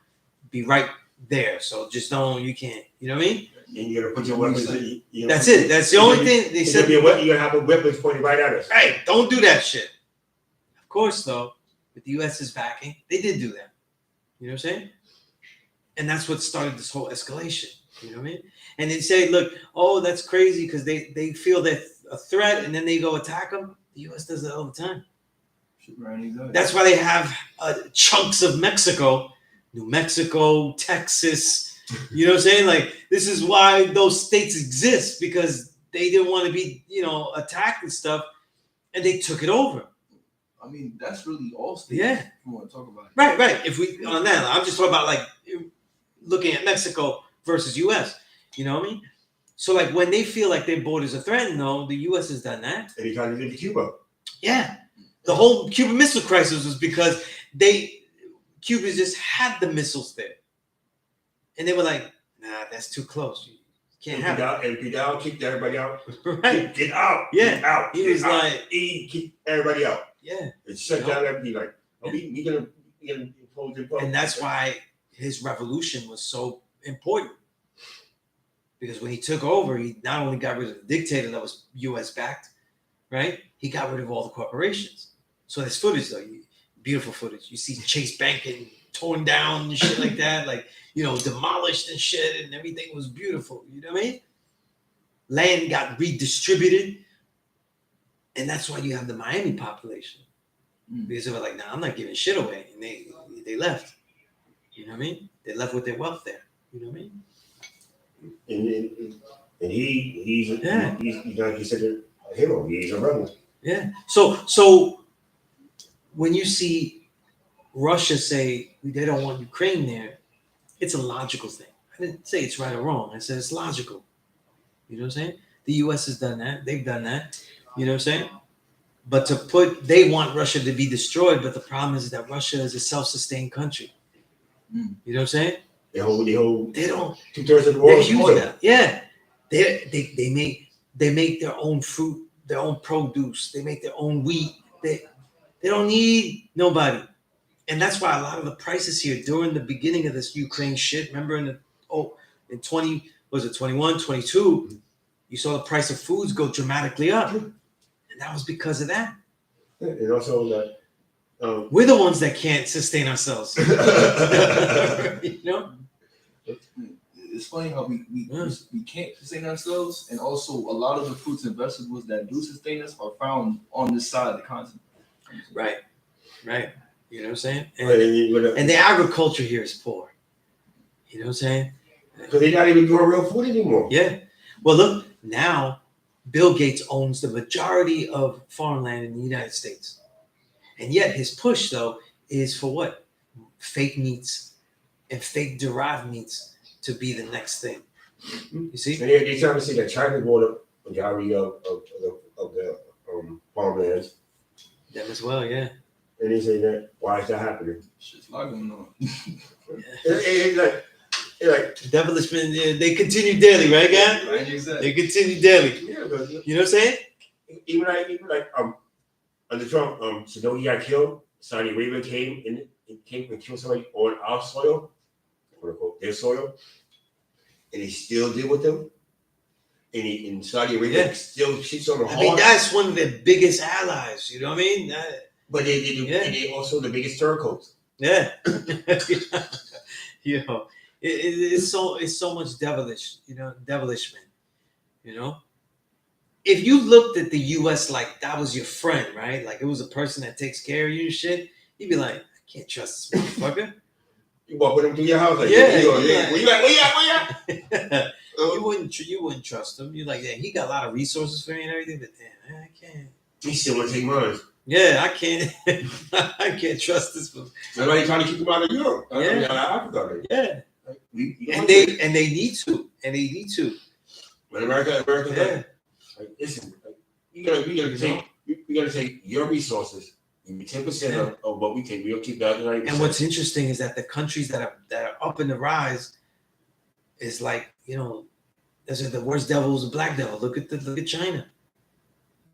be right there. So you can't, you know what I mean? And you gotta put your weapons. That's it. That's the only thing they said. You're gonna have a weapons pointed right at us. Hey, don't do that shit. Of course, though, with the U.S.'s backing, they did do that. You know what I'm saying? And that's what started this whole escalation. You know what I mean? And they say, look, that's crazy because they feel they're a threat and then they go attack them. The U.S. does that all the time. That's why they have chunks of Mexico, New Mexico, Texas. You know what I'm saying? Like, this is why those states exist because they didn't want to be, attacked and stuff, and they took it over. I mean, that's really all states. Yeah. If you want to talk about it. Right. If we on that, I'm just talking about like looking at Mexico versus U.S. You know what I mean? So like when they feel like their borders are threatened, though, the U.S. has done that. And he tried to get Cuba. Yeah. The whole Cuban Missile Crisis was because Cuba just had the missiles there. And they were like, nah, that's too close. You can't have it. And Fidel kicked everybody out. Right. Get out. Yeah. Get out. He was like, he kicked everybody out. Yeah. And shut down everything. Like, we gonna impose. And that's why his revolution was so important. Because when he took over, he not only got rid of the dictator that was U.S. backed, right? He got rid of all the corporations. So there's footage, though. Beautiful footage. You see Chase Bank getting torn down and shit like that. Like, demolished and shit, and everything was beautiful. You know what I mean? Land got redistributed. And that's why you have the Miami population. Because they were like, nah, I'm not giving shit away. And they left. You know what I mean? They left with their wealth there. You know what I mean? And he's not considered a hero. He's a rebel. Yeah. So when you see Russia say they don't want Ukraine there, it's a logical thing. I didn't say it's right or wrong. I said it's logical. You know what I'm saying? The U.S. has done that. They've done that. You know what I'm saying? But they want Russia to be destroyed. But the problem is that Russia is a self-sustained country. Mm. You know what I'm saying? They hold They don't. 2/3 of the They're world's huge oil. now. Yeah. They make their own fruit, their own produce. They make their own wheat. They don't need nobody. And that's why a lot of the prices here during the beginning of this Ukraine shit, remember in 20, was it 21, 22, you saw the price of foods go dramatically up. And that was because of that. And also that We're the ones that can't sustain ourselves. You know? It's funny how we can't sustain ourselves, and also a lot of the fruits and vegetables that do sustain us are found on this side of the continent. Right. You know what I'm saying? and And the agriculture here is poor. You know what I'm saying? because they're not even growing real food anymore. Yeah. Well, look, now Bill Gates owns the majority of farmland in the United States. And yet his push, though, is for what? Fake meats and fake derived meats to be the next thing. You see? And they're trying to say that China bought up the majority of the farmlands. Them as well, yeah. And they say that, why is that happening? Shit's not going on. It's like Devilishment, they continue daily, right, guy? Right, exactly. They continue daily. yeah, but You know what I'm saying? even like under Trump, Saddam got killed. Saudi Arabia came and killed somebody on our soil, quote unquote, their soil, and he still deal with them. And in Saudi Arabia still shits on the I mean, hard. that's one of their biggest allies. You know what I mean? But they also the biggest turncoats. Yeah. You know, it's so much devilish, devilishment, you know. If you looked at the U.S. like that was your friend, right? Like it was a person that takes care of you and shit, you'd be like, I can't trust this motherfucker. You walk with them through your house like, Yeah, where you at? You wouldn't trust him. You're like, yeah, he got a lot of resources for me and everything, but damn, I can't. He still want to take mine. Yeah, I can't. I can't trust this one. That's why they trying to keep him out of Europe. Yeah. Out of Africa. Right? Yeah, Like, and they need to. But America, Yeah. like, listen, like, we gotta take your resources. 10% of what we take. We'll keep that 90%. And what's interesting is that the countries that are up in the rise is like, those are the worst devils, the black devil. Look at China.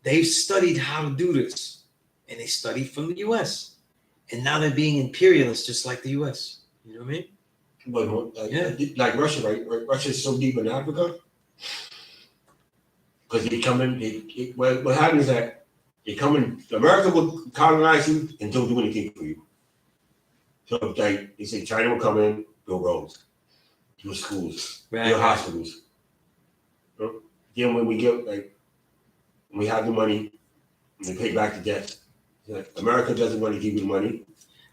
They've studied how to do this, and they studied from the U.S. And now they're being imperialist, just like the U.S. You know what I mean? But like Russia, right? Russia is so deep in Africa because they come in. What happens is that they come in. America will colonize you and don't do anything for you. So like they say, China will come in, build roads, build schools, build hospitals. Then when we have the money, we pay back the debt. Like, America doesn't want to give you money.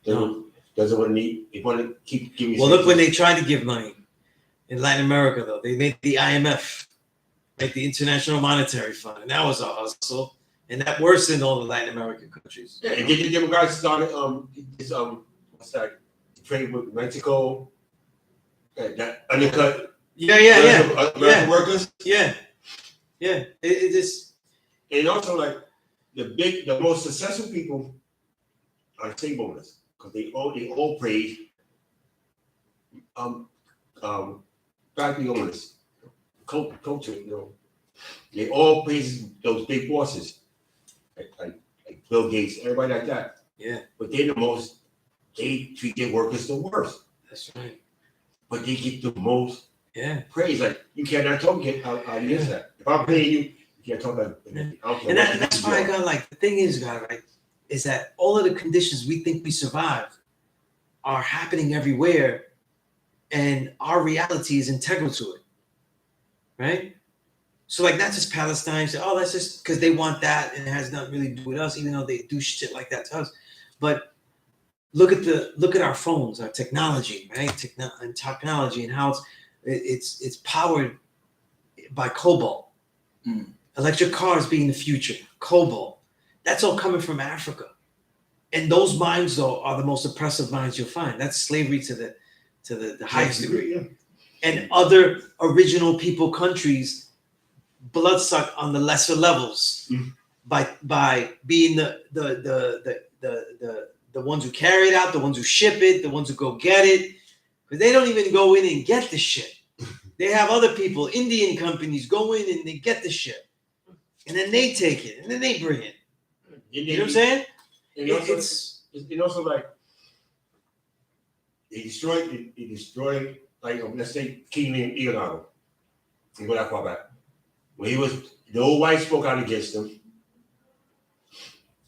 Doesn't want to need. They want to keep giving you. Well, look when they tried to give money in Latin America, though. They made the IMF, like the International Monetary Fund, and that was a hustle, and that worsened all the Latin American countries. Yeah, and then the Democrats started what's that? Trade with Mexico. That undercut. American workers. Yeah. It just. And also, like the most successful people are slave owners because they all praise factory owners, culture. They all praise those big bosses, like Bill Gates, everybody like that. Yeah. But they treat their workers the worst. That's right. But they get the most praise. Like you cannot talk how you is that. If I'm paying you. Yeah, talk about and that's why I got like the thing is, right, is that all of the conditions we think we survive are happening everywhere, and our reality is integral to it, right? So like not just Palestine, say, that's just because they want that and it has nothing really to do with us, even though they do shit like that to us. But look at our phones, our technology, right? Technology and how it's powered by cobalt. Electric cars being the future, cobalt. That's all coming from Africa. And those minds, though, are the most oppressive minds you'll find. That's slavery to the highest degree. Yeah. And other original people countries bloodsuck on the lesser levels by being the ones who carry it out, the ones who ship it, the ones who go get it. Because they don't even go in and get the shit. They have other people, Indian companies, go in and they get the shit. And then they take it and then they bring it. You know what I'm saying? And also like they destroyed like let's say King Leonardo. You go that far back. When he was the old white spoke out against him,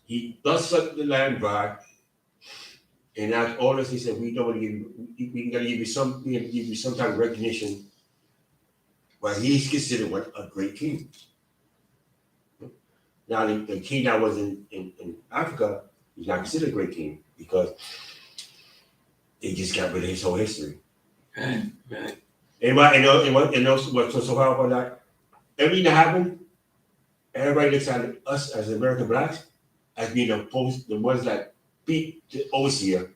he thus sucked the land dry. And after all this, he said, "We don't we gotta give you some type of recognition." But he's considered a great king. Now the king that was in Africa, he's not considered a great king because they just got rid of his whole history. Right. And also what's so powerful about that? Everything that happened, everybody looks at us as American blacks as being the ones that beat the overseer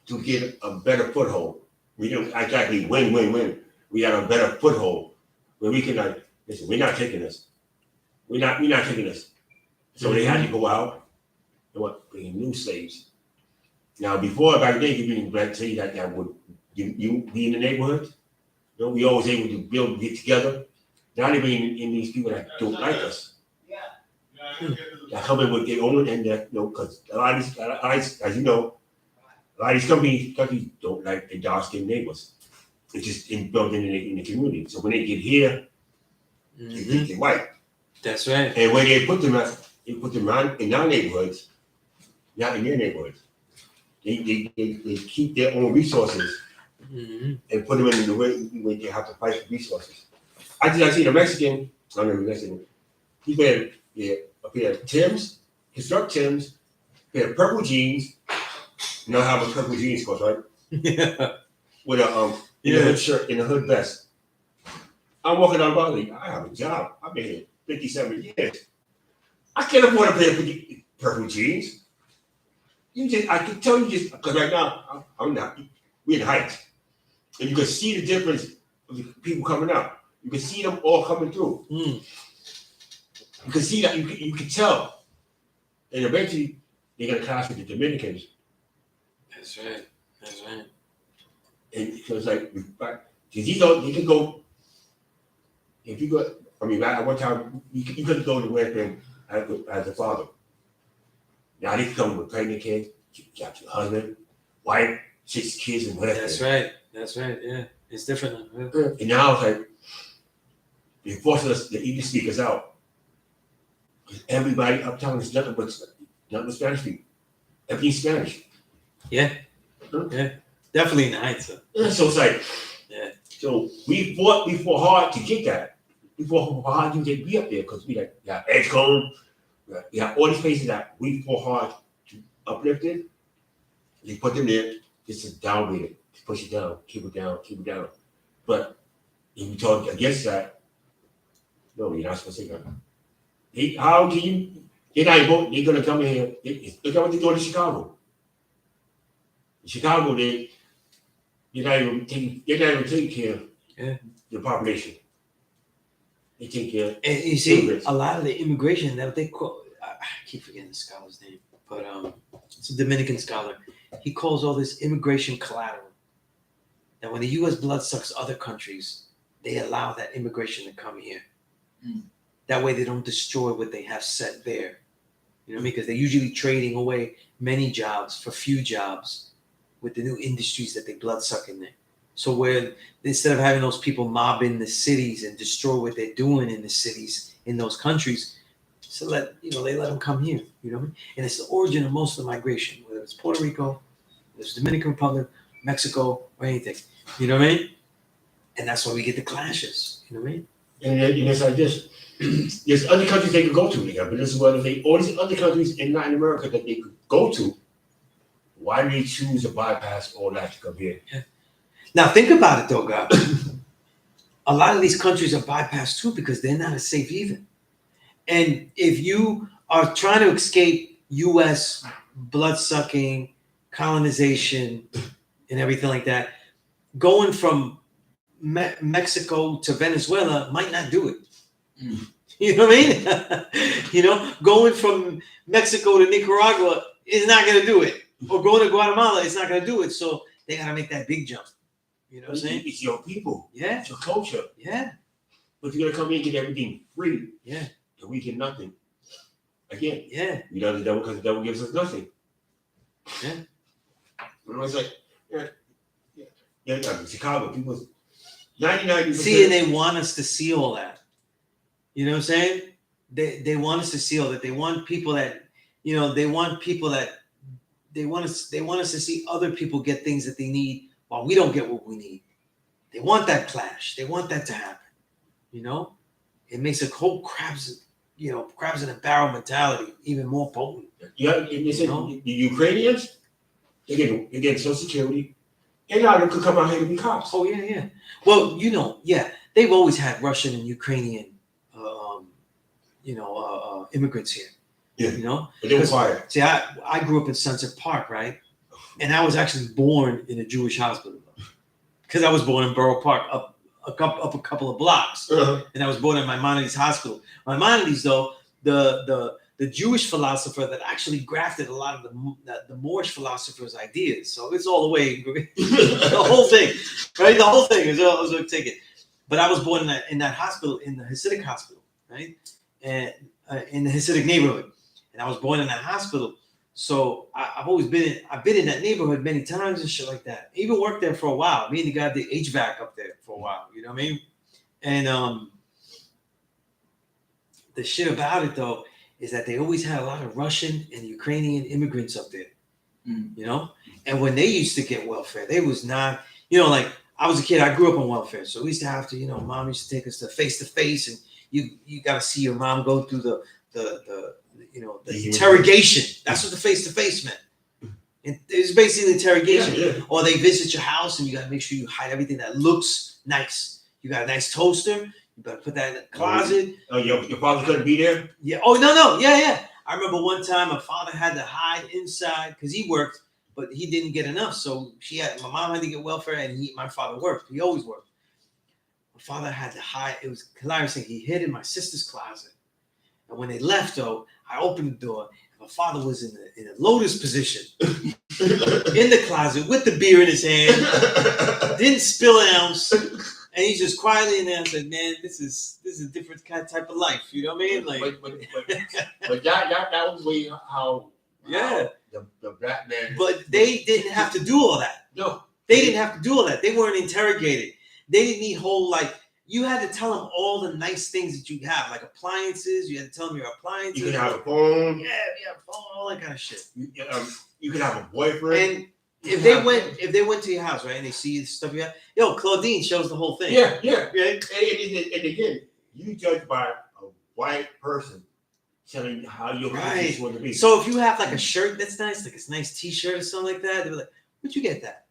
to get a better foothold. We don't exactly win. We have a better foothold where we can like, listen, we're not taking this. We're not taking this. So they had to go out and bring new slaves. Now before back then, you didn't black say that would you be in the neighborhood. You know, we always able to get together. Now they bring in these people that don't like us. That come in with their own and that because a lot of these, as you know, a lot of these countries don't like their dark skinned neighbors. It's just built in the community. So when they get here, they think they're white. That's right. And when they put them in our neighborhoods, not in their neighborhoods. They keep their own resources and put them in the way when they have to fight for resources. I seen a Mexican, I don't know Mexican, he wear a pair of Timbs, construct Timbs, a pair of purple jeans. You know how much purple jeans cost, right? Yeah. With a hood shirt and a hood vest. I'm walking down the body. I have a job. I've been here 57 years. I can't afford a pair of purple jeans. I can tell you just because right now I'm not. We're in the Heights, and you can see the difference of the people coming out. You can see them all coming through. You can see that. You can tell, and eventually they're gonna clash with the Dominicans. That's right. That's right. And so it's like, because you can go. If you go, I mean, at one time you couldn't go to West Bend as a father. Now they come with pregnant kids, you got your husband, wife, 6 kids, and whatever. That's right. That's right. Yeah, it's different. Yeah. And now it's like they're forcing us to even speak us out. Because everybody uptown is nothing but Spanish people. Everything's Spanish. Yeah. Yeah. Definitely in the Heights. So it's like, yeah. So we fought hard to get that. We fought hard to be up there because we got Edgecombe. We have all these places that we fought hard to uplift it. They put them there just to downgrade it, to push it down, keep it down. But if you talk against that, no, you're not supposed to say that. How can you? They're not even, they're going to come in here. Look at what they're doing in Chicago. In Chicago, they're not even taking care of the population. They take care of and you see a lot of the immigration that they call, I keep forgetting the scholar's name, but it's a Dominican scholar. He calls all this immigration collateral. That when the U.S. blood sucks other countries, they allow that immigration to come here. That way they don't destroy what they have set there. You know what I mean? Because they're usually trading away many jobs for few jobs with the new industries that they blood suck in there. So where instead of having those people mob in the cities and destroy what they're doing in the cities in those countries, so they let them come here. You know what I mean? And it's the origin of most of the migration, whether it's Puerto Rico, whether it's Dominican Republic, Mexico, or anything. You know what I mean? And that's why we get the clashes. You know what I mean? And it's like this. There's other countries they could go to. They have Venezuela. All these other countries in Latin America that they could go to. Why do they choose to bypass all that to come here? Yeah. Now think about it though, God. A lot of these countries are bypassed too because they're not as safe either. And if you are trying to escape U.S. blood-sucking colonization and everything like that, going from Mexico to Venezuela might not do it. Mm. You know what I mean? You know, going from Mexico to Nicaragua is not going to do it. Or going to Guatemala is not going to do it. So they got to make that big jump. You know what I'm saying? It's your people. Yeah. It's your culture. Yeah. But you're gonna come in and get everything free. Yeah. And we get nothing. Again. Yeah. We love the devil because the devil gives us nothing. Yeah. You know, it's like, in Chicago, people 99%. See, and they want us to see all that. You know what I'm saying? They want us to see all that. They want people that, you know, they want us to see other people get things that they need while we don't get what we need. They want that clash. They want that to happen. You know? It makes a whole crabs in a barrel mentality even more potent. Yeah, and they said the Ukrainians, they get Social Security, and now they could come out here to be cops. Oh yeah. Well, you know, yeah, they've always had Russian and Ukrainian, immigrants here. Yeah. You know, But they were quiet. See, I grew up in Sunset Park, right? And I was actually born in a Jewish hospital because I was born in Borough Park, up a couple of blocks, and I was born in Maimonides Hospital. Maimonides, though, the Jewish philosopher that actually grafted a lot of the Moorish philosophers' ideas. So it's all the way, the whole thing, right? The whole thing is a ticket. But I was born in that hospital, in the Hasidic hospital, right? And in the Hasidic neighborhood. And I was born in that hospital. So I've been in that neighborhood many times and shit like that. I even worked there for a while. Me and the guy did HVAC up there for a while. You know what I mean? And the shit about it though is that they always had a lot of Russian and Ukrainian immigrants up there. You know? And when they used to get welfare, they was not, you know, like I was a kid, I grew up on welfare. So we used to have to, you know, mom used to take us to face and you gotta see your mom go through the interrogation. That's what the face-to-face meant. And it's basically interrogation. Yeah. Or they visit your house and you gotta make sure you hide everything that looks nice. You got a nice toaster, you better put that in the closet. Oh, your father couldn't be there? Yeah. Oh no. Yeah. I remember one time my father had to hide inside because he worked, but he didn't get enough. So my mom had to get welfare and my father worked. He always worked. My father had to hide. It was hilarious. He hid in my sister's closet. And when they left, though, I opened the door, and my father was in a lotus position in the closet with the beer in his hand, didn't spill an ounce, and he's just quietly in there. I said, "Man, this is a different type of life." You know what I mean? Like, but that was way how the black man. But they didn't have to do all that. No, they didn't have to do all that. They weren't interrogated. They didn't need whole you had to tell them all the nice things that you have, like appliances. You had to tell them your appliances. You could have a phone. Yeah, phone, all that kind of shit. You could have a boyfriend. And if they went to your house, right, and they see the stuff you have, Claudine shows the whole thing. Yeah. Right? And again, you judge by a white person telling you how your right. want to be. So if you have like a shirt that's nice, like a nice T-shirt or something like that, they're like, "Where'd you get that?"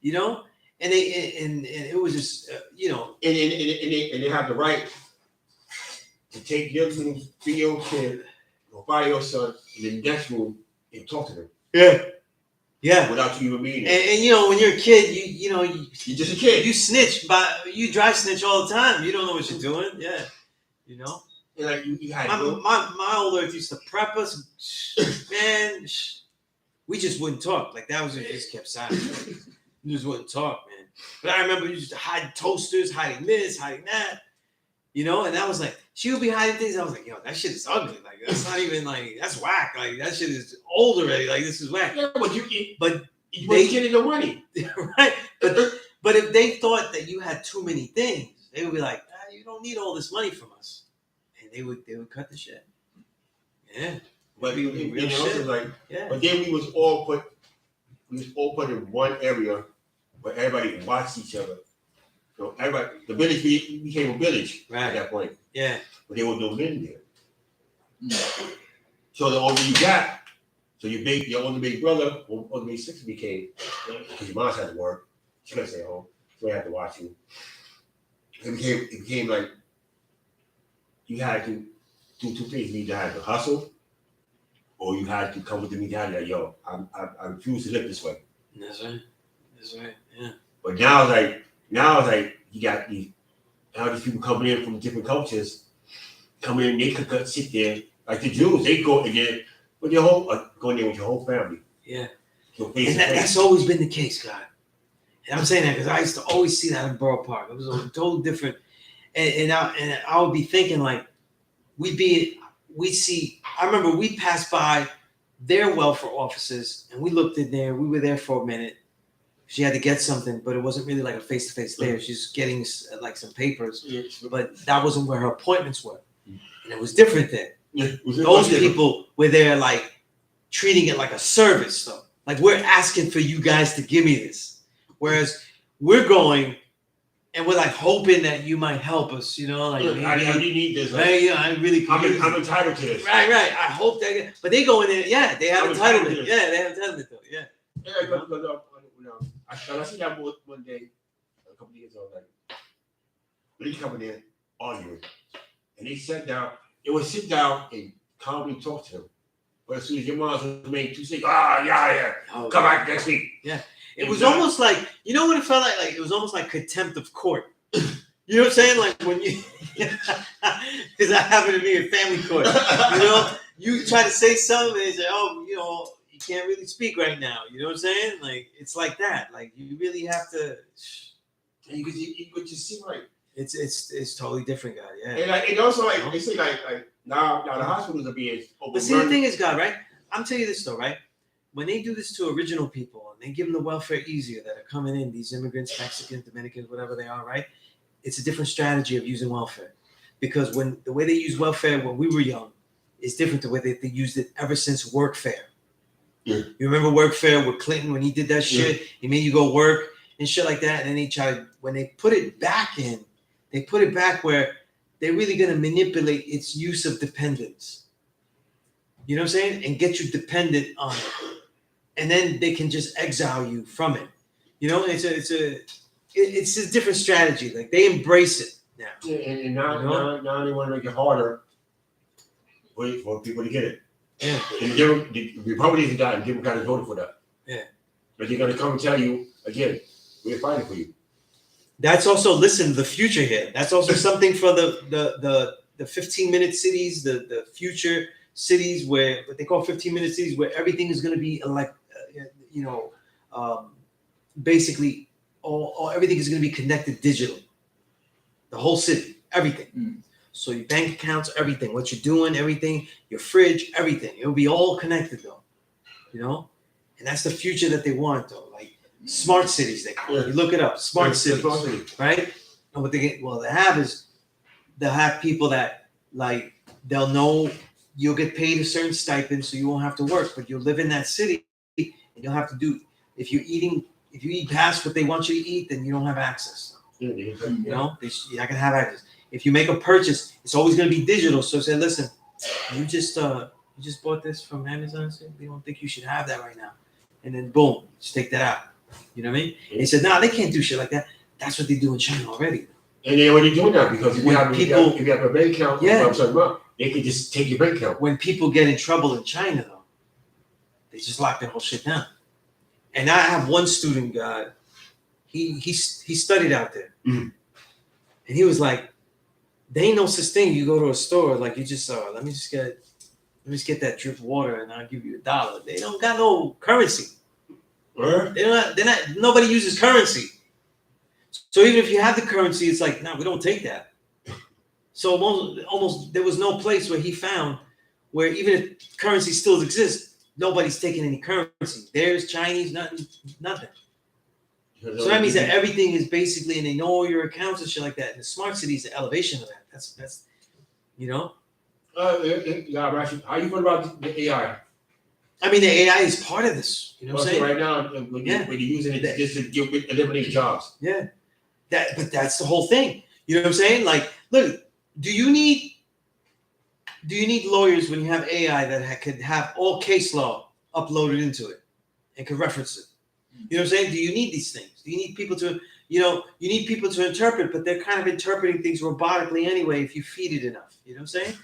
You know. And it was just and they have the right to take your little 3-year-old kid or 5-year-old son in the next room and talk to them. Yeah. Without you even being there. And you know, when you're a kid, you're just a kid. You snitch, you dry snitch all the time. You don't know what you're doing. Yeah. You know. And like you had my older used to prep us, man. We just wouldn't talk. Like that was just kept silent. You just wouldn't talk, man. But I remember you used to hide toasters, hiding this, hiding that, you know. And that was like she would be hiding things. I was like, that shit is ugly. Like that's not even that's whack. Like that shit is old already. Like this is whack. Yeah, but you they getting no money, right? But if they thought that you had too many things, they would be like, you don't need all this money from us, and they would cut the shit. Yeah, but real shit. Like, yeah. But then we was all put in one area where everybody watched each other. So everybody, the village became a village at that point. Yeah. But there was no men there. So the older you got, so your older big brother or older big sister became, because your mom had to work, she couldn't stay home, so they had to watch you. It became like you had to do two things. You need to have to hustle or you had to come with the mentality like, yo, I refuse to live this way. That's right. That's right. Yeah. But now it's like you got these people coming in from different cultures, coming in, they could sit there like the Jews, they go in there with your whole go in there with your whole family. Yeah. So face And to face. that's always been the case, God. And I'm saying that because I used to always see that in Borough Park. It was a totally different. And I would be thinking like, I remember we passed by their welfare offices and we looked in there. We were there for a minute. She had to get something, but it wasn't really like a face-to-face there. She's getting like some papers, but that wasn't where her appointments were. And it was different there. Those people were there like treating it like a service though. Like we're asking for you guys to give me this. Whereas we're going and we're like hoping that you might help us, like maybe, I really need this. right, yeah, I really could use I'm it. entitled to this. Right. I hope that, but they go in there, yeah, they have I'm entitled to entitlement. this. Yeah, they have entitlement though. Yeah. Yeah, I seen that one day, a couple of years ago, like, when they coming in, arguing, and they sat down, they would sit down and calmly talk to them. But as soon as your mom's made two say, yeah, Oh, come back next week. it was almost like, you know what it felt like? Like it was almost like contempt of court. You know what I'm saying? Like when you, because that happened to me in family court. You try to say something, and they say, you can't really speak right now. You know what I'm saying? Like it's like that. Like you really have to. And you could just see like It's totally different, God. Yeah. and like and also like they say like now the hospitals are being But see, the overrun. thing is, God, right? I'm telling you this though, right? When they do this to original people and they give them the welfare easier that are coming in, these immigrants, Mexicans, Dominicans, whatever they are, right? It's a different strategy of using welfare, because the way they use welfare when we were young is different the way they used it ever since workfare. Yeah. You remember workfare with Clinton when he did that shit? He made you go work and shit like that, and then when they put it back in, they put it back where they're really going to manipulate its use of dependence. You know what I'm saying? And get you dependent on it. And then they can just exile you from it. It's a different strategy. Like they embrace it now. And now they want to make it harder for people to get it. Yeah. And the Republicans and that, Democrats voted for that. Yeah. But they're going to come and tell you again, we're fighting for you. That's also, listen, the future here. That's also something for the 15-minute cities, the future cities where what they call 15-minute cities, where everything is going to be basically all everything is going to be connected digitally. The whole city, everything. Mm. So your bank accounts, everything, what you're doing, everything, your fridge, everything. It'll be all connected though, And that's the future that they want though. Like smart cities, they call it. You look it up, smart cities, right? And what they they'll have people that like they'll know you'll get paid a certain stipend, so you won't have to work, but you'll live in that city and you'll have to do if you eat past what they want you to eat, then you don't have access. You're not gonna have access. If you make a purchase, it's always gonna be digital. So say, listen, you just bought this from Amazon. So we don't think you should have that right now. And then boom, just take that out. You know what I mean? They said, no, they can't do shit like that. That's what they do in China already. And they already doing that because if you have a bank account, Yeah. They can just take your bank account. When people get in trouble in China, though, they just lock their whole shit down. And I have one student, God, he studied out there, Mhm. and he was like, "There ain't no such thing. You go to a store, like you just let me just get that drip water, and I'll give you $1. They don't got no currency. Right? They're not. Nobody uses currency. So even if you have the currency, it's like, no, we don't take that. So almost there was no place where he found where even if currency still exists, nobody's taking any currency. There's Chinese, nothing. So that means that everything is basically, and they know all your accounts and shit like that. And the smart city is the elevation of that. That's How you feel about the AI? I mean, the AI is part of this. You know what I'm saying? Right now, when you're using it just to eliminate jobs. Yeah. But that's the whole thing. You know what I'm saying? Like, look, do you need lawyers when you have AI that could have all case law uploaded into it and can reference it? You know what I'm saying? Do you need these things? Do you need people to, you need people to interpret, but they're kind of interpreting things robotically anyway if you feed it enough. You know what I'm saying?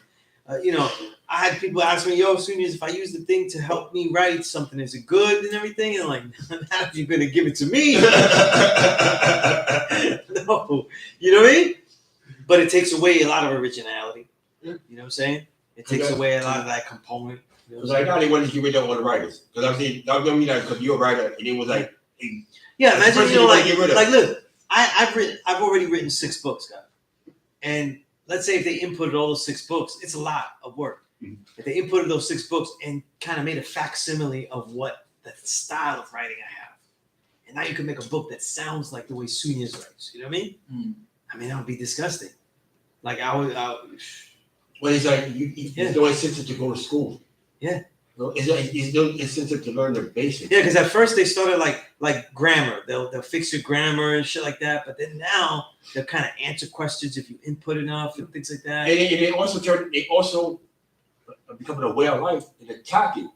You know, I had people ask me, "Yo, Sunez, if I use the thing to help me write something, is it good and everything?" And I'm like, "How you gonna give it to me?" No, you know what I mean? But it takes away a lot of originality. You know what I'm saying? It takes away a lot of that component. You know Because like now they want to get rid of all the writers. Because I'm saying, that don't mean that because you're a writer and it was like, Yeah, That's the imagine first you know, thing you wanna get rid of. like look, I've already written 6 books, guys. And let's say if they inputted all those 6 books, it's a lot of work. Mhm. If they inputted those 6 books and kind of made a facsimile of what the style of writing I have, and now you can make a book that sounds like the way Sunez writes. You know what I mean? Mm. I mean, that would be disgusting. Like I would. well, it's like it's no incentive to go to school. Yeah. No, it's no incentive to learn the basics. Yeah, because at first they started like grammar. They'll fix your grammar and shit like that. But then now they'll kind of answer questions if you input enough and things like that. And they also becoming a way of life and attacking.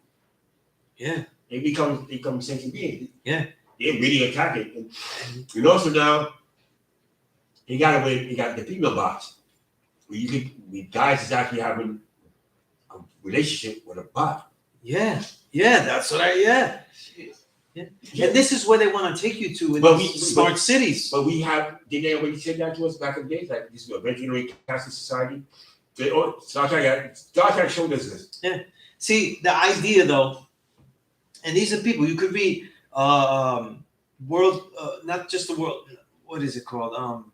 Yeah. They become sentient beings. Yeah. They're really attacking. And also now you got the female bots. Where you think guys is actually having a relationship with a bot. Yeah. Yeah. That's what Yeah. And this is where they want to take you to in these smart cities. But did they already say that to us back in the days? Like this is a veterinary casting society. Star Trek showed us this. Yeah. See, the idea though, and these are people you could read world, not just the world. What is it called?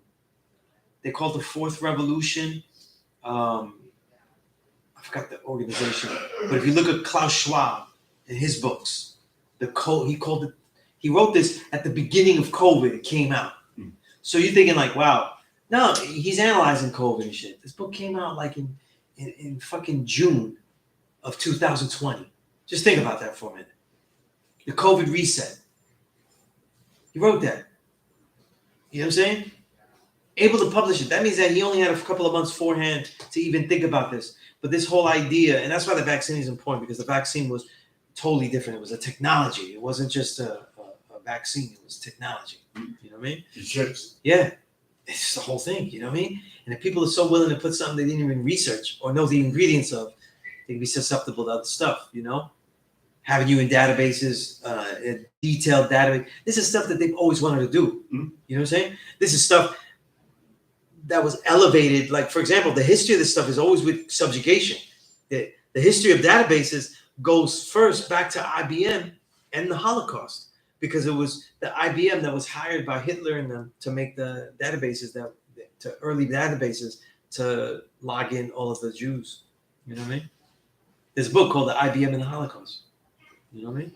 They call it the Fourth Revolution. I forgot the organization, but if you look at Klaus Schwab in his books, he wrote this at the beginning of COVID. It came out, so you're thinking like, wow, no, he's analyzing COVID and shit. This book came out like in fucking June of 2020. Just think about that for a minute. The COVID reset. He wrote that. You know what I'm saying? Able to publish it. That means that he only had a couple of months beforehand to even think about this. But this whole idea, and that's why the vaccine is important, because the vaccine was totally different. It was a technology. It wasn't just a vaccine. It was technology. You know what I mean? The chips. Yeah. It's just the whole thing. You know what I mean? And if people are so willing to put something they didn't even research or know the ingredients of, they can be susceptible to other stuff, you know? Having you in databases, detailed database. This is stuff that they've always wanted to do. Mm-hmm. You know what I'm saying? This is stuff that was elevated. Like, for example, the history of this stuff is always with subjugation. The history of databases goes first back to IBM and the Holocaust, because it was the IBM that was hired by Hitler and them to make the databases early databases to log in all of the Jews. You know what I mean? There's a book called The IBM and the Holocaust. You know what I mean?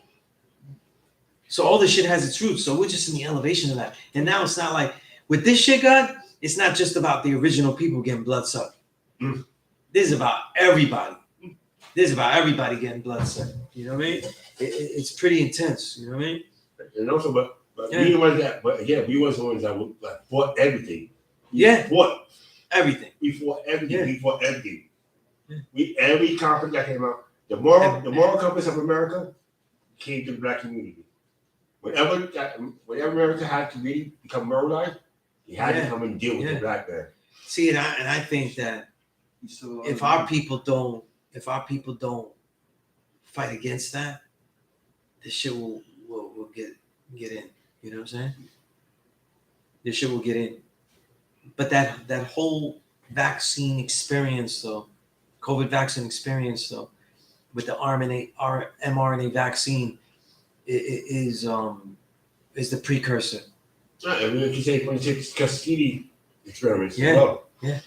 So all this shit has its roots. So we're just in the elevation of that. And now it's not like, with this shit, God, it's not just about the original people getting blood sucked. Mm. This is about everybody. This is about everybody getting blood sucked. You know what I mean? It's pretty intense. You know what I mean? And also, but Yeah. we the ones that, but again, we was the ones that fought everything. Yeah. Fought. Everything. We fought everything. Yeah. We fought everything. Yeah. Every conference that came out, the moral compass of America came to the black community. Whenever America had to really become moralized, he had to come and deal with the black man. See, and I think that if our people don't fight against that, this shit will get in. You know what I'm saying? This shit will get in. But that whole vaccine experience, though, COVID vaccine experience, though, with the mRNA vaccine, is the precursor. I mean, if you say from the Tuskegee experiments, Yeah. well, Yeah.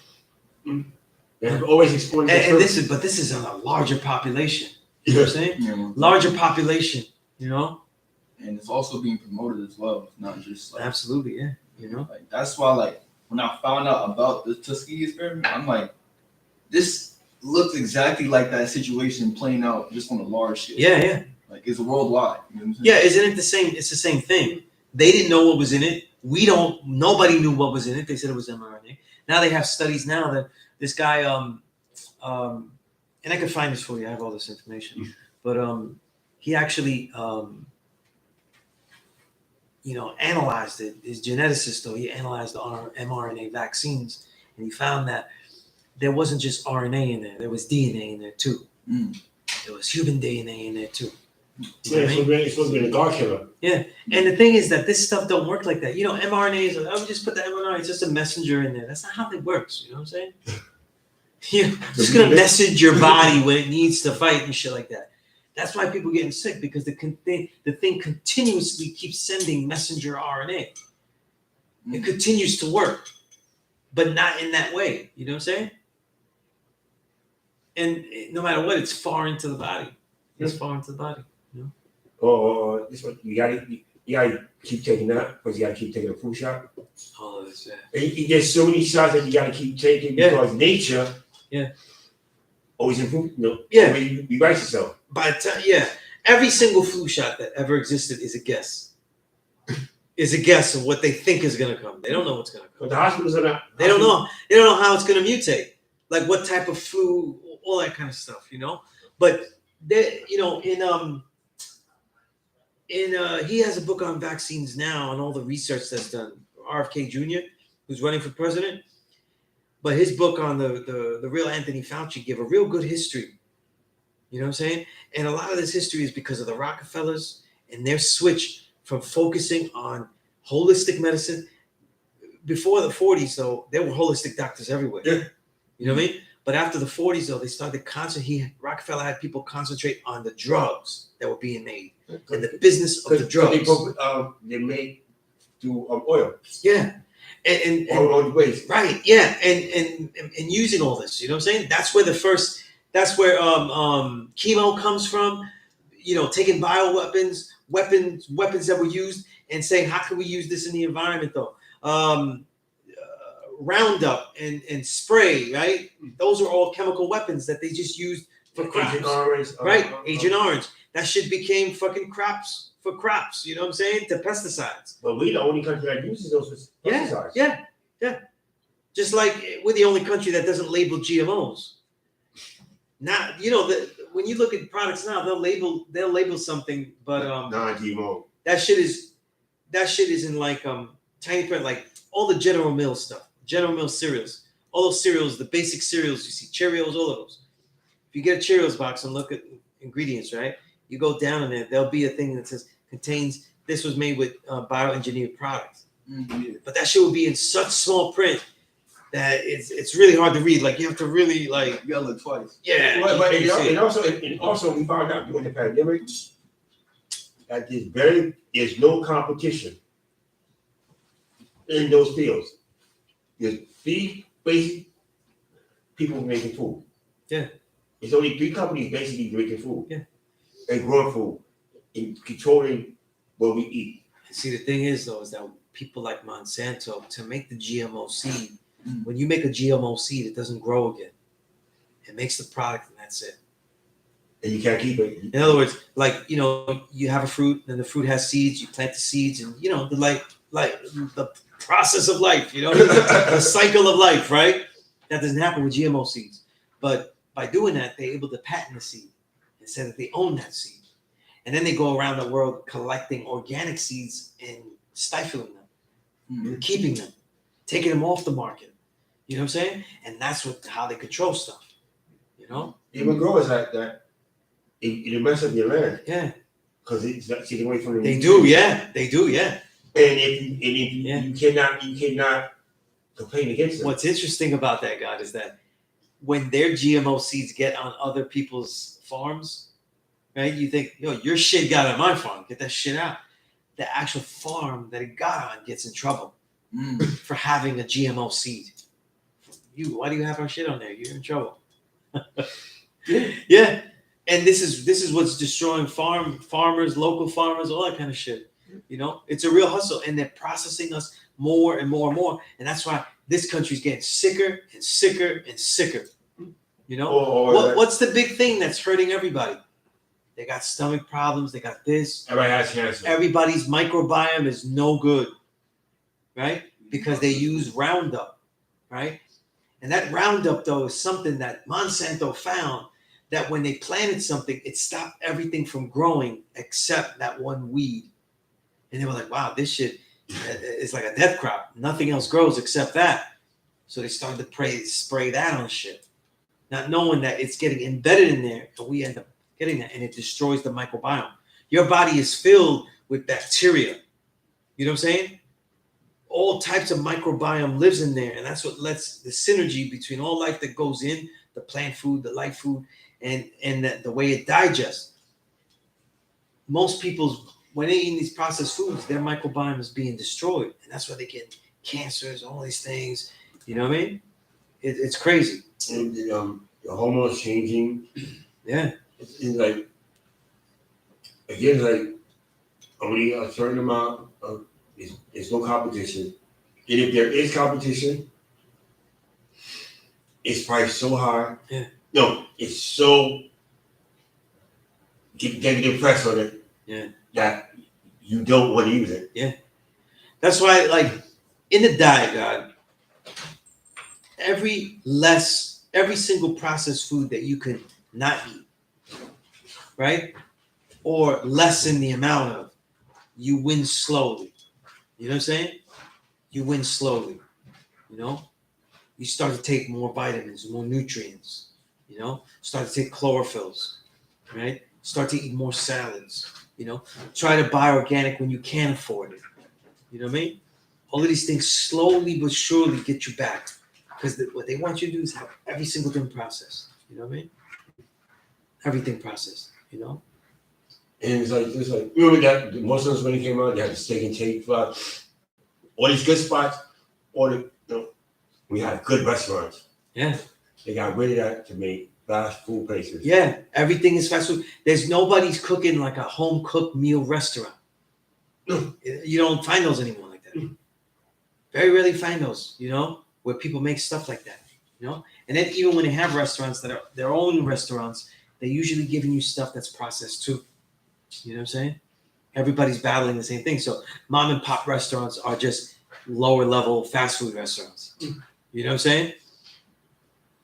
They have always explored And this is on a larger population. You know what I'm saying? Yeah. Larger population, you know? And it's also being promoted as well. It's not just like, Absolutely, yeah. You know? like that's why, like, when I found out about the Tuskegee experiment, I'm like, this looks exactly like that situation playing out just on a large scale. Yeah. Like, it's worldwide. You know what I'm saying? Yeah, isn't it the same? It's the same thing. They didn't know what was in it. Nobody knew what was in it. They said it was mRNA. Now they have studies now that this guy, and I can find this for you. I have all this information. But he actually, analyzed it. His geneticist, though, he analyzed the mRNA vaccines, and he found that there wasn't just RNA in there. There was DNA in there too. Mm. There was human DNA in there too. You know Yeah, what I mean? it's supposed to be a God killer. And the thing is that this stuff don't work like that. You know, mRNA is, I would just put the mRNA, it's just a messenger in there. That's not how it works. You know what I'm saying? You're just going to message your body when it needs to fight and shit like that. That's why people are getting sick, because the thing continuously keeps sending messenger RNA. It continues to work, but not in that way. You know what I'm saying? And no matter what, it's far into the body. It's far into the body. Or this one, you gotta keep taking that, because you gotta keep taking a flu shot. All of this, And there's so many shots that you gotta keep taking because nature always improves, always rewrites itself. But every single flu shot that ever existed is a guess. Is a guess of what they think is gonna come. They don't know what's gonna come. But the hospitals are not. They don't know. They don't know how it's gonna mutate. Like what type of flu, all that kind of stuff, you know. But they, you know, he has a book on vaccines now and all the research that's done. RFK Jr., who's running for president, but his book on the real Anthony Fauci give a real good history. You know what I'm saying? And a lot of this history is because of the Rockefellers and their switch from focusing on holistic medicine. Before the 40s, though, there were holistic doctors everywhere. Yeah. You know what I mean? But after the 40s, though, they started Rockefeller had people concentrate on the drugs that were being made and the business of the drugs. They make through oil. Yeah. And all the ways. Right, yeah. And using all this, you know what I'm saying? That's where chemo comes from, you know, taking bioweapons, weapons that were used and saying, how can we use this in the environment though? Roundup and spray, right? Those are all chemical weapons that they just used for crops. Agent Orange. Agent Orange. That shit became fucking crops for crops, you know what I'm saying? To pesticides. But we're the only country that uses those pesticides. Yeah. Just like we're the only country that doesn't label GMOs. Now, you know, when you look at products now, they'll label something, but non-GMO. That shit is in like tiny print, like all the General Mills stuff, General Mills cereals, all those cereals, the basic cereals you see, Cheerios, all of those. If you get a Cheerios box and look at ingredients, right? You go down in there, there'll be a thing that says contains this was made with bioengineered products. Mm-hmm. But that shit will be in such small print that it's really hard to read. Like you have to really like you gotta look twice. Yeah. But also we found out during the pandemic that there's no competition in those fields. There's 3 basic people making food. Yeah. It's only 3 companies basically making food. Yeah. And growing food and controlling what we eat. See, the thing is though, is that people like Monsanto, to make the GMO seed, when you make a GMO seed, it doesn't grow again. It makes the product and that's it. And you can't keep it. In other words, like, you know, you have a fruit and the fruit has seeds, you plant the seeds and, you know, like the process of life, you know, the cycle of life, right? That doesn't happen with GMO seeds. But by doing that, they're able to patent the seed and say that they own that seed. And then they go around the world collecting organic seeds and stifling them, and keeping them, taking them off the market. You know what I'm saying? And that's how they control stuff. You know? Even growers like that, it mess up your land. Yeah. Because it's not taken away from the They do, yeah. They do, yeah. And you cannot complain against them. What's interesting about that, God, is that when their GMO seeds get on other people's farms, right? You think, yo, your shit got on my farm. Get that shit out. The actual farm that it got on gets in trouble for having a GMO seed. Why do you have our shit on there? You're in trouble. Yeah. And this is what's destroying farmers, local farmers, all that kind of shit. You know, it's a real hustle, and they're processing us more and more and more, and that's why this country's getting sicker and sicker and sicker. You know, what's the big thing that's hurting everybody? They got stomach problems. They got this. Everybody has cancer. Everybody's microbiome is no good, right? Because they use Roundup, right? And that Roundup, though, is something that Monsanto found that when they planted something, it stopped everything from growing except that one weed. And they were like, wow, this shit is like a death crop. Nothing else grows except that. So they started to spray that on shit, not knowing that it's getting embedded in there, and we end up getting that, and it destroys the microbiome. Your body is filled with bacteria. You know what I'm saying? All types of microbiome lives in there, and that's what lets the synergy between all life that goes in, the plant food, the light food, and the way it digests. Most people's, when they eat these processed foods, their microbiome is being destroyed, and that's why they get cancers, all these things. You know what I mean? It's crazy. And the hormones changing. Yeah. It's like, again, like only a certain amount of, there's no competition. And if there is competition, it's priced so high. Yeah. No, it's so negative press on it. Yeah. That you don't want to use it. Yeah. That's why, like, in the diet, God, every single processed food that you can not eat, right? Or lessen the amount of, you win slowly. You know what I'm saying? You win slowly. You know? You start to take more vitamins, more nutrients. You know? Start to take chlorophylls, right? Start to eat more salads. You know? Try to buy organic when you can afford it. You know what I mean? All of these things slowly but surely get you back. Because what they want you to do is have every single thing processed. You know what I mean? Everything processed, you know? And it's like you remember that the Muslims when they came out, they had the steak and shake all these good spots, we had good restaurants. Yeah. They got rid of that to make fast food places. Yeah, everything is fast food. There's nobody's cooking like a home cooked meal restaurant. You don't find those anymore like that. Very rarely find those, you know, where people make stuff like that, you know? And then even when they have restaurants that are their own restaurants, they're usually giving you stuff that's processed too. You know what I'm saying? Everybody's battling the same thing. So mom and pop restaurants are just lower level fast food restaurants. You know what I'm saying?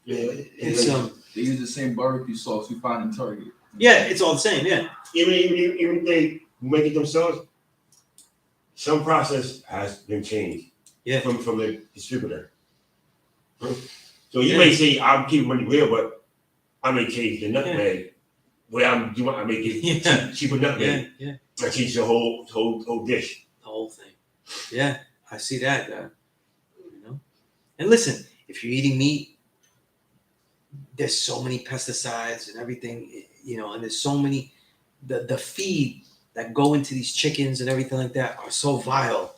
Yeah, It's They use the same barbecue sauce you find in Target. yeah, it's all the same. Yeah. even if they make it themselves, some process has been changed. Yeah. From the distributor. So you may say I'm keeping money real, but I may change the nutmeg. What I'm doing, I make it cheaper nutmeg. Yeah. I change the whole dish. The whole thing. Yeah, I see that. You know, and listen, if you're eating meat, there's so many pesticides and everything. You know, and there's so many the feed that go into these chickens and everything like that are so vile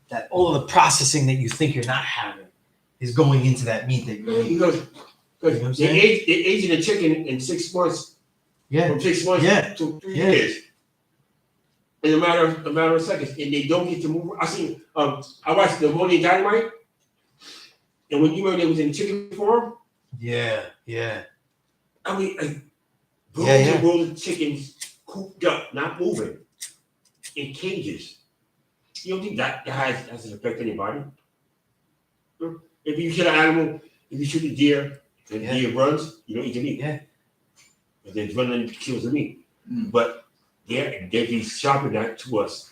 that all of the processing that you think you're not having is going into that meat that you're eating. Because You know what I'm they saying? aging the chicken in 6 months. Yeah. From 6 months to 3 years. In a matter of seconds, and they don't get to move. I watched the Morning Dynamite, and when they was in the chicken farm, Yeah. I mean, like, Yeah. rows of chickens cooped up, not moving, in cages. You don't think that has an effect on your body? If you shoot an animal, if you shoot a deer, and the deer runs, you don't eat the meat. Yeah. But then running and kills the meat. Mm. But they be shopping that to us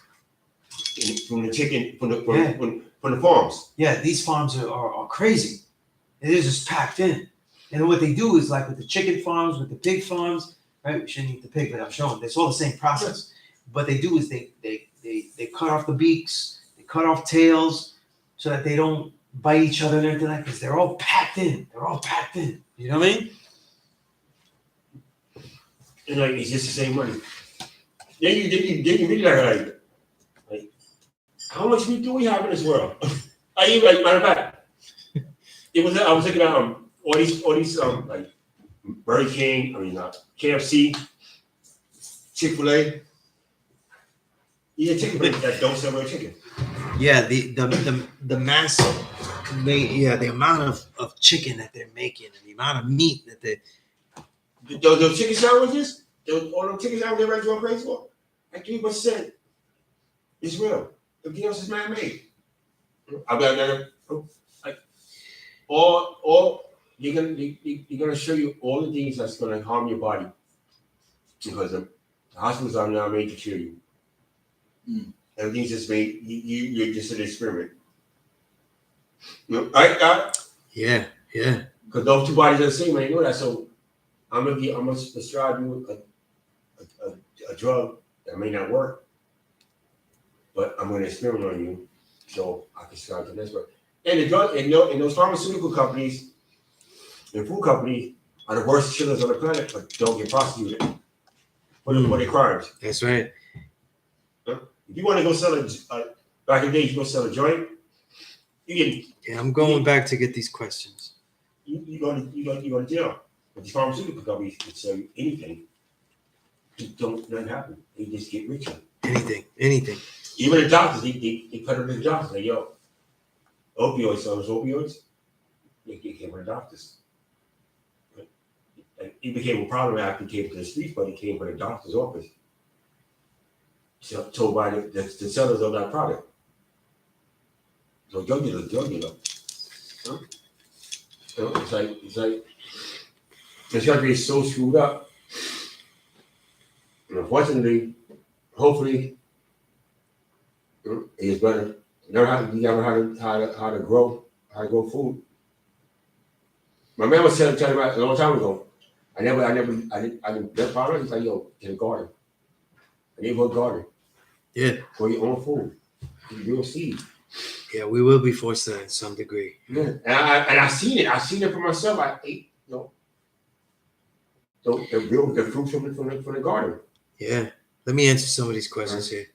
from the chicken, from the farms. Yeah, these farms are crazy. It is just packed in. And what they do is like with the chicken farms, with the pig farms, right? We shouldn't eat the pig, but I'm showing it's all the same process. What they do is they cut off the beaks, they cut off tails, so that they don't bite each other and everything like that, because they're all packed in. You know what I mean? And like it's just the same money. Then you really like how much meat do we have in this world? Matter of fact, I was looking at all these like Burger King, KFC, Chick-fil-A. Yeah, Chick-fil-A that don't sell real chicken. Yeah, the massive, the amount of chicken that they're making and the amount of meat that they. Those chicken sandwiches, all those chicken sandwiches they're going crazy for, like 3% is real. Everything else is man-made. You're gonna show you all the things that's gonna harm your body because the hospitals are now made to kill you. Mm. Everything's just made. You're just an experiment. Yeah, yeah. Because those two bodies are the same, I know that. So I'm gonna prescribe you a drug that may not work, but I'm gonna experiment on you, so I can prescribe to this one. And the drug and those pharmaceutical companies and food companies are the worst killers on the planet, but don't get prosecuted for their crimes. That's right. If you want to go sell back in the days, you go sell a joint, Yeah, I'm going back to get these questions. you go to jail. But these pharmaceutical companies can sell you anything. Nothing happen. They just get richer. Anything. Even the doctors, they put them in the doctors. Like, yo, opioids, so those opioids, they came from the doctors. It became a problem after it came to the streets, but it came from the doctor's office. So, told by the sellers of that product. So drug dealer. Huh? So it's like this country is so screwed up. And unfortunately, hopefully, it is better. You never how to grow food. My man was telling me about a long time ago. I didn't get farmer. He's like, yo, get a garden. I need to garden. Yeah. For your own food. You will see. Yeah, we will be forced to that in some degree. Yeah. And I seen it. I seen it for myself. I ate, the fruits from the garden. Yeah. Let me answer some of these questions here.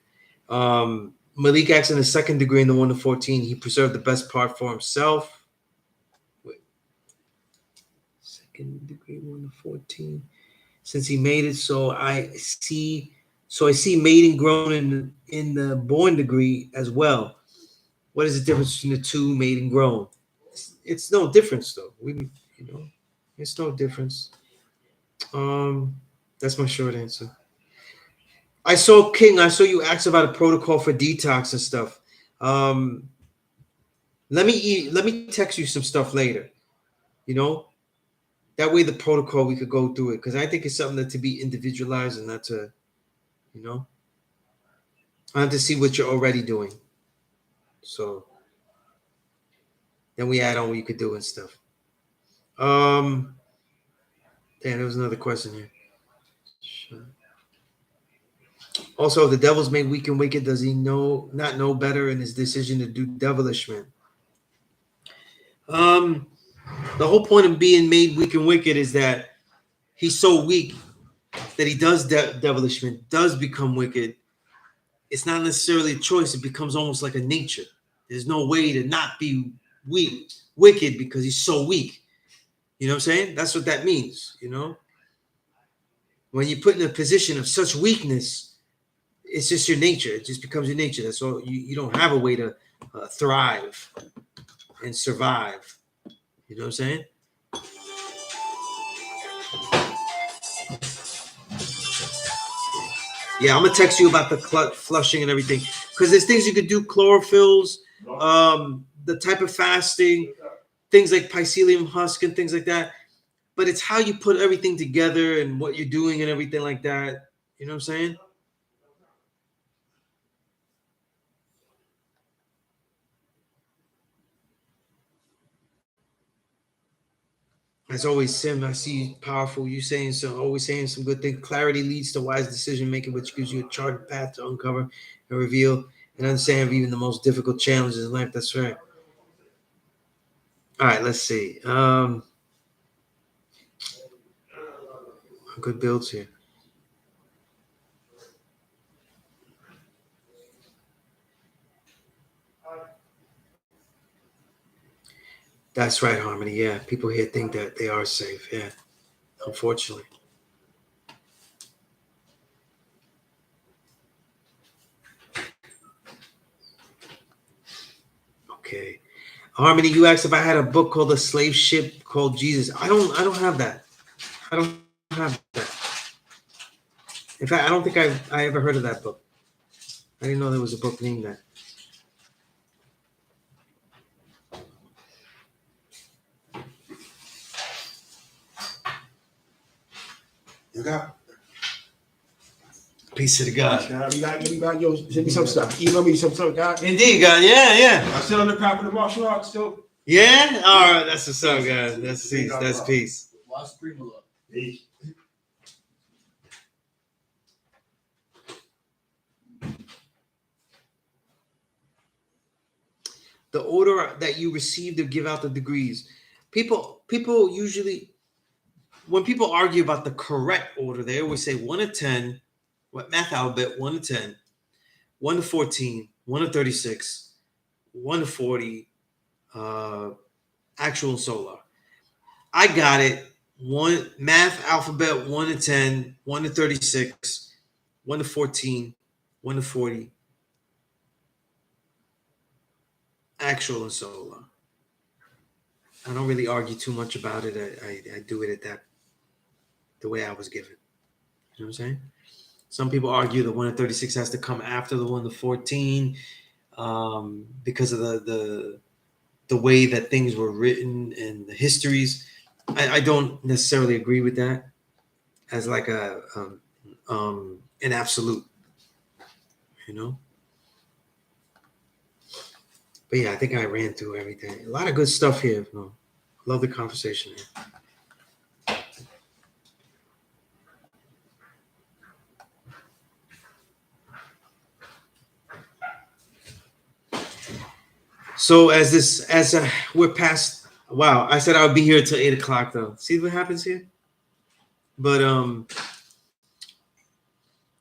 Malik acts in the second degree in the 1 to 14. He preserved the best part for himself. Wait. Second degree 1 to 14. Since he made it, so I see made and grown in the born degree as well. What is the difference between the two, made and grown? It's no difference though. It's no difference. That's my short answer. I saw you ask about a protocol for detox and stuff. Let me text you some stuff later. That way the protocol we could go through it, because I think it's something that to be individualized and not to, I have to see what you're already doing. So then we add on what you could do and stuff. Damn, there was another question here. Sure. Also, if the devil's made weak and wicked, does he not know better in his decision to do devilishment? The whole point of being made weak and wicked is that he's so weak that he does devilishment, does become wicked. It's not necessarily a choice. It becomes almost like a nature. There's no way to not be wicked because he's so weak. You know what I'm saying? That's what that means, When you're put in a position of such weakness, it's just your nature. It just becomes your nature. That's all. You don't have a way to thrive and survive. You know what I'm saying? Yeah, I'm gonna text you about the flushing and everything, because there's things you could do, chlorophylls, the type of fasting, things like psyllium husk and things like that. But it's how you put everything together and what you're doing and everything like that. You know what I'm saying? As always, Sim, I see you powerful. You always saying some good things. Clarity leads to wise decision making, which gives you a charted path to uncover and reveal and understand even the most difficult challenges in life. That's right. All right, let's see. Good builds here. That's right, Harmony. Yeah, people here think that they are safe. Yeah, unfortunately. Okay, Harmony. You asked if I had a book called "A Slave Ship Called Jesus." I don't have that. I don't have that. In fact, I don't think I ever heard of that book. I didn't know there was a book named that. You got. Peace to the God. We got yo, send me some stuff. Email me some stuff, God. Indeed, God. Yeah. I'm still on the path of the martial arts still. Yeah? All right. That's what's up, God. That's peace. That's peace. Watch Scream a lot. Peace. The order that you receive to give out the degrees. People usually, when people argue about the correct order, they always say 1 to 10, what math alphabet, 1 to 10, 1 to 14, 1 to 36, 1 to 40, actual and solar. I got it. One math alphabet, 1 to 10, 1 to 36, 1 to 14, 1 to 40, actual and solar. I don't really argue too much about it. I do it at the way I was given. You know what I'm saying? Some people argue the 1 to 36 has to come after the 1 to 14 because of the way that things were written and the histories. I don't necessarily agree with that as like an absolute, you know. But yeah, I think I ran through everything. A lot of good stuff here. Love the conversation here. So we're past. Wow, I said I would be here till 8 o'clock though. See what happens here. But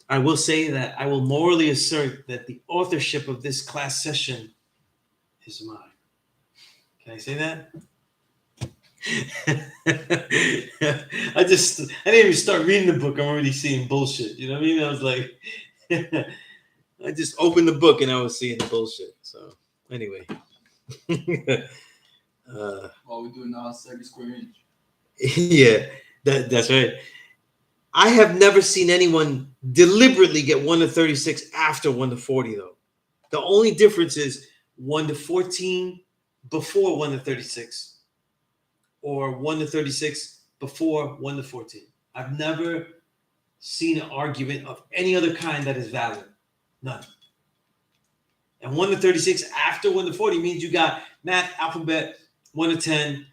I will say that I will morally assert that the authorship of this class session is mine. Can I say that? I didn't even start reading the book. I'm already seeing bullshit. You know what I mean? I was like, I just opened the book and I was seeing the bullshit. So anyway. While we doing now, every square inch. Yeah, that's right. I have never seen anyone deliberately get 1 to 36 after 1 to 40 though. The only difference is 1 to 14 before 1 to 36 or 1 to 36 before 1 to 14. I've never seen an argument of any other kind that is valid. None. And 1 to 36 after 1 to 40 means you got math, alphabet, 1 to 10,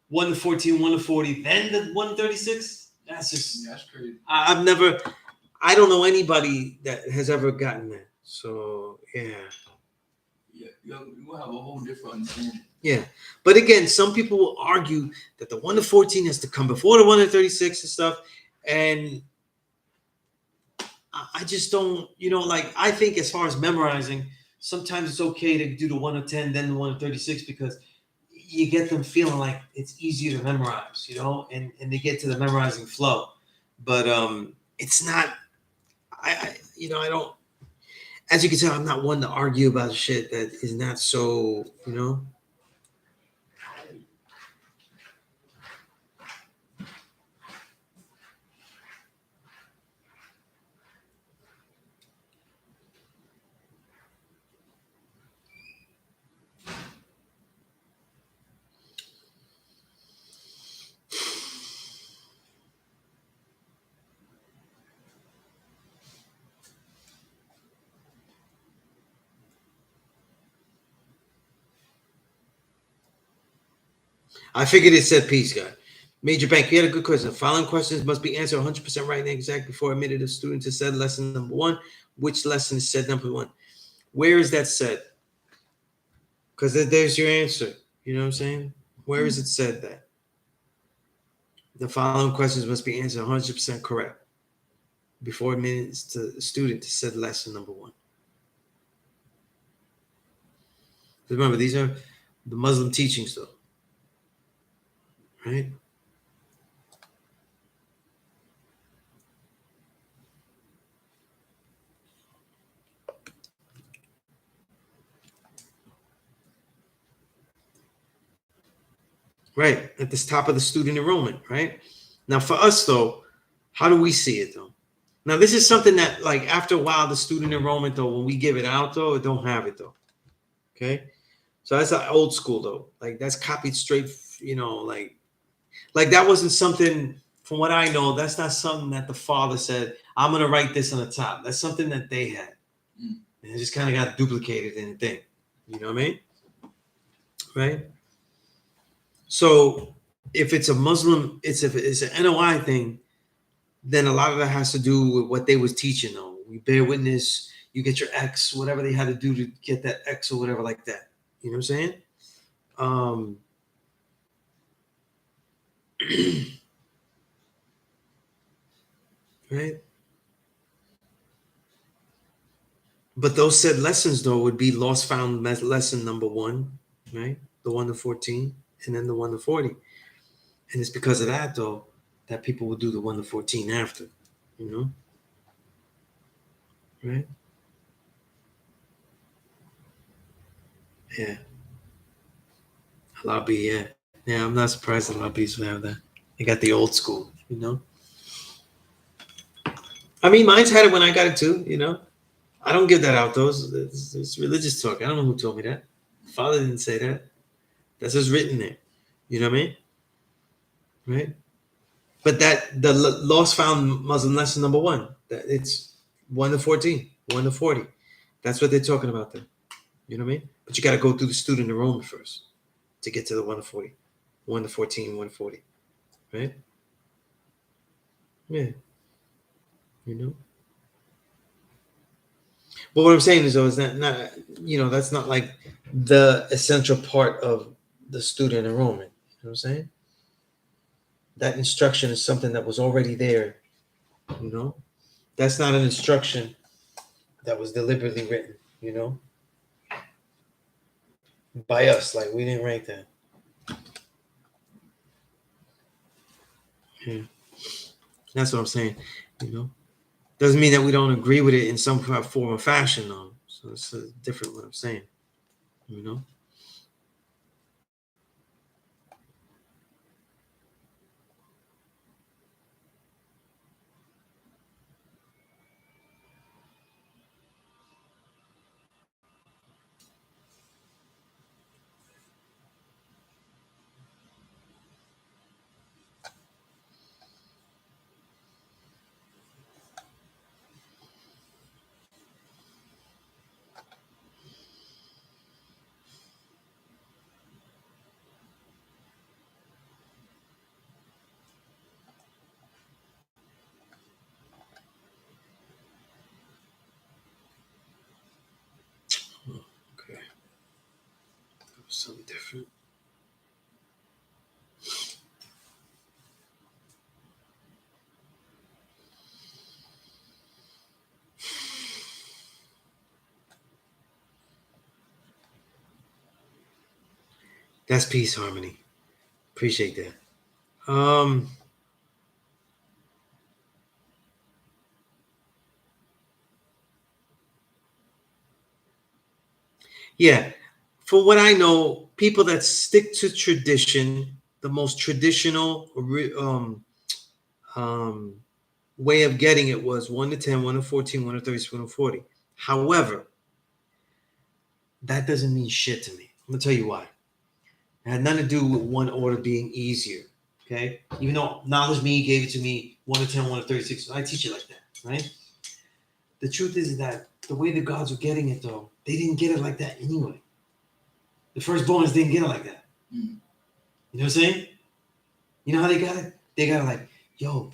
1 to 14, 1 to 40, then the 1 to 36. That's crazy. I don't know anybody that has ever gotten that. So, yeah. Yeah, you will have a whole different understanding. Yeah. But again, some people will argue that the 1 to 14 has to come before the 1 to 36 and stuff. And I just don't, like, I think as far as memorizing, sometimes it's okay to do the 1 to 10, then the 1 to 36 because you get them feeling like it's easier to memorize, and they get to the memorizing flow. But it's not, I don't, as you can tell, I'm not one to argue about shit that is not so, I figured it said peace, God. Major Bank, you had a good question. The following questions must be answered 100% right and exact before admitted a student to said lesson number 1. Which lesson is said number 1? Where is that said? Because there's your answer. You know what I'm saying? Where is it said that? The following questions must be answered 100% correct before admitting to the student to said lesson number 1. Remember, these are the Muslim teachings, though. Right? Right. At this top of the student enrollment, right? Now, for us, though, how do we see it, though? Now, this is something that, like, after a while, the student enrollment, though, when we give it out, though, it don't have it, though. Okay? So that's the old school, though. Like, that's copied straight, like that wasn't something, from what I know, that's not something that the father said, I'm gonna write this on the top. That's something that they had. Mm. And it just kind of got duplicated in a thing. You know what I mean? Right? So if it's a Muslim, if it's an NOI thing, then a lot of that has to do with what they was teaching though. You bear witness, you get your X, whatever they had to do to get that X or whatever like that. You know what I'm saying? Right? But those said lessons though would be lost found lesson number 1, right? The 1 to 14, and then the 1 to 40. And it's because of that though that people will do the 1 to 14 after, you know? Right? Yeah. Lobby, yeah. Yeah, I'm not surprised that lobbies would have that. They got the old school, you know? I mean, mine's had it when I got it too, you know? I don't give that out, though. It's religious talk. I don't know who told me that. Father didn't say that. That's just written there. You know what I mean? Right? But that, the lost found Muslim lesson number 1, that it's 1 to 14, 1 to 40. That's what they're talking about there. You know what I mean? But you got to go through the student enrollment first to get to the 1 to 40, 1 to 14, 1 to 40. Right? Yeah. You know? But what I'm saying is, though, is that not, you know, that's not like the essential part of the student enrollment. You know what I'm saying? That instruction is something that was already there. You know, that's not an instruction that was deliberately written. You know, by us. Like we didn't write that. Yeah. That's what I'm saying. You know, doesn't mean that we don't agree with it in some form or fashion, though. So it's different. What I'm saying. You know. Okay. That was something different. That's peace, harmony. Appreciate that. Yeah, for what I know, people that stick to tradition, the most traditional um, way of getting it was 1 to 10, 1 to 14, 1 to 30, 1 to 40. However, that doesn't mean shit to me. I'm gonna tell you why. It had nothing to do with one order being easier. Okay, even though knowledge me gave it to me 1 to 10, 1 to 36, I teach it like that, right? The truth is that the way the gods were getting it, though, they didn't get it like that anyway. The firstborns didn't get it like that. Mm. You know what I'm saying? You know how they got it? They got it like, yo,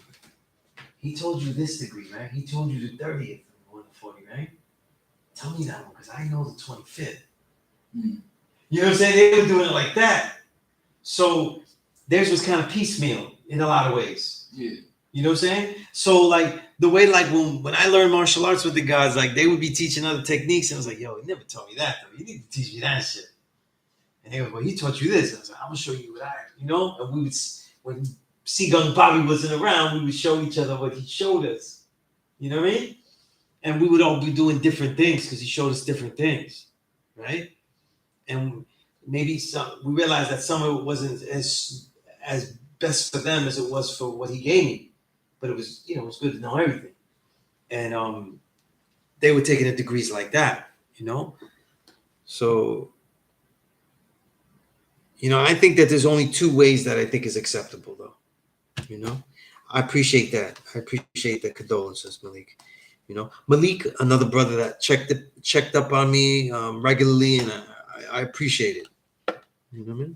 he told you this degree, right? He told you the 30th of 1 to 40, right? Tell me that one, because I know the 25th. Mm. You know what I'm saying? They were doing it like that. So theirs was kind of piecemeal in a lot of ways. Yeah. You know what I'm saying? So like the way like when I learned martial arts with the guys, like they would be teaching other techniques, and I was like, yo, he never taught me that though. You need to teach me that shit. And they were like, well, he taught you this. And I was like, I'm gonna show you what I, you know. And we would, when Seagung Bobby wasn't around, we would show each other what he showed us. You know what I mean? And we would all be doing different things because he showed us different things, right? And maybe we realized that some of it wasn't as best for them as it was for what he gave me, but it was, you know, it was good to know everything. And they were taking the degrees like that, you know. So, you know, I think that there's only 2 ways that I think is acceptable, though. You know, I appreciate that. I appreciate the condolences, Malik. You know, Malik, another brother that checked up on me regularly, and I appreciate it. You know what I mean?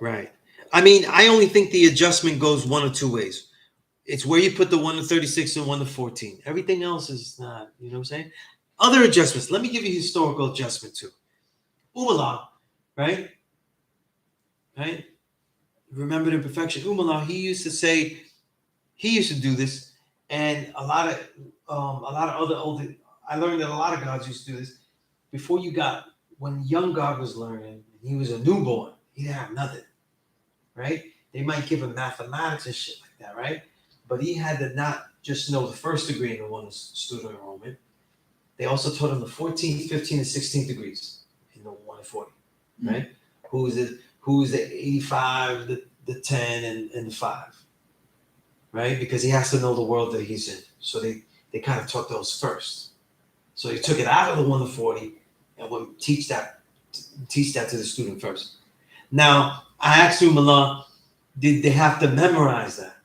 Right. I mean, I only think the adjustment goes one or two ways. It's where you put the 1 to 36 and 1 to 14. Everything else is not, you know what I'm saying? Other adjustments. Let me give you historical adjustment too. Umala, right? Right? Remembered imperfection. Umala, he used to do this, and a lot of other older. I learned that a lot of gods used to do this. Before you got, when young God was learning, he was a newborn. He didn't have nothing, right? They might give him mathematics and shit like that, right? But he had to not just know the first degree in the one student enrollment. They also taught him the 14th, 15th, and 16th degrees in the 1 to 40, right? Who's the 85, the 10, and the 5, right? Because he has to know the world that he's in. So they kind of taught those first. So he took it out of the 1 to 40 and would teach that to the student first. Now, I asked Umala, did they have to memorize that?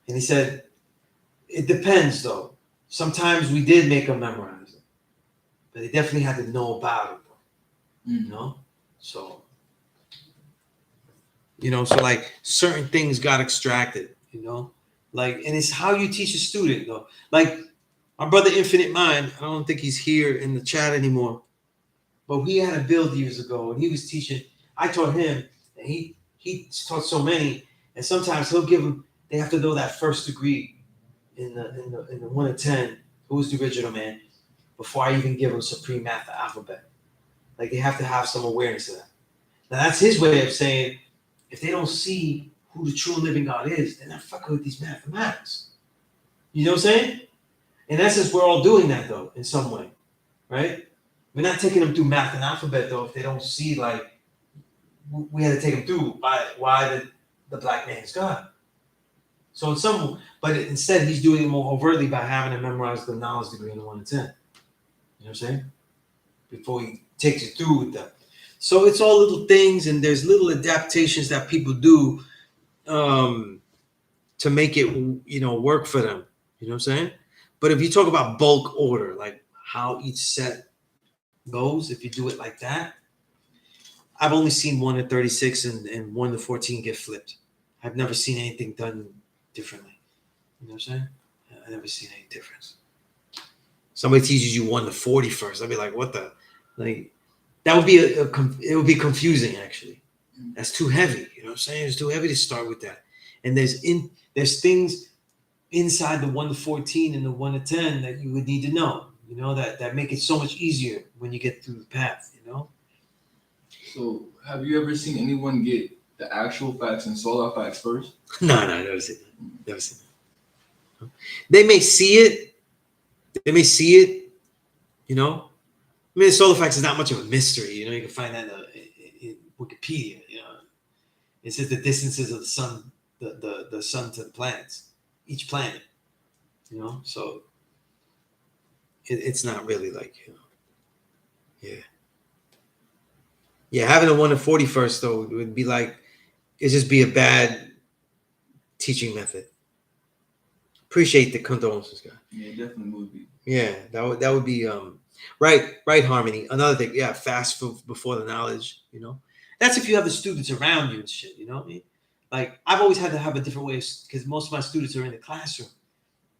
And he said, it depends though. Sometimes we did make them memorize it, but they definitely had to know about it though. You know? So like certain things got extracted, you know? Like, and it's how you teach a student though. Like my brother Infinite Mind, I don't think he's here in the chat anymore, but he had a build years ago and he was teaching. I taught him, and he taught so many, and sometimes he'll give them, they have to know that first degree in the 1 to 10, who's the original man, before I even give them supreme math alphabet. Like they have to have some awareness of that. Now that's his way of saying, if they don't see who the true and living God is, they're not fucking with these mathematics. You know what I'm saying? In essence, we're all doing that though, in some way, right? We're not taking them through math and alphabet though, if they don't see, like, we had to take them through why the black man is God. So in some, but instead he's doing it more overtly by having to memorize the knowledge degree in the 1 to 10. You know what I'm saying? Before he takes you through with that. So it's all little things, and there's little adaptations that people do to make it, you know, work for them. You know what I'm saying? But if you talk about bulk order, like how each set goes, if you do it like that, I've only seen 1 to 36 and 1 to 14 get flipped. I've never seen anything done differently. You know what I'm saying? I've never seen any difference. Somebody teaches you 1 to 40 first. I'd be like, what the? Like, that would be it would be confusing, actually. That's too heavy. You know what I'm saying? It's too heavy to start with that. And there's things inside the 1 to 14 and the 1 to 10 that you would need to know, you know, that make it so much easier when you get through the path, you know? So, have you ever seen anyone get the actual facts and solar facts first? No, never seen that. Never seen that. They may see it. You know. I mean, the solar facts is not much of a mystery. You know, you can find that in Wikipedia. You know, it says the distances of the sun, the sun to the planets, each planet. You know, so it's not really like, you know, yeah. Having a 1 to 40 first though would be like, it'd just be a bad teaching method. Appreciate the condolences, guy. Yeah, it definitely would be. Yeah, that would be right, Harmony. Another thing, yeah, fast before the knowledge, you know. That's if you have the students around you and shit, you know what I mean? Like, I've always had to have a different way, because most of my students are in the classroom.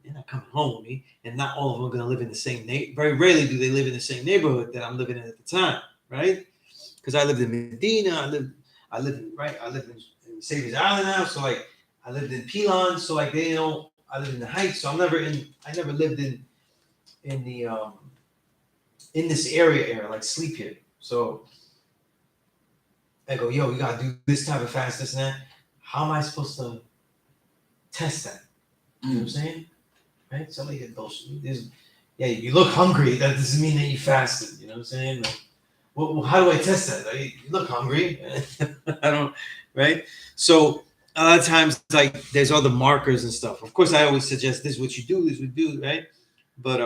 They're not coming home with me, and not all of them are going to live in the same very rarely do they live in the same neighborhood that I'm living in at the time, right? Because I lived in Medina, I live in Savior's Island now, so like I lived in P.E.A.C.E, so like they don't. I live in the Heights, so I never lived in the in this area, like sleep here. So I go, yo, you gotta do this type of fast, this and that. How am I supposed to test that? You know what I'm saying? Right? Somebody get bullshit. Yeah, you look hungry. That doesn't mean that you fasted. You know what I'm saying? Like, well, how do I test that? Like, you look hungry. I don't, right? So a lot of times, like, there's all the markers and stuff. Of course, I always suggest this is what you do, this is what you do, right? But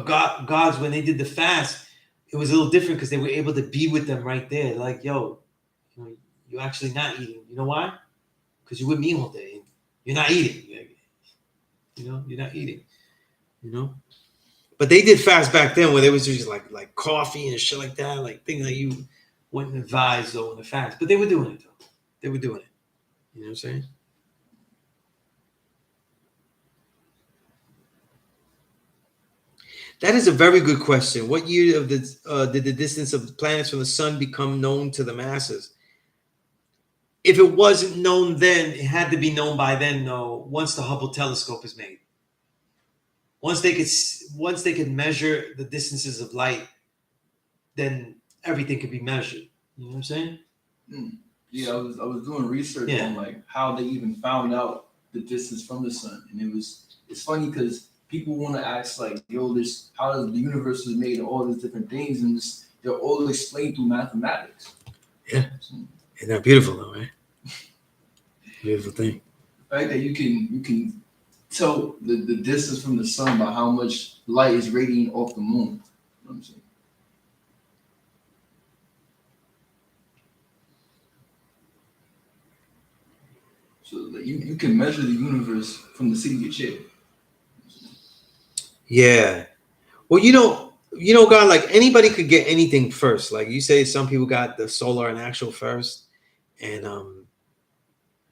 God's, when they did the fast, it was a little different because they were able to be with them right there. Like, yo, you know, you're actually not eating. You know why? Because you're with me all day. And you're not eating. You know, you're not eating. You know? But they did fast back then where they was just like coffee and shit like that, like things that you wouldn't advise though in the fast. But they were doing it though. They were doing it. You know what I'm saying? That is a very good question. What year of did the distance of the planets from the sun become known to the masses? If it wasn't known then, it had to be known by then, though, once the Hubble telescope is made. Once they could measure the distances of light, then everything could be measured. You know what I'm saying? Yeah, I was doing research on like how they even found out the distance from the sun, and it's funny because people want to ask like, yo, this how does the universe was made, all these different things, and they're all explained through mathematics. Yeah, isn't that beautiful though, right? Beautiful thing. The fact that you can tell the distance from the sun by how much light is radiating off the moon. You know what I'm saying? So like, you can measure the universe from the seat of your chair. Yeah. Well, you know, God, like anybody could get anything first. Like you say, some people got the solar and actual first, and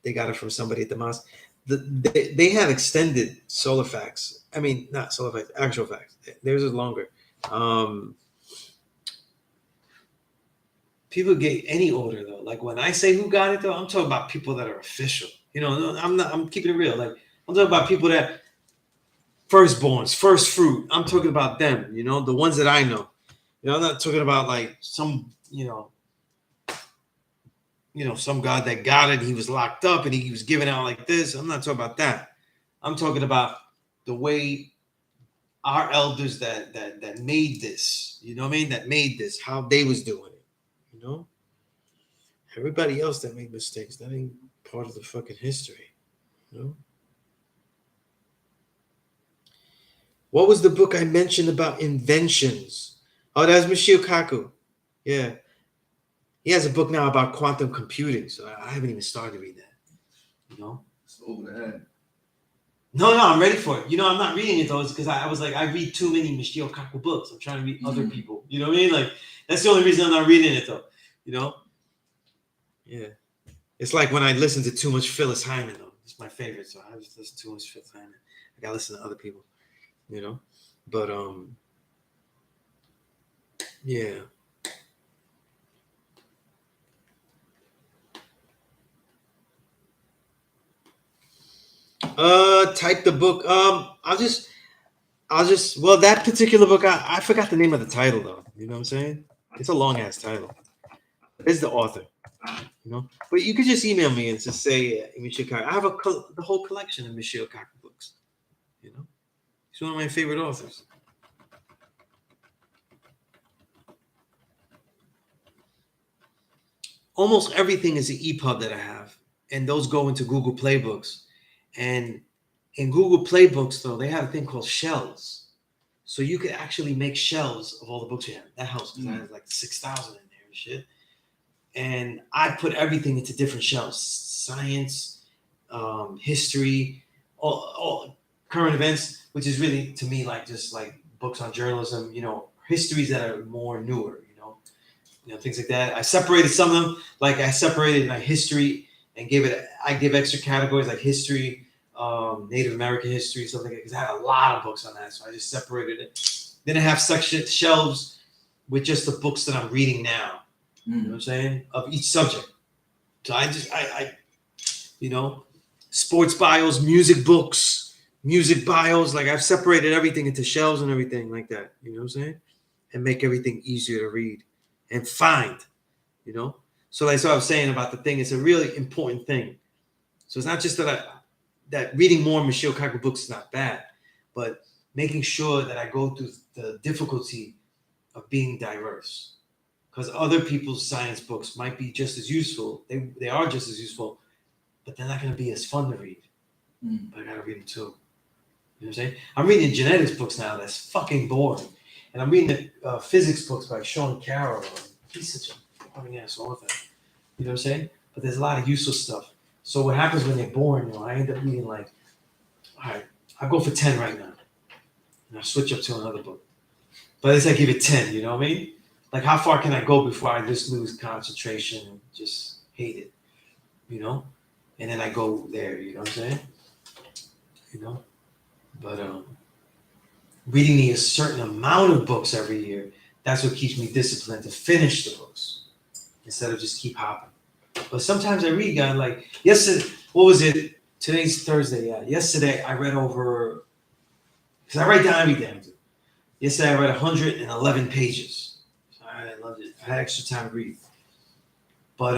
they got it from somebody at the mosque. They have extended solar facts. I mean, not solar facts, actual facts. Theirs is longer. People get any order though. Like when I say who got it though, I'm talking about people that are official. You know, I'm keeping it real. Like I'm talking about people that firstborns, first fruit. I'm talking about them, you know, the ones that I know. You know, I'm not talking about like some, some God that got it, he was locked up and he was giving out like this. I'm not talking about that. I'm talking about the way our elders that made this, you know what I mean? That made this, how they was doing it, you know? Everybody else that made mistakes, that ain't part of the fucking history, you know? What was the book I mentioned about inventions? Oh, that's Michio Kaku. Yeah. He has a book now about quantum computing, so I haven't even started to read that. You know? It's over the head. No, I'm ready for it. You know, I'm not reading it though. It's because I was like, I read too many Michio Kaku books. I'm trying to read other people. You know what I mean? Like, that's the only reason I'm not reading it though. You know? Yeah. It's like when I listen to too much Phyllis Hyman though. It's my favorite, so I just listen to too much Phyllis Hyman. I gotta listen to other people. You know? But yeah. Type the book. I'll just well, that particular book, I forgot the name of the title though. You know what I'm saying? It's a long ass title. It's the author, you know. But you could just email me and just say Michio Kaku. I have the whole collection of Michio Kaku books. You know, he's one of my favorite authors. Almost everything is an EPUB that I have, and those go into Google Play Books. And in Google Play Books, though, they have a thing called shells. So you could actually make shells of all the books you have. That helps because I have like 6,000 in there and shit. And I put everything into different shelves: science, history, all current events, which is really to me like just like books on journalism. You know, histories that are more newer. You know, things like that. I separated some of them. Like I separated my history and I give extra categories like history, Native American history, something like that, because I had a lot of books on that. So I just separated it. Then I have shelves with just the books that I'm reading now. You know what I'm saying? Of each subject. So I you know, sports bios, music books, music bios. Like I've separated everything into shelves and everything like that. You know what I'm saying? And make everything easier to read and find, you know? So that's what I was saying about the thing. It's a really important thing. So it's not just that reading more Michio Kaku books is not bad, but making sure that I go through the difficulty of being diverse. Because other people's science books might be just as useful. They are just as useful, but they're not going to be as fun to read. But I got to read them too. You know what I'm saying? I'm reading genetics books now that's fucking boring. and I'm reading the physics books by Sean Carroll. He's such a boring ass author. You know what I'm saying? But there's a lot of useful stuff. So what happens when they're boring, I end up reading like, all right, I'll go for 10 right now. And I'll switch up to another book. But at least I give it 10, you know what I mean? Like how far can I go before I just lose concentration and just hate it? You know? And then I go there, you know what I'm saying? You know? But reading a certain amount of books every year, that's what keeps me disciplined to finish the books instead of just keep hopping. But sometimes I read, guys, like yesterday, what was it? Today's Thursday, yeah. Yesterday I read over, because I write down everything I do. Yesterday I read 111 pages. So I loved it. I had extra time to read. But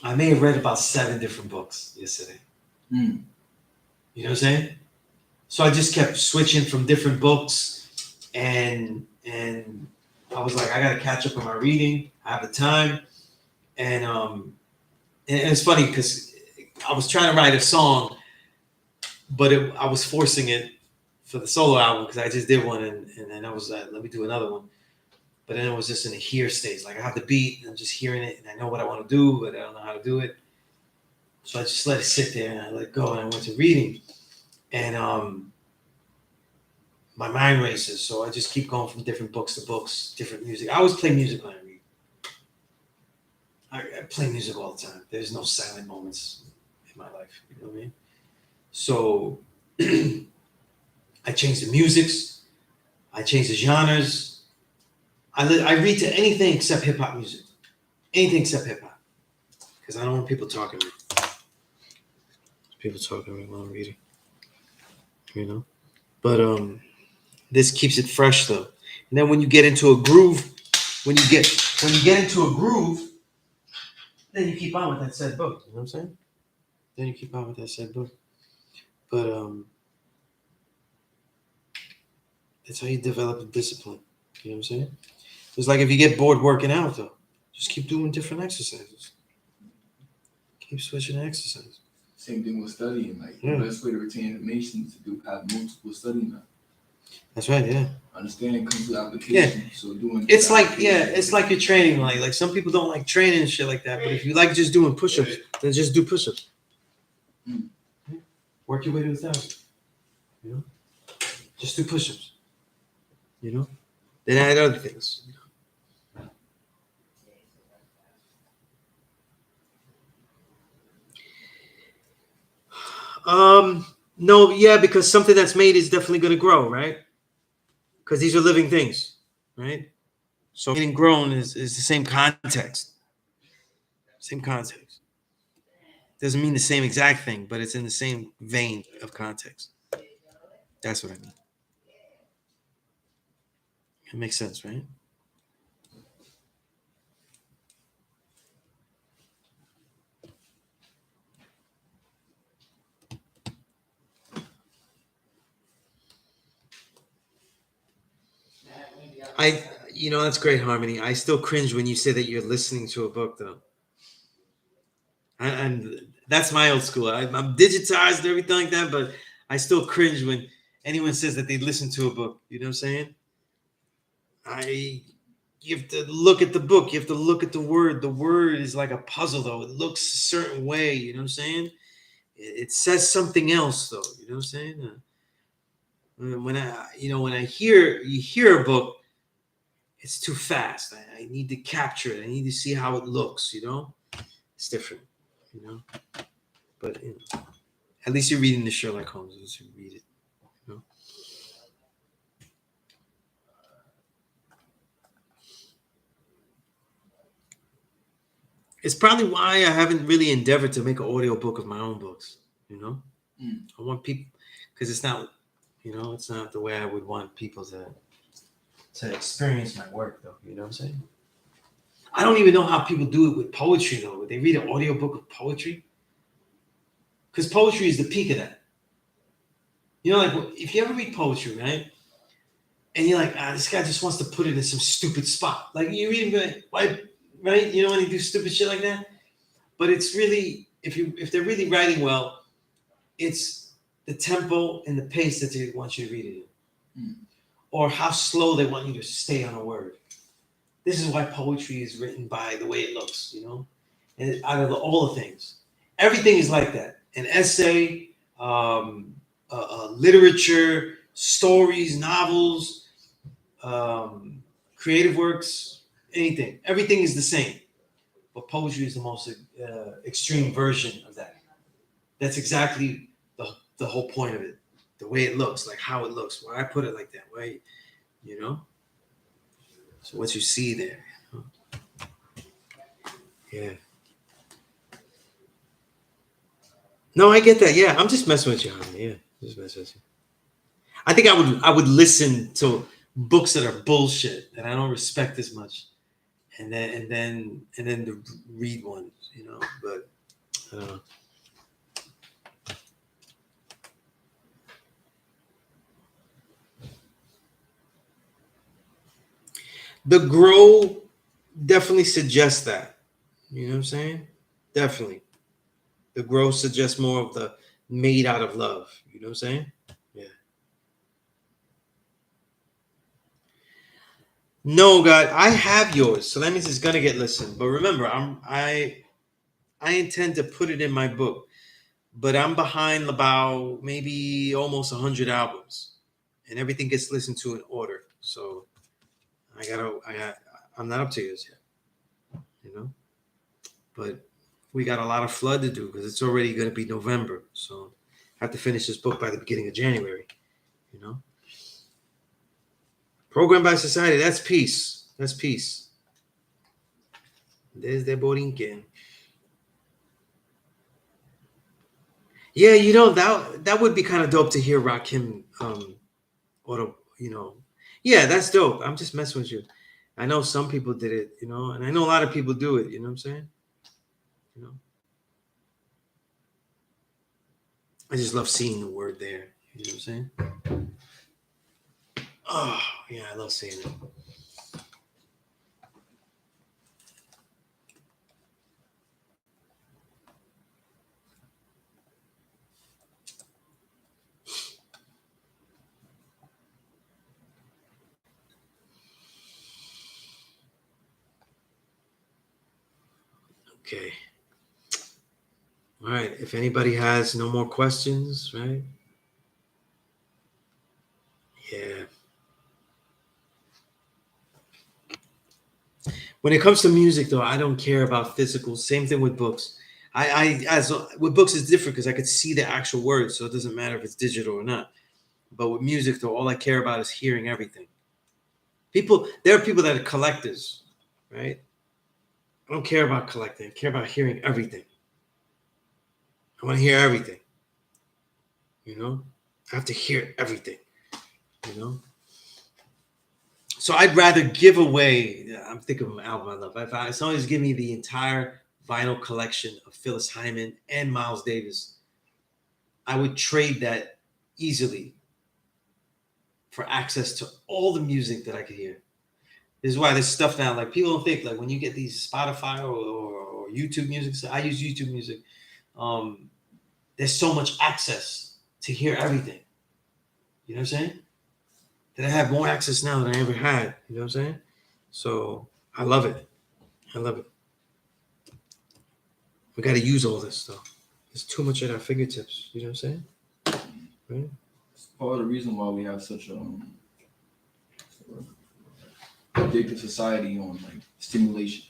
I may have read about 7 different books yesterday. Mm. You know what I'm saying? So I just kept switching from different books, and I was like, I gotta catch up on my reading. I have the time, and it's funny because I was trying to write a song, but I was forcing it for the solo album because I just did one, and then I was like, let me do another one. But then it was just in a hear stage. Like I have the beat, and I'm just hearing it, and I know what I want to do, but I don't know how to do it. So I just let it sit there, and I let go, and I went to reading, and my mind races. So I just keep going from different books to books, different music. I always play music when I read. I play music all the time. There's no silent moments in my life. You know what I mean? So I change the musics. I change the genres. I read to anything except hip hop music. Anything except hip hop. Because I don't want people talking to me. People talking to me while I'm reading. You know? But this keeps it fresh though. And then when you get into a groove, when you get into a groove, then you keep on with that said book. You know what I'm saying? Then you keep on with that said book. But that's how you develop a discipline. You know what I'm saying? It's like if you get bored working out though, just keep doing different exercises. Keep switching exercises. Same thing with studying. Like Yeah. the best way to retain information is to have multiple study methods. That's right, yeah. Understanding comes with application. So doing It's like, application- it's like you're training. Like some people don't like training and shit like that. But if you like just doing push-ups, then just do push-ups. Mm. Work your way to 1,000. You know? Just do push-ups. You know? Then add other things. No, yeah, because something that's made is definitely going to grow, right? Because these are living things, right? So getting grown is the same context. Same context. Doesn't mean the same exact thing, but it's in the same vein of context. That's what I mean. It makes sense, right? That's great, Harmony. I still cringe when you say that you're listening to a book, though. And that's my old school. I'm digitized and everything like that, but I still cringe when anyone says that they listen to a book. You know what I'm saying? You have to look at the book. You have to look at the word. The word is like a puzzle, though. It looks a certain way. You know what I'm saying? It says something else, though. You know what I'm saying? When I hear a book, it's too fast. I need to capture it. I need to see how it looks. You know, it's different. You know, but at least you're reading the Sherlock Holmes. At least you read it. You know. It's probably why I haven't really endeavored to make an audio book of my own books. You know, I want people because it's not, it's not the way I would want people to experience my work, though. You know what I'm saying? I don't even know how people do it with poetry, though. Would they read an audio book of poetry? Because poetry is the peak of that. Like if you ever read poetry, right? And you're like, this guy just wants to put it in some stupid spot. Like you read it, right? When they do stupid shit like that. But it's really, if they're really writing well, it's the tempo and the pace that they want you to read it in. or how slow they want you to stay on a word. This is why poetry is written by the way it looks, and out of all the things. Everything is like that. An essay, literature, stories, novels, creative works, anything. Everything is the same. But poetry is the most extreme version of that. That's exactly the whole point of it. The way it looks, like how it looks. Why I put it like that. Why, So what you see there. Yeah. No, I get that. Yeah, I'm just messing with you, homie. Yeah, just messing with you. I think I would listen to books that are bullshit that I don't respect as much, and then to read ones, But I don't know. The grow definitely suggests that. You know what I'm saying? Definitely. The grow suggests more of the made out of love. You know what I'm saying? Yeah. No, God, I have yours, so that means it's gonna get listened. But remember, I intend to put it in my book, but I'm behind about maybe almost 100 albums, and everything gets listened to in order. So I'm not up to yours yet, But we got a lot of flood to do because it's already gonna be November, so I have to finish this book by the beginning of January. Programmed by society, that's peace. That's peace. Desde Borinquen. Yeah, that would be kind of dope to hear Rakim auto. Yeah, that's dope. I'm just messing with you. I know some people did it, and I know a lot of people do it, you know what I'm saying? You know. I just love seeing the word there. You know what I'm saying? Oh, yeah, I love seeing it. Okay. All right. If anybody has no more questions, right? Yeah. When it comes to music, though, I don't care about physical. Same thing with books. As with books, it's different because I could see the actual words, so it doesn't matter if it's digital or not. But with music, though, all I care about is hearing everything. There are people that are collectors, right? I don't care about collecting. I care about hearing everything. I want to hear everything. I have to hear everything. You know. So I'd rather give away. I'm thinking of an album I love. If somebody's give me the entire vinyl collection of Phyllis Hyman and Miles Davis, I would trade that easily for access to all the music that I could hear. This is why this stuff now, like people don't think, like when you get these Spotify or YouTube music. So I use YouTube music. There's so much access to hear everything. You know what I'm saying? That I have more access now than I ever had. You know what I'm saying? So I love it. I love it. We got to use all this stuff. There's too much at our fingertips. You know what I'm saying? Right? It's part of the reason why we have such addictive society on like stimulation.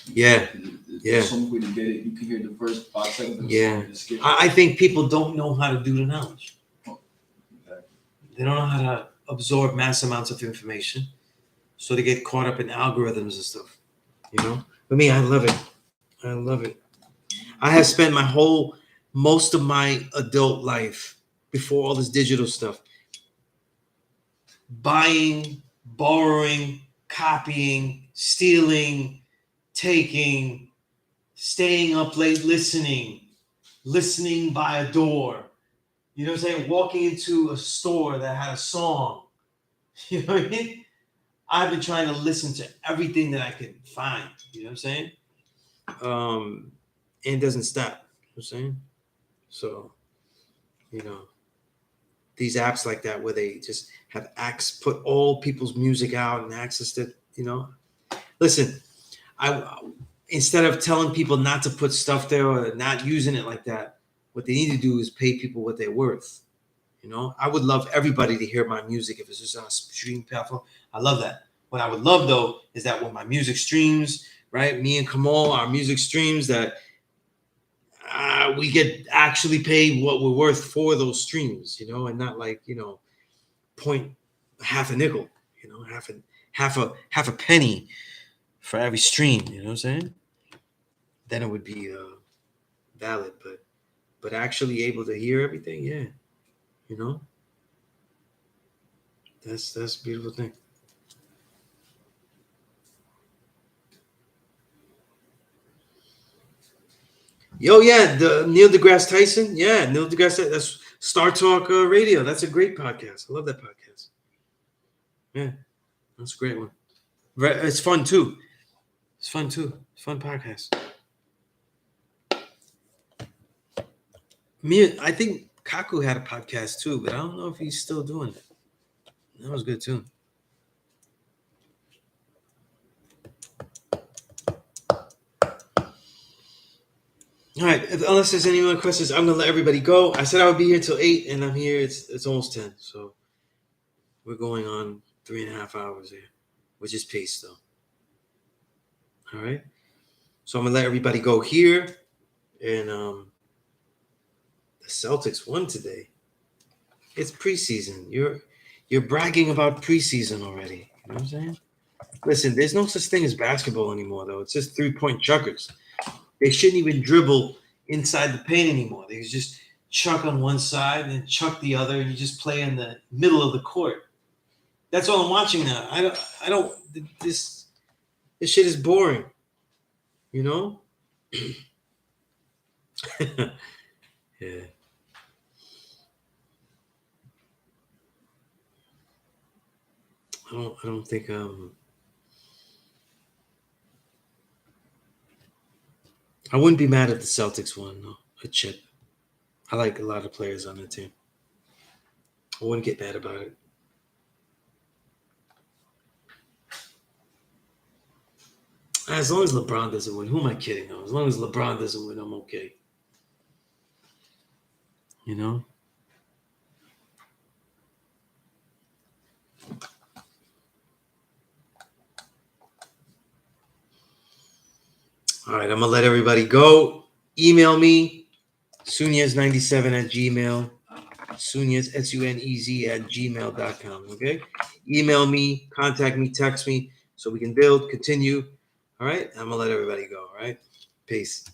Yeah. There's so much way to get it. You can hear the first 5 seconds of the Yeah. song and skip it. I think people don't know how to do the knowledge. Exactly. They don't know how to absorb mass amounts of information. So they get caught up in algorithms and stuff. For me, I love it. I love it. I have spent most of my adult life before all this digital stuff buying, borrowing, copying, stealing, taking, staying up late listening by a door. You know what I'm saying? Walking into a store that had a song. You know what I mean? I've been trying to listen to everything that I could find. You know what I'm saying? And it doesn't stop. You know what I'm saying? So, these apps like that where they just have put all people's music out and access to, listen, I instead of telling people not to put stuff there or not using it like that, what they need to do is pay people what they're worth. I would love everybody to hear my music if it's just on a streaming platform. I love that. What I would love though is that when my music streams, right, me and Kamal, our music streams, that we get actually paid what we're worth for those streams, and not like point half a nickel, half a penny for every stream. You know what I'm saying? Then it would be valid, but actually able to hear everything, yeah, that's a beautiful thing. Yo, yeah, the Neil deGrasse Tyson. Yeah, Neil deGrasse Tyson. That's Star Talk Radio. That's a great podcast. I love that podcast. Yeah, that's a great one. It's fun too. It's fun podcast. I think Kaku had a podcast too, but I don't know if he's still doing it. That was good too. All right. Unless there's any more questions, I'm gonna let everybody go. I said I would be here till 8, and I'm here. It's almost 10, so we're going on 3.5 hours here, which is pace though. All right. So I'm gonna let everybody go here, and the Celtics won today. It's preseason. You're bragging about preseason already. You know what I'm saying? Listen, there's no such thing as basketball anymore, though. It's just 3-point chuckers. They shouldn't even dribble inside the paint anymore. They just chuck on one side and then chuck the other, and you just play in the middle of the court. That's all I'm watching now. I don't. This shit is boring. Yeah. I don't think I wouldn't be mad if the Celtics won, though. A chip. I like a lot of players on the team. I wouldn't get mad about it. As long as LeBron doesn't win, who am I kidding though? As long as LeBron doesn't win, I'm okay. All right, I'm gonna let everybody go. Email me, Sunez97 Sunez, SUNEZ @gmail.com. Okay? Email me, contact me, text me so we can build, continue. All right? I'm gonna let everybody go. All right? Peace.